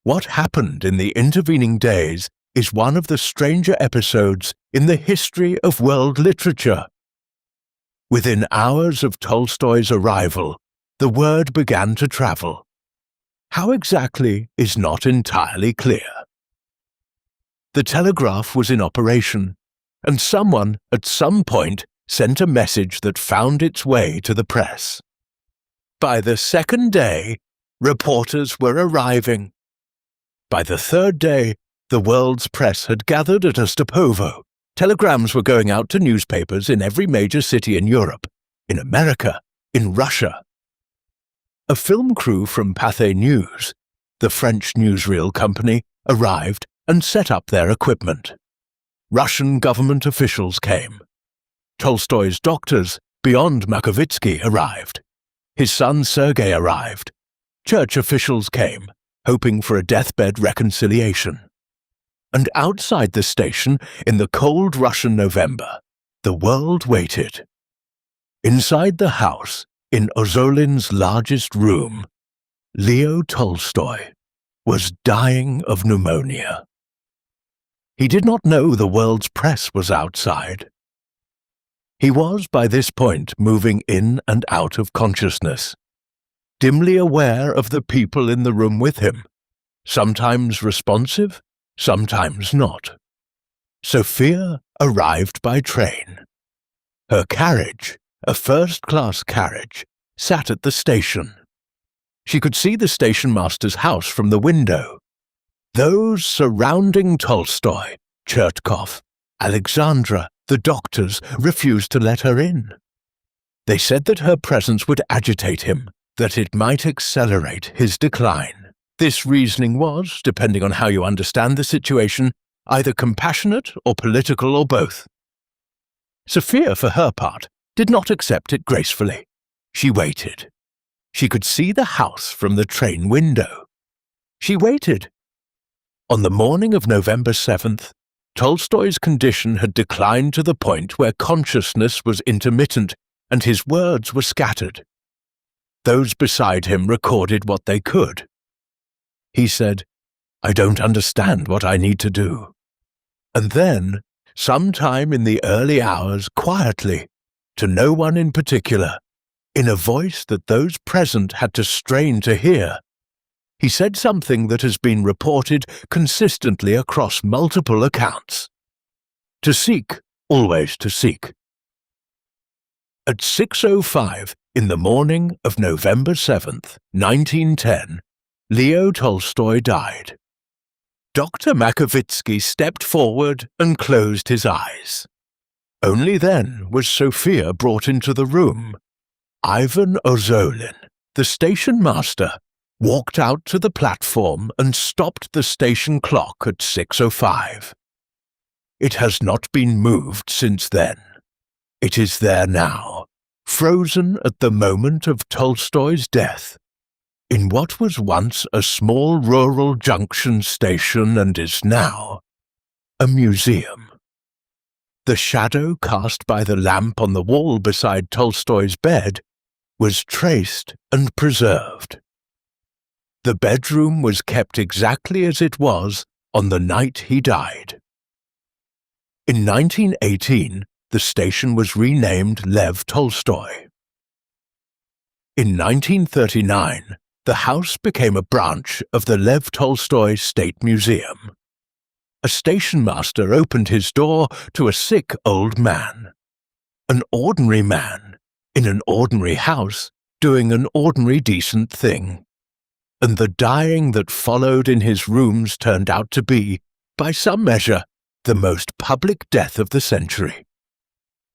What happened in the intervening days is one of the stranger episodes in the history of world literature. Within hours of Tolstoy's arrival, the word began to travel. How exactly is not entirely clear. The telegraph was in operation, and someone at some point sent a message that found its way to the press. By the second day, reporters were arriving. By the third day, the world's press had gathered at Ostapovo. Telegrams were going out to newspapers in every major city in Europe, in America, in Russia. A film crew from Pathé News, the French newsreel company, arrived and set up their equipment. Russian government officials came. Tolstoy's doctors, beyond Makovitsky, arrived. His son Sergei arrived. Church officials came, hoping for a deathbed reconciliation. And outside the station, in the cold Russian November, the world waited. Inside the house, in Ozolin's largest room, Leo Tolstoy was dying of pneumonia. He did not know the world's press was outside. He was, by this point, moving in and out of consciousness, dimly aware of the people in the room with him, sometimes responsive, sometimes not. Sophia arrived by train. Her carriage, a first-class carriage, sat at the station. She could see the station master's house from the window. Those surrounding Tolstoy, Chertkov, Alexandra, the doctors, refused to let her in. They said that her presence would agitate him, that it might accelerate his decline. This reasoning was, depending on how you understand the situation, either compassionate or political or both. Sophia, for her part, did not accept it gracefully. She waited. She could see the house from the train window. She waited. On the morning of November 7th, Tolstoy's condition had declined to the point where consciousness was intermittent and his words were scattered. Those beside him recorded what they could. He said, "I don't understand what I need to do." And then, sometime in the early hours, quietly, to no one in particular, in a voice that those present had to strain to hear, he said something that has been reported consistently across multiple accounts. To seek, always to seek. At 6:05 in the morning of November 7th, 1910, Leo Tolstoy died. Dr. Makovitsky stepped forward and closed his eyes. Only then was Sophia brought into the room. Ivan Ozolin, the station master, walked out to the platform and stopped the station clock at 6:05. It has not been moved since then. It is there now, frozen at the moment of Tolstoy's death, in what was once a small rural junction station and is now a museum. The shadow cast by the lamp on the wall beside Tolstoy's bed was traced and preserved. The bedroom was kept exactly as it was on the night he died. In 1918, the station was renamed Lev Tolstoy. In 1939, the house became a branch of the Lev Tolstoy State Museum. A station master opened his door to a sick old man. An ordinary man, in an ordinary house, doing an ordinary decent thing. And the dying that followed in his rooms turned out to be, by some measure, the most public death of the century.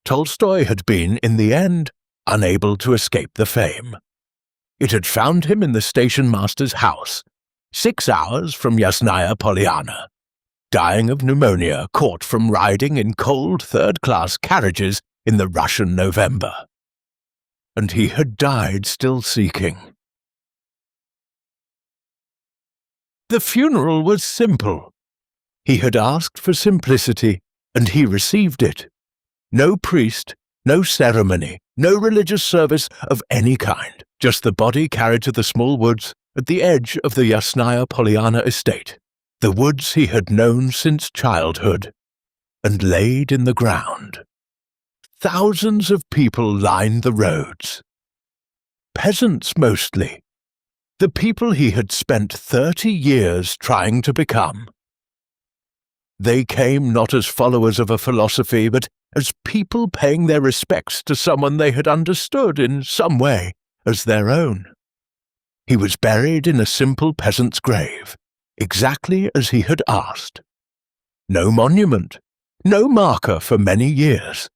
Tolstoy had been, in the end, unable to escape the fame. It had found him in the station master's house, 6 hours from Yasnaya Polyana, dying of pneumonia caught from riding in cold third-class carriages in the Russian November. and he had died still seeking. The funeral was simple. He had asked for simplicity, and he received it. No priest, no ceremony, no religious service of any kind, just the body carried to the small woods at the edge of the Yasnaya Polyana estate, the woods he had known since childhood, and laid in the ground. Thousands of people lined the roads. Peasants mostly, the people he had spent 30 years trying to become. They came not as followers of a philosophy, but as people paying their respects to someone they had understood in some way as their own. He was buried in a simple peasant's grave, exactly as he had asked. No monument, no marker for many years,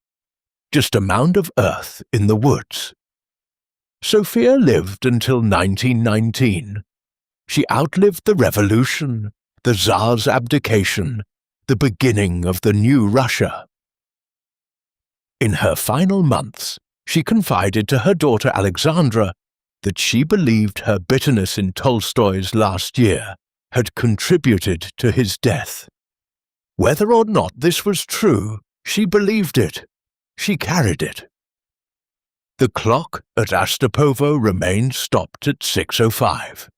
just a mound of earth in the woods. Sophia lived until 1919. She outlived the revolution, the Tsar's abdication, the beginning of the new Russia. In her final months, she confided to her daughter Alexandra that she believed her bitterness in Tolstoy's last year had contributed to his death. Whether or not this was true, she believed it. She carried it. The clock at Astapovo remained stopped at 6:05.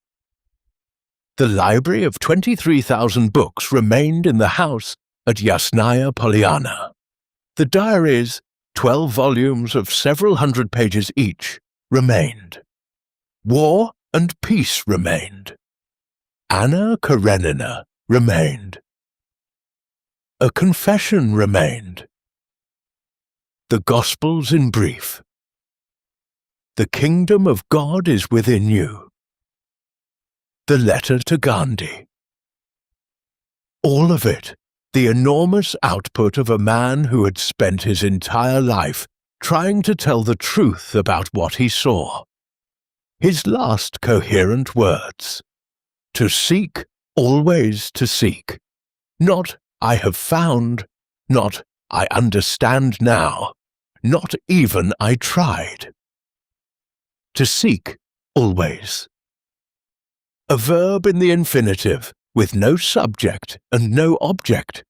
The library of 23,000 books remained in the house at Yasnaya Polyana. The diaries, 12 volumes of several hundred pages each, remained. War and Peace remained. Anna Karenina remained. A confession remained. The Gospels in brief. The kingdom of God is within you. The letter to Gandhi. All of it, the enormous output of a man who had spent his entire life trying to tell the truth about what he saw. His last coherent words: to seek, always to seek. Not I have found, not I understand now, not even I tried. To seek, always. A verb in the infinitive, with no subject and no object.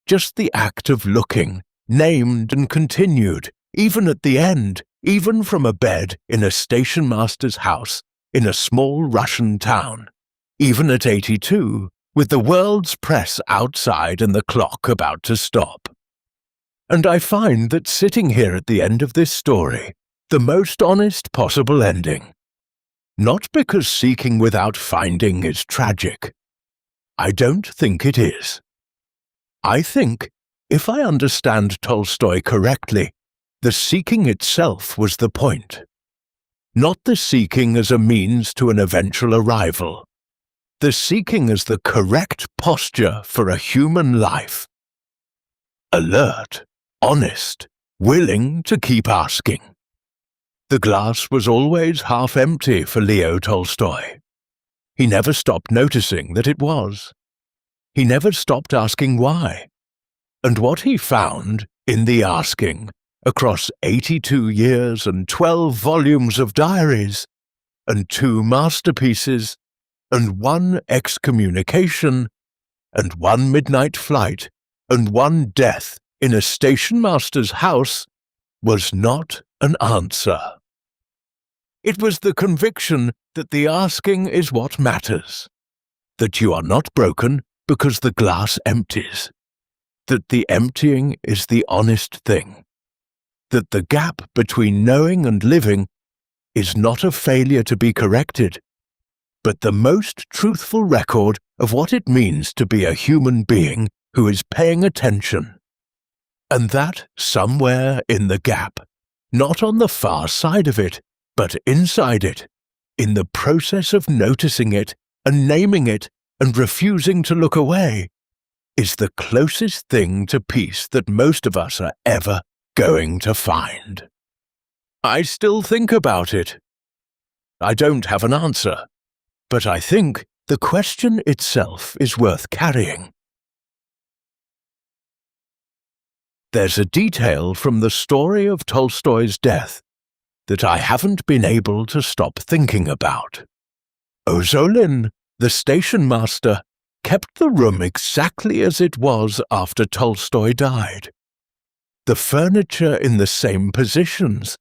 Just the act of looking, named and continued, even at the end, even from a bed in a station master's house in a small Russian town, even at 82, with the world's press outside and the clock about to stop. And I find that sitting here at the end of this story, the most honest possible ending. Not because seeking without finding is tragic. I don't think it is. I think, if I understand Tolstoy correctly, the seeking itself was the point. Not the seeking as a means to an eventual arrival. The seeking as the correct posture for a human life. Alert, honest, willing to keep asking. The glass was always half empty for Leo Tolstoy. He never stopped noticing that it was. He never stopped asking why. And what he found in the asking, across 82 years and 12 volumes of diaries, and 2 masterpieces, and 1 excommunication, and 1 midnight flight, and 1 death in a station master's house, was not an answer. It was the conviction that the asking is what matters, that you are not broken because the glass empties, that the emptying is the honest thing, that the gap between knowing and living is not a failure to be corrected, but the most truthful record of what it means to be a human being who is paying attention. And that somewhere in the gap, not on the far side of it, but inside it, in the process of noticing it and naming it and refusing to look away, is the closest thing to peace that most of us are ever going to find. I still think about it. I don't have an answer, but I think the question itself is worth carrying. There's a detail from the story of Tolstoy's death that I haven't been able to stop thinking about. Ozolin, the station master, kept the room exactly as it was after Tolstoy died. The furniture in the same positions,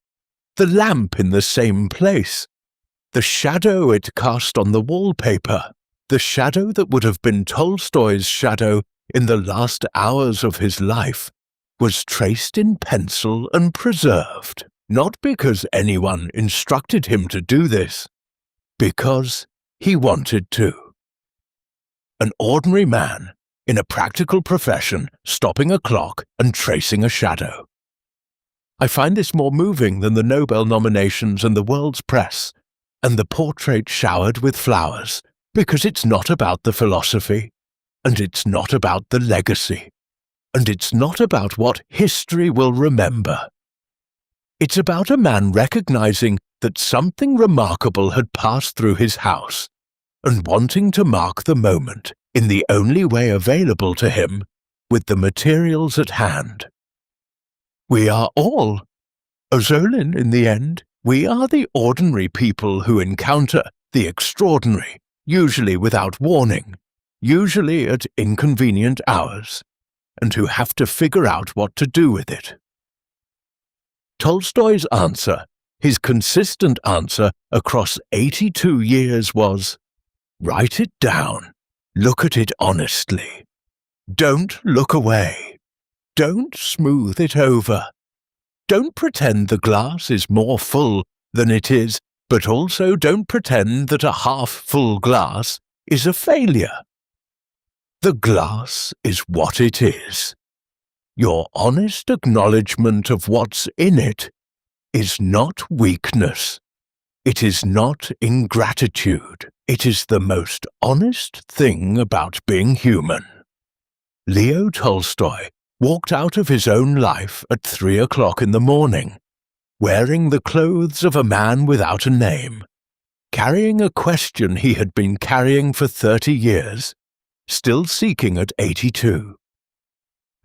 the lamp in the same place, the shadow it cast on the wallpaper, the shadow that would have been Tolstoy's shadow in the last hours of his life, was traced in pencil and preserved, not because anyone instructed him to do this, because he wanted to. An ordinary man, in a practical profession, stopping a clock and tracing a shadow. I find this more moving than the Nobel nominations and the world's press, and the portrait showered with flowers, because it's not about the philosophy, and it's not about the legacy, and it's not about what history will remember. It's about a man recognizing that something remarkable had passed through his house, and wanting to mark the moment in the only way available to him, with the materials at hand. We are all, Ozolin in the end, we are the ordinary people who encounter the extraordinary, usually without warning, usually at inconvenient hours, and who have to figure out what to do with it. Tolstoy's answer, his consistent answer across 82 years was, write it down, look at it honestly. Don't look away. Don't smooth it over. Don't pretend the glass is more full than it is, but also don't pretend that a half-full glass is a failure. The glass is what it is. Your honest acknowledgement of what's in it is not weakness. It is not ingratitude. It is the most honest thing about being human. Leo Tolstoy walked out of his own life at 3 o'clock in the morning, wearing the clothes of a man without a name, carrying a question he had been carrying for 30 years, still seeking at 82.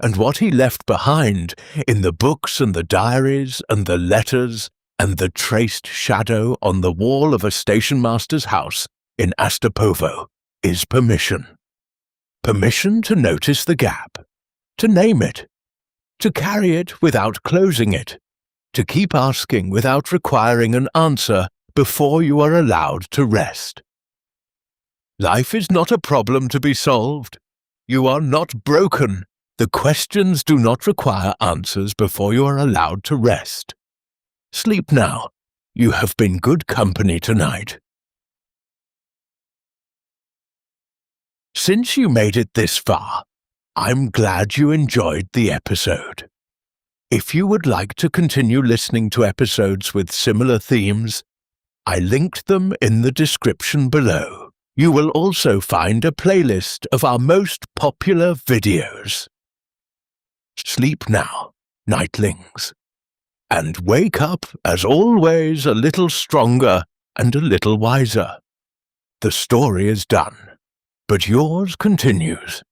And what he left behind in the books and the diaries and the letters and the traced shadow on the wall of a stationmaster's house in Astapovo is permission. Permission to notice the gap, to name it, to carry it without closing it, to keep asking without requiring an answer before you are allowed to rest. Life is not a problem to be solved. You are not broken. The questions do not require answers before you are allowed to rest. Sleep now. You have been good company tonight. Since you made it this far, I'm glad you enjoyed the episode. If you would like to continue listening to episodes with similar themes, I linked them in the description below. You will also find a playlist of our most popular videos. Sleep now, nightlings, and wake up, as always, a little stronger and a little wiser. The story is done, but yours continues.